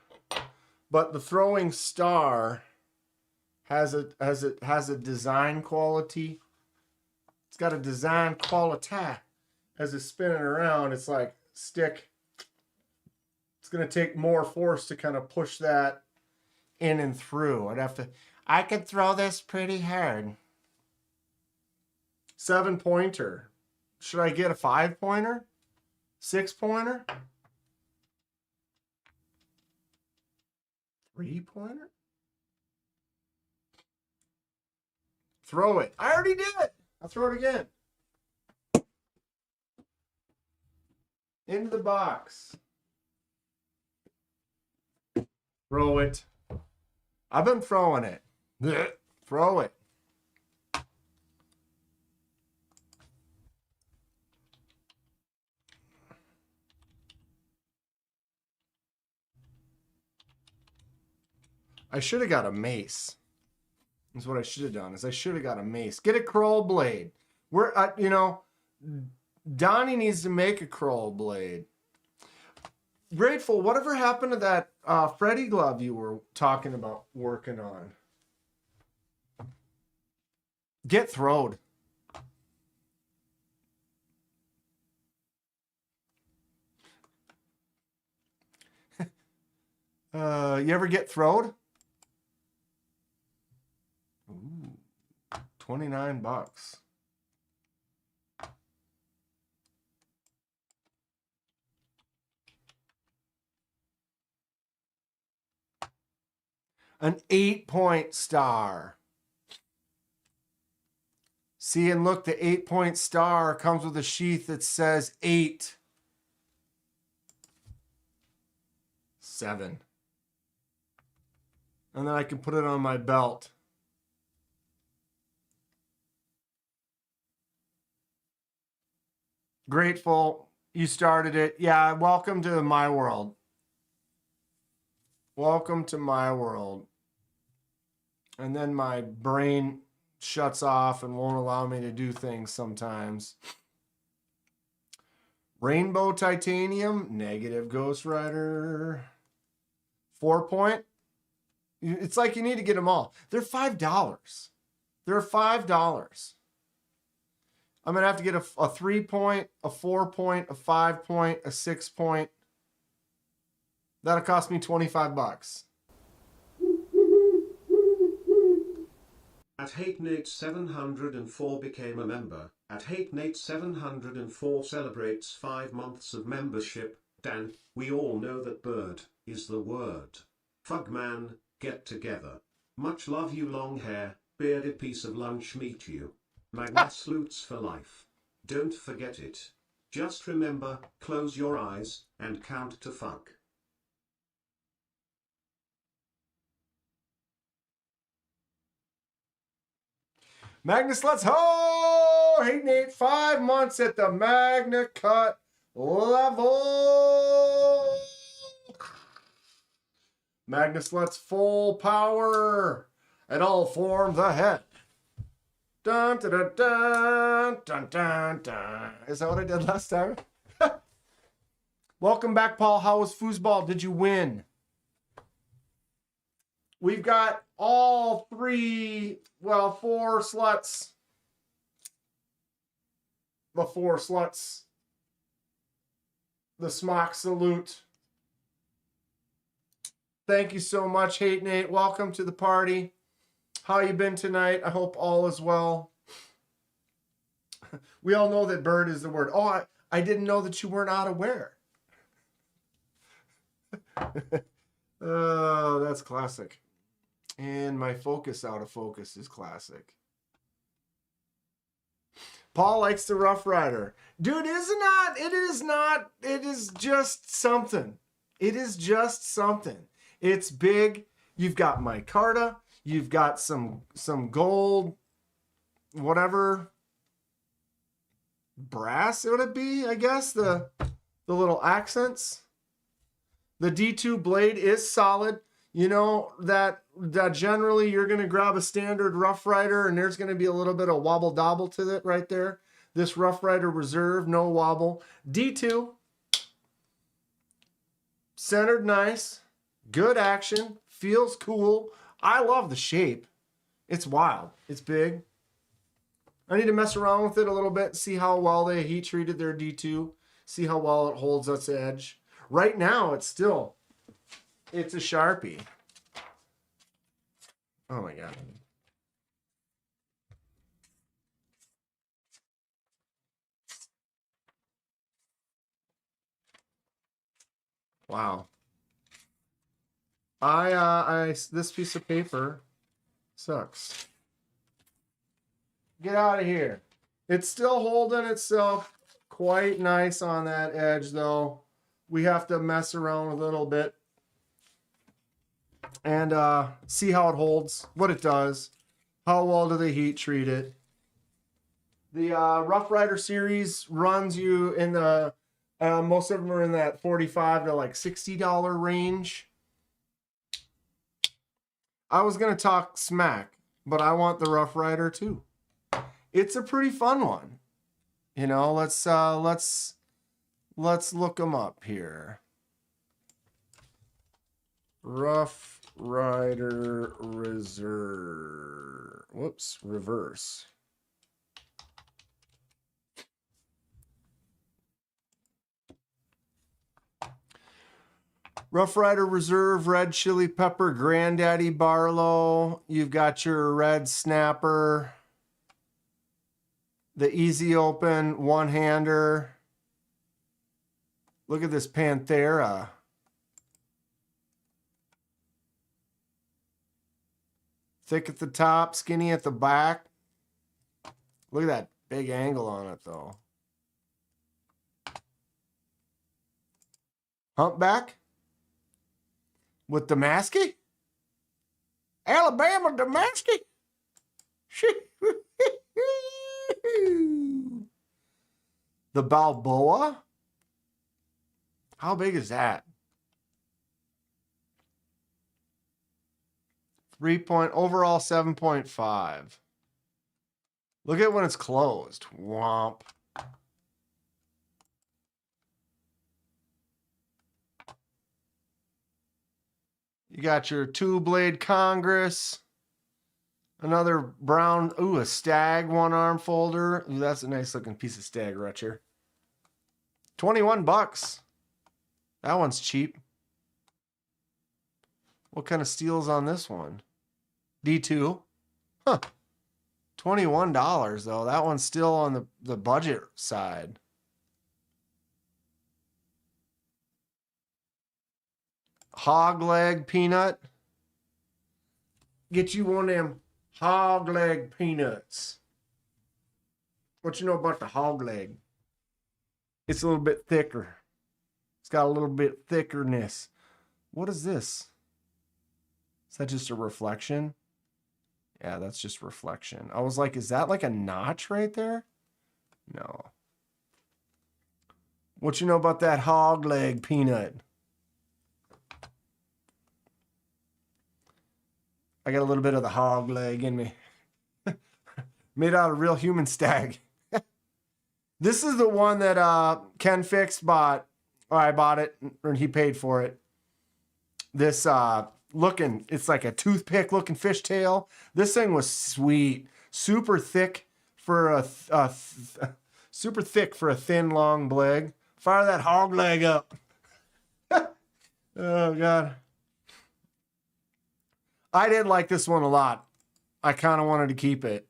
but the throwing star has a design quality. It's got a design quality as it's spinning around. It's like stick. It's going to take more force to kind of push that in and through. I could throw this pretty hard. 7-pointer. Should I get a 5-pointer? 6-pointer? 3-pointer? Throw it. I already did. I'll throw it again. Into the box. Throw it. I've been throwing it. Throw it. I should have got a mace. That's what I should have done. Is I should have got a mace. Get a crow blade. Donnie needs to make a crow blade. Grateful. Whatever happened to that Freddy glove you were talking about working on? Get throwed. You ever get throwed? Ooh, $29. An 8-point star. See, and look, the 8-point star comes with a sheath that says 8. 7. And then I can put it on my belt. Grateful you started it. Yeah, welcome to my world. Welcome to my world. And then my brain shuts off and won't allow me to do things sometimes. Rainbow titanium, negative Ghost Rider. 4-point. It's like you need to get them all. They're $5. They're $5. I'm going to have to get a 3-point, a 4-point, a 5-point, a 6-point. That'll cost me $25. At HateNate704 became a member. At HateNate704 celebrates 5 months of membership. Dan, we all know that bird is the word. Fugman, get together. Much love you long hair, bearded piece of lunch meet you. Magnus Lutz for life. Don't forget it. Just remember, close your eyes, and count to fuck. Magnus, let's ho! Hey, Nate, 5 months at the Magna Cut level. Magnus, let's full power at all forms ahead. Dun, dun, dun, dun, dun, dun, dun. Is that what I did last time? Welcome back, Paul. How was foosball? Did you win? We've got all 4 sluts. The 4 sluts. The smock salute. Thank you so much, Hate Nate. Welcome to the party. How you been tonight? I hope all is well. We all know that bird is the word. Oh, I didn't know that you were not aware. Oh, that's classic. And my focus out of focus is classic. Paul likes the Rough Rider. Dude, it is just something. It is just something. It's big. You've got micarta. You've got some gold, whatever, brass would it be, I guess, the little accents. The D2 blade is solid. You know that generally you're going to grab a standard Rough Rider and there's going to be a little bit of wobble dobble to it right there. This Rough Rider Reserve, no wobble. D2, centered nice, good action, feels cool. I love the shape. It's wild. It's big. I need to mess around with it a little bit, see how well they heat treated their D2, see how well it holds its edge. Right now, it's a Sharpie. Oh my God. Wow. This piece of paper sucks. Get out of here. It's still holding itself quite nice on that edge though. We have to mess around a little bit and see how it holds, what it does, how well do they heat treat it. The Rough Rider series runs you in the most of them are in that $45 to like $60 range. I was gonna talk smack, but I want the Rough Rider too. It's a pretty fun one. You know, let's look them up here. Rough Rider Reserve. Whoops, reverse. Rough Rider Reserve, Red Chili Pepper, Granddaddy Barlow. You've got your Red Snapper. The Easy Open one-hander. Look at this Panthera. Thick at the top, skinny at the back. Look at that big angle on it, though. Humpback with Damascus. Alabama Damascus. The Balboa. How big is that? 3 overall 7.5. Look at when it's closed. Womp. You got your two-blade Congress. Another brown, ooh, a stag one-arm folder. Ooh, that's a nice looking piece of stag retcher. 21 bucks. That one's cheap. What kind of steel's on this one? D2. Huh. $21 though. That one's still on the budget side. Hog leg peanut. Get you one of them hog leg peanuts. What you know about the hog leg? It's a little bit thicker. It's got a little bit thickerness. What is this? Is that just a reflection? Yeah, that's just reflection. I was like, is that like a notch right there? No. What you know about that hog leg peanut? I got a little bit of the hog leg in me. Made out of real human stag. This is the one that Ken Fix bought. Or I bought it, and he paid for it. This it's like a toothpick looking fishtail. This thing was sweet. Super thick for a thin long blade. Fire that hog leg up. Oh God. I did like this one a lot. I kind of wanted to keep it.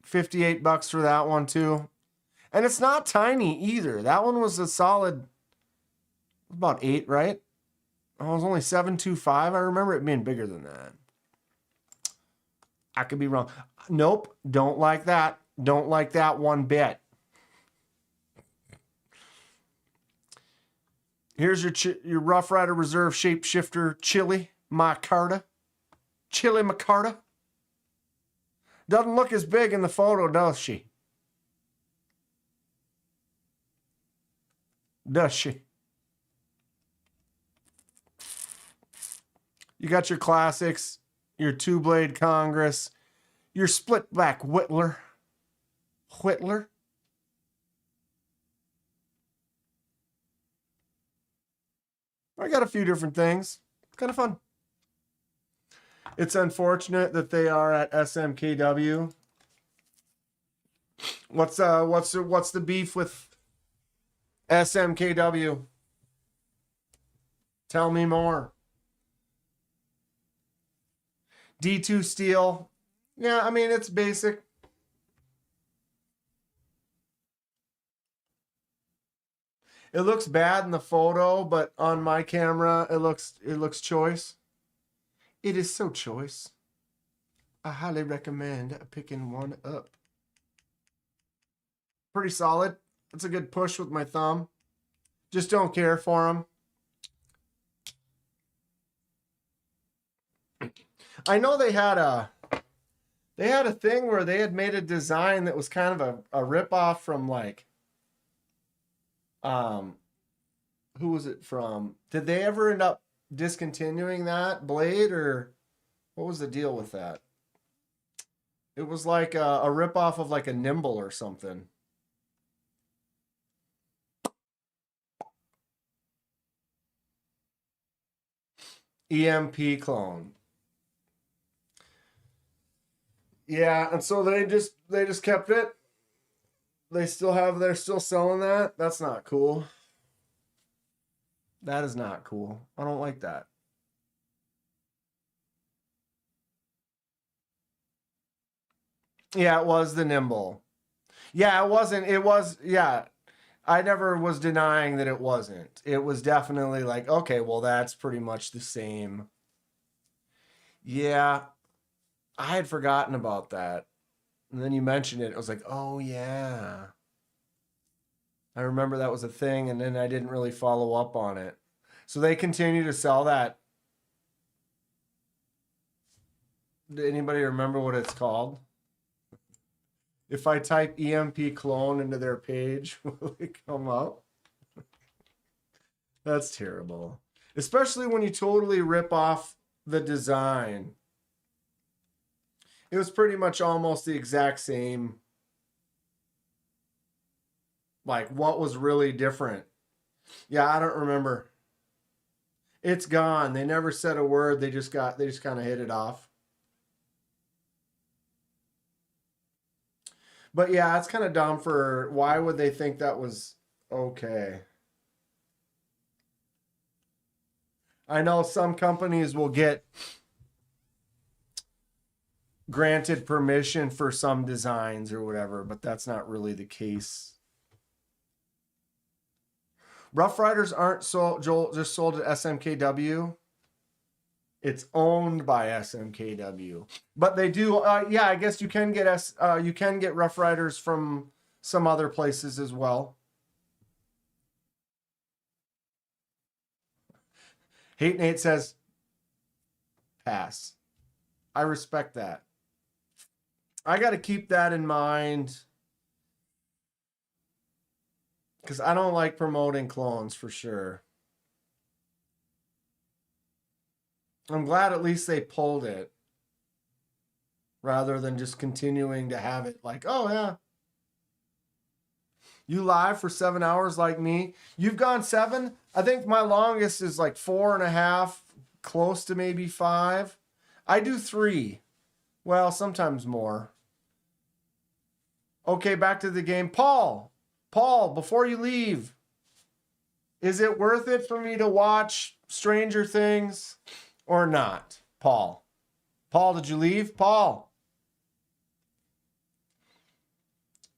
$58 for that one too. And it's not tiny either. That one was a solid, about 8, right? Oh, it was only 725. I remember it being bigger than that. I could be wrong. Nope. Don't like that. Don't like that one bit. Here's your Rough Rider Reserve Shapeshifter Chili Micarta. Chili Micarta. Doesn't look as big in the photo, does she? Does she? You got your classics, your 2-blade Congress, your split back Whittler. Whittler. I got a few different things. It's kind of fun. It's unfortunate that they are at SMKW. What's the beef with SMKW? Tell me more. D2 steel. Yeah, I mean, it's basic. It looks bad in the photo, but on my camera, it looks choice. It is so choice. I highly recommend picking one up. Pretty solid. It's a good push with my thumb. Just don't care for them. I know they had a thing where they had made a design that was kind of a ripoff from like who was it from? Did they ever end up discontinuing that blade, or what was the deal with that? It was like a ripoff of like a Nimble or something. EMP clone. Yeah, and so they just kept it. They're still selling that. That's not cool. That is not cool. I don't like that. Yeah, it was the Nimble. Yeah, it wasn't. It was, yeah. I never was denying that it wasn't. It was definitely like, okay, well, that's pretty much the same. Yeah, I had forgotten about that. And then you mentioned it. I was like, oh, yeah. I remember that was a thing, and then I didn't really follow up on it. So they continue to sell that. Did anybody remember what it's called? If I type EMP clone into their page, will it come up? That's terrible. Especially when you totally rip off the design. It was pretty much almost the exact same. Like, what was really different? Yeah, I don't remember. It's gone. They never said a word. They just kind of hit it off. But yeah, it's kind of dumb for, why would they think that was okay? I know some companies will get granted permission for some designs or whatever, but that's not really the case. Rough Riders aren't just sold at SMKW. It's owned by SMKW, but they do. Yeah, I guess you can get Rough Riders from some other places as well. Hate Nate says, pass. I respect that. I got to keep that in mind because I don't like promoting clones for sure. I'm glad at least they pulled it rather than just continuing to have it like, oh yeah, you live for 7 hours like me. You've gone 7. I think my longest is like 4.5, close to maybe 5. I do 3. Well, sometimes more. Okay, back to the game. Paul, before you leave, Is it worth it for me to watch Stranger Things or not? Paul. Paul, did you leave? Paul.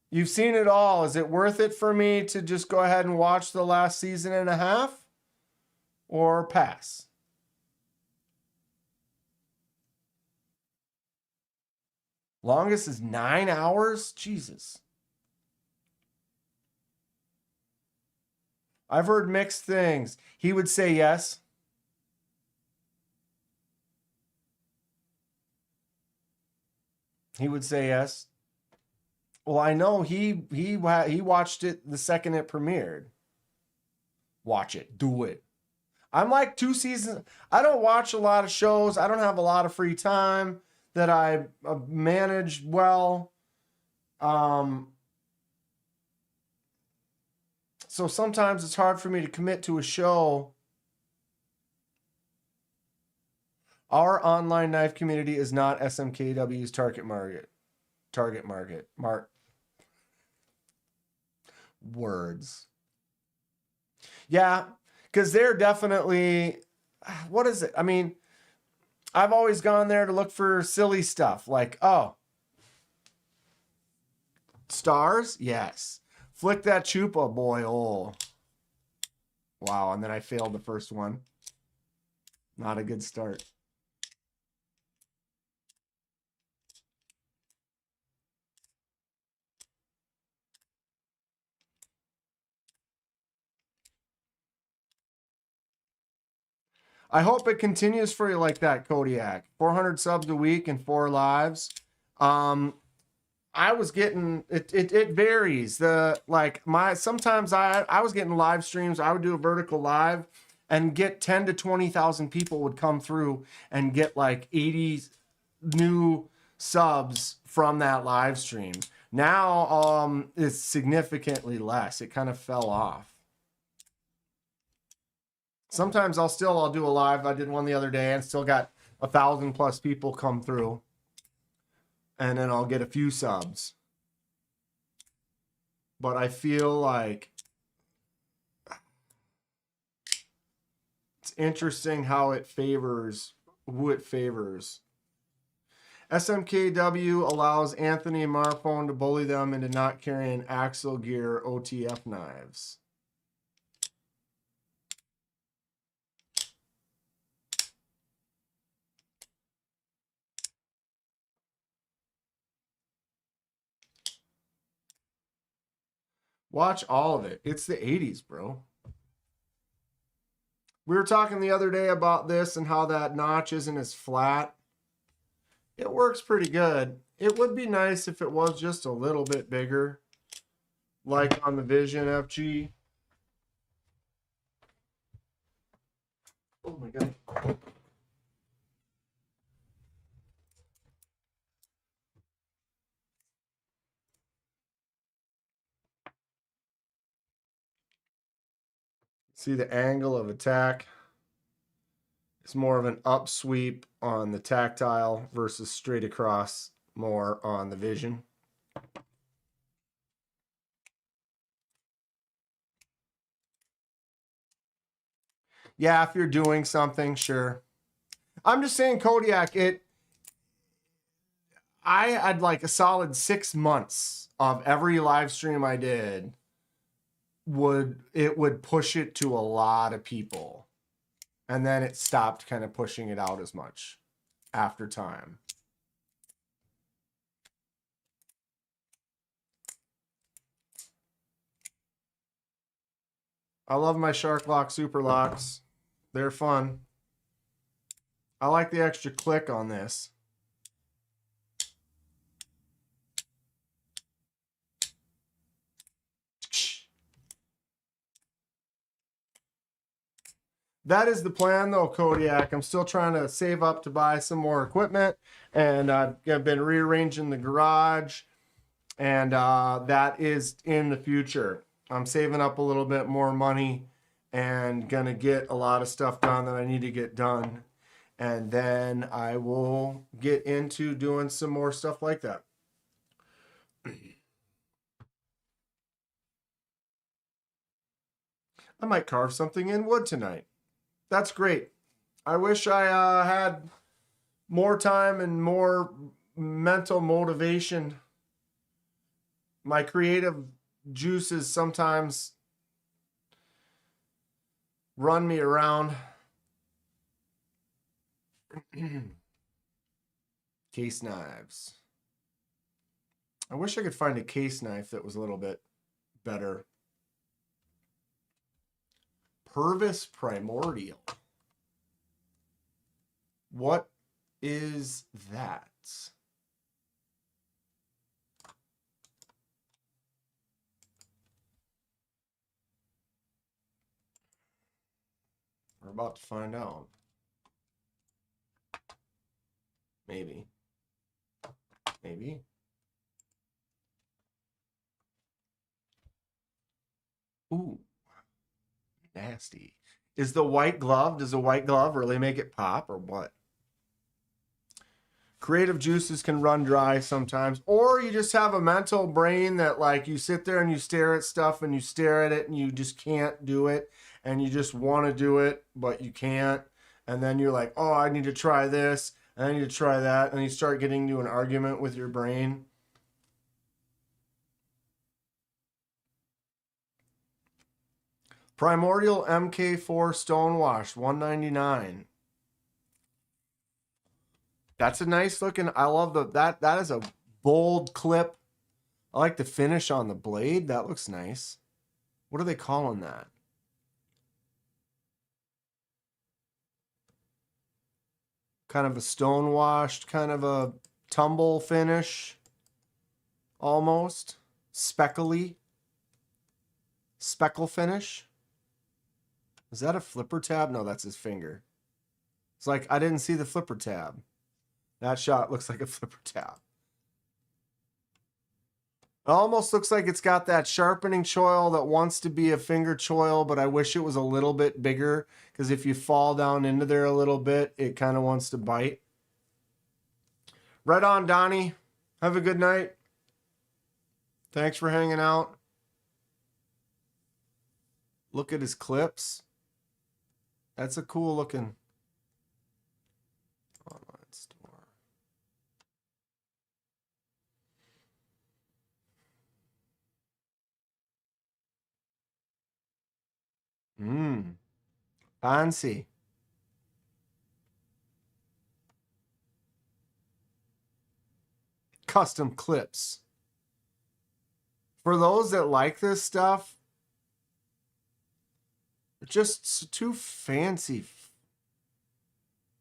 You've seen it all. Is it worth it for me to just go ahead and watch the last season and a half or pass? Longest is 9 hours? Jesus. I've heard mixed things. He would say yes. He would say yes. Well, I know he watched it the second it premiered. Watch it. Do it. I'm like 2 seasons. I don't watch a lot of shows. I don't have a lot of free time that I manage well. So sometimes it's hard for me to commit to a show. Our online knife community is not SMKW's target market. Words. Yeah, because they're definitely, what is it? I mean, I've always gone there to look for silly stuff like, oh, stars? Yes. Flick that chupa, boy. Oh. Wow, and then I failed the first one. Not a good start. I hope it continues for you like that, Kodiak. 400 subs a week and 4 lives. I was getting it varies. Sometimes I was getting live streams. I would do a vertical live and get 10 to 20,000 people would come through and get like 80 new subs from that live stream. Now it's significantly less. It kind of fell off. Sometimes I'll do a live. I did one the other day and still got 1,000+ people come through. And then I'll get a few subs. But I feel like it's interesting how it favors who it favors. SMKW allows Anthony Marfone to bully them into not carrying Axle Gear OTF knives. Watch all of it. It's the 80s, bro. We were talking the other day about this and how that notch isn't as flat. It works pretty good. It would be nice if it was just a little bit bigger, like on the Vision FG. Oh my God. See the angle of attack? It's more of an upsweep on the tactile versus straight across more on the Vision. Yeah, if you're doing something, sure. I'm just saying, Kodiak, I had like a solid 6 months of every live stream I did would push it to a lot of people. And then it stopped kind of pushing it out as much after time. I love my Shark Lock Super Locks. They're fun. I like the extra click on this. That is the plan, though, Kodiak. I'm still trying to save up to buy some more equipment, and I've been rearranging the garage, and that is in the future. I'm saving up a little bit more money and going to get a lot of stuff done that I need to get done, and then I will get into doing some more stuff like that. I might carve something in wood tonight. That's great. I wish I had more time and more mental motivation. My creative juices sometimes run me around. Case knives. I wish I could find a case knife that was a little bit better. Purvis Primordial. What is that? We're about to find out. Maybe. Maybe. Ooh. Nasty. Is the white glove, does the white glove really make it pop or what? Creative juices can run dry sometimes. Or you just have a mental brain that like you sit there and you stare at stuff and you stare at it and you just can't do it. And you just want to do it, but you can't. And then you're like, oh, I need to try this. And I need to try that. And you start getting into an argument with your brain. Primordial MK4 Stonewash, $199. That's a nice looking. I love that is a bold clip. I like the finish on the blade. That looks nice. What are they calling that? Kind of a stonewashed, kind of a tumble finish. Almost. Speckly. Speckle finish. Is that a flipper tab? No, that's his finger. It's like, I didn't see the flipper tab. That shot looks like a flipper tab. It almost looks like it's got that sharpening choil that wants to be a finger choil, but I wish it was a little bit bigger, because if you fall down into there a little bit, it kind of wants to bite. Right on, Donnie. Have a good night. Thanks for hanging out. Look at his clips. That's a cool looking online store. Fancy. Custom clips. For those that like this stuff, just too fancy,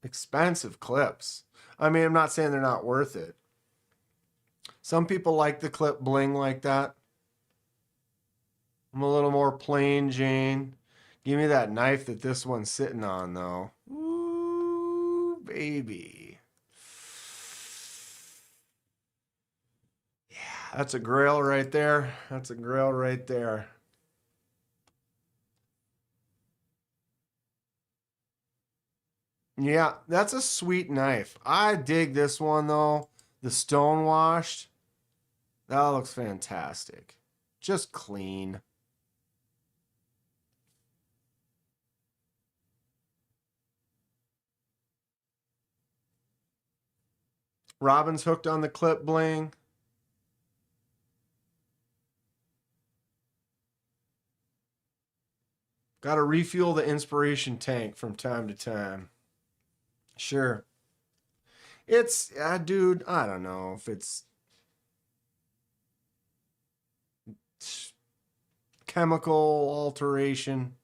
expensive clips. I mean, I'm not saying they're not worth it. Some people like the clip bling like that. I'm a little more plain Jane. Give me that knife that this one's sitting on, though. Ooh, baby. Yeah, that's a grail right there. That's a grail right there. Yeah, that's a sweet knife. I dig this one, though. The stone washed. That looks fantastic. Just clean. Robin's hooked on the clip bling. Got to refuel the inspiration tank from time to time. Sure. It's, dude, I don't know if it's chemical alteration.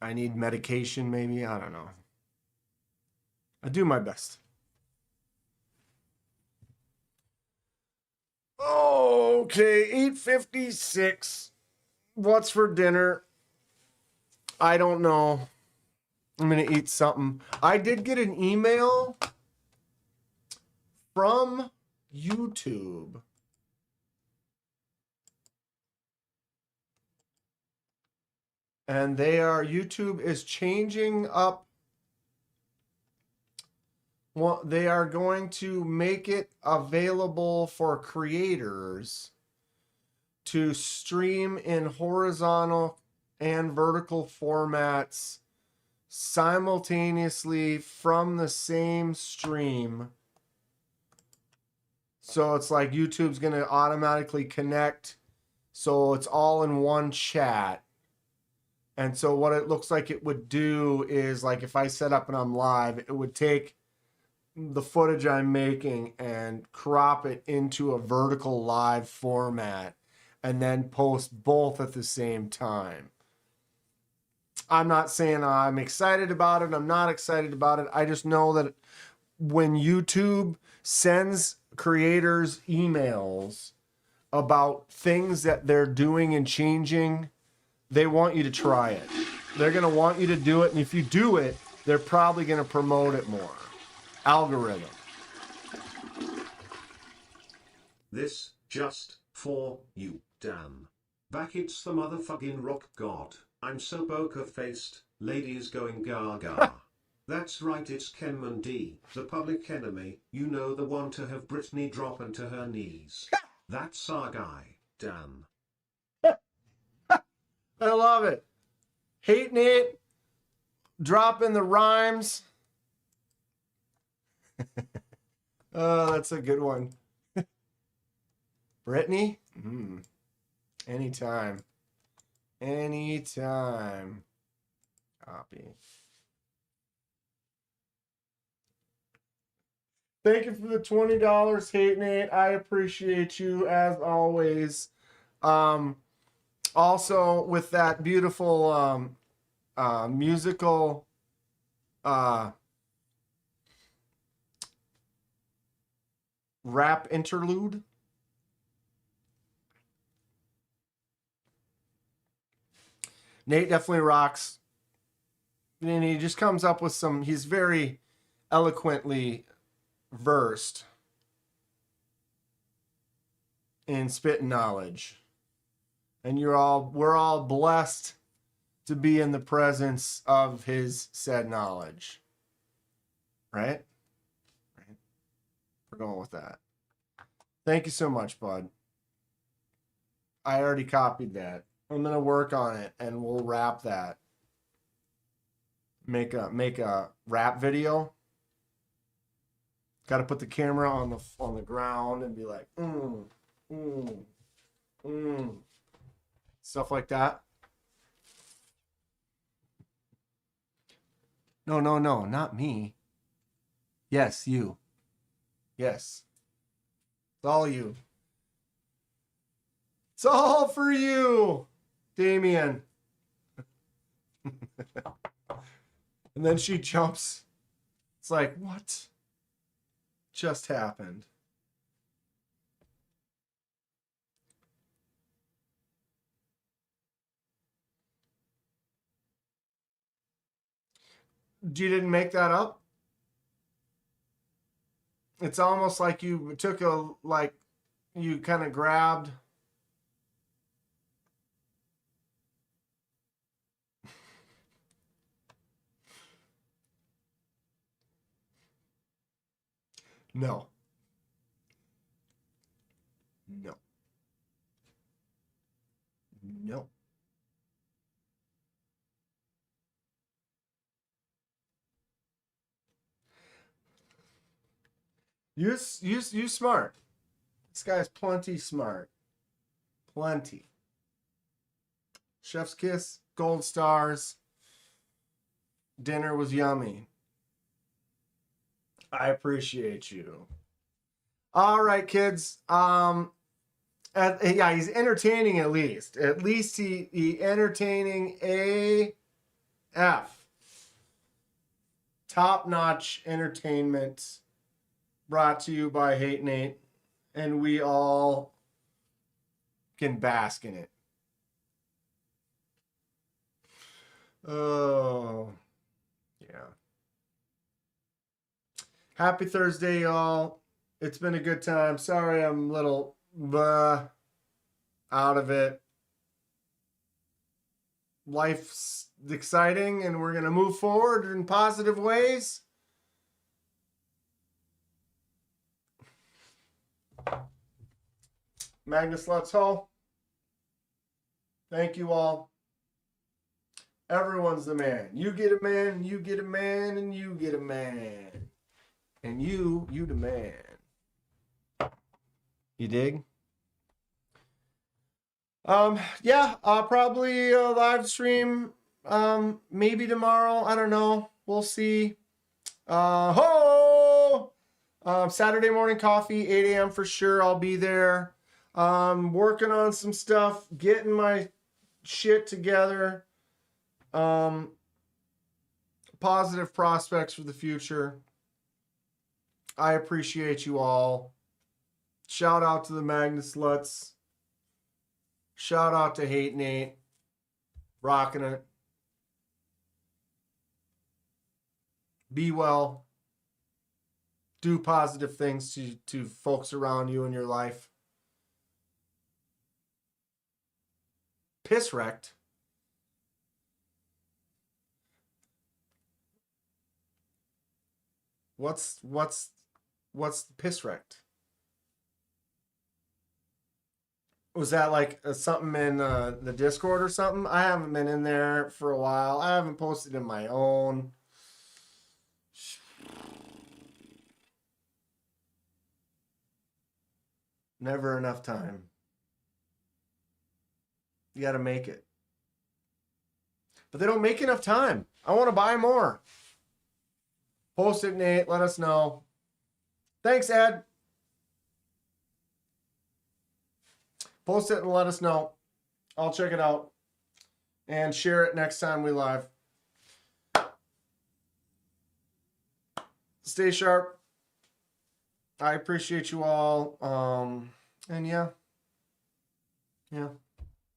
I need medication, maybe. I don't know. I do my best. Okay, 8:56. What's for dinner? I don't know. I'm going to eat something. I did get an email from YouTube. And YouTube is changing up. Well, they are going to make it available for creators to stream in horizontal and vertical formats simultaneously from the same stream. So it's like YouTube's going to automatically connect. So it's all in one chat. And so what it looks like it would do is, like, if I set up and I'm live, it would take the footage I'm making and crop it into a vertical live format and then post both at the same time. I'm not saying I'm excited about it. I'm not excited about it. I just know that when YouTube sends creators emails about things that they're doing and changing, they want you to try it. They're going to want you to do it. And if you do it, they're probably going to promote it more. Algorithm. This just for you, Dan. Back it's the motherfucking rock god. I'm so poker faced, ladies going gaga. That's right, it's Kenman D, the public enemy, you know, the one to have Britney drop onto her knees. That's our guy, Dan. I love it. Hate Nate, dropping the rhymes. Oh, that's a good one. Brittany? Anytime. Anytime. Copy. Thank you for the $20, Hate Nate. I appreciate you as always. Also, with that beautiful musical rap interlude. Nate definitely rocks. And he just comes up with some, he's very eloquently versed in spit knowledge. And we're all blessed to be in the presence of his said knowledge. Right? We're going with that. Thank you so much, bud. I already copied that. I'm gonna work on it and we'll wrap that. Make a rap video. Got to put the camera on the ground and be like, stuff like that. No, not me. Yes, you. Yes. It's all you. It's all for you, Damien. And then she jumps. It's like, what just happened? You didn't make that up? It's almost like you took you kind of grabbed. No. You smart. This guy's plenty smart. Plenty. Chef's kiss, gold stars. Dinner was yummy. I appreciate you. All right, kids. Yeah, he's entertaining at least. At least he entertaining AF. Top-notch entertainment brought to you by Hate Nate, and we all can bask in it. Oh, yeah. Happy Thursday, y'all. It's been a good time. Sorry I'm a little out of it. Life's exciting, and we're going to move forward in positive ways. Magnus, let's ho. Thank you all. Everyone's the man. You get a man, and you get a man, and you get a man. And you the man. You dig? Yeah, I'll probably live stream maybe tomorrow. I don't know. We'll see. Saturday morning coffee, 8 a.m. for sure. I'll be there. Working on some stuff, getting my shit together. Positive prospects for the future. I appreciate you all. Shout out to the Magnus Sluts. Shout out to Hate Nate. Rocking it. Be well. Do positive things to folks around you in your life. Piss wrecked. What's piss wrecked? Was that like something in the Discord or something? I haven't been in there for a while. I haven't posted in my own. Never enough time. You got to make it. But they don't make enough time. I want to buy more. Post it, Nate. Let us know. Thanks, Ed. Post it and let us know. I'll check it out. And share it next time we live. Stay sharp. I appreciate you all. And yeah.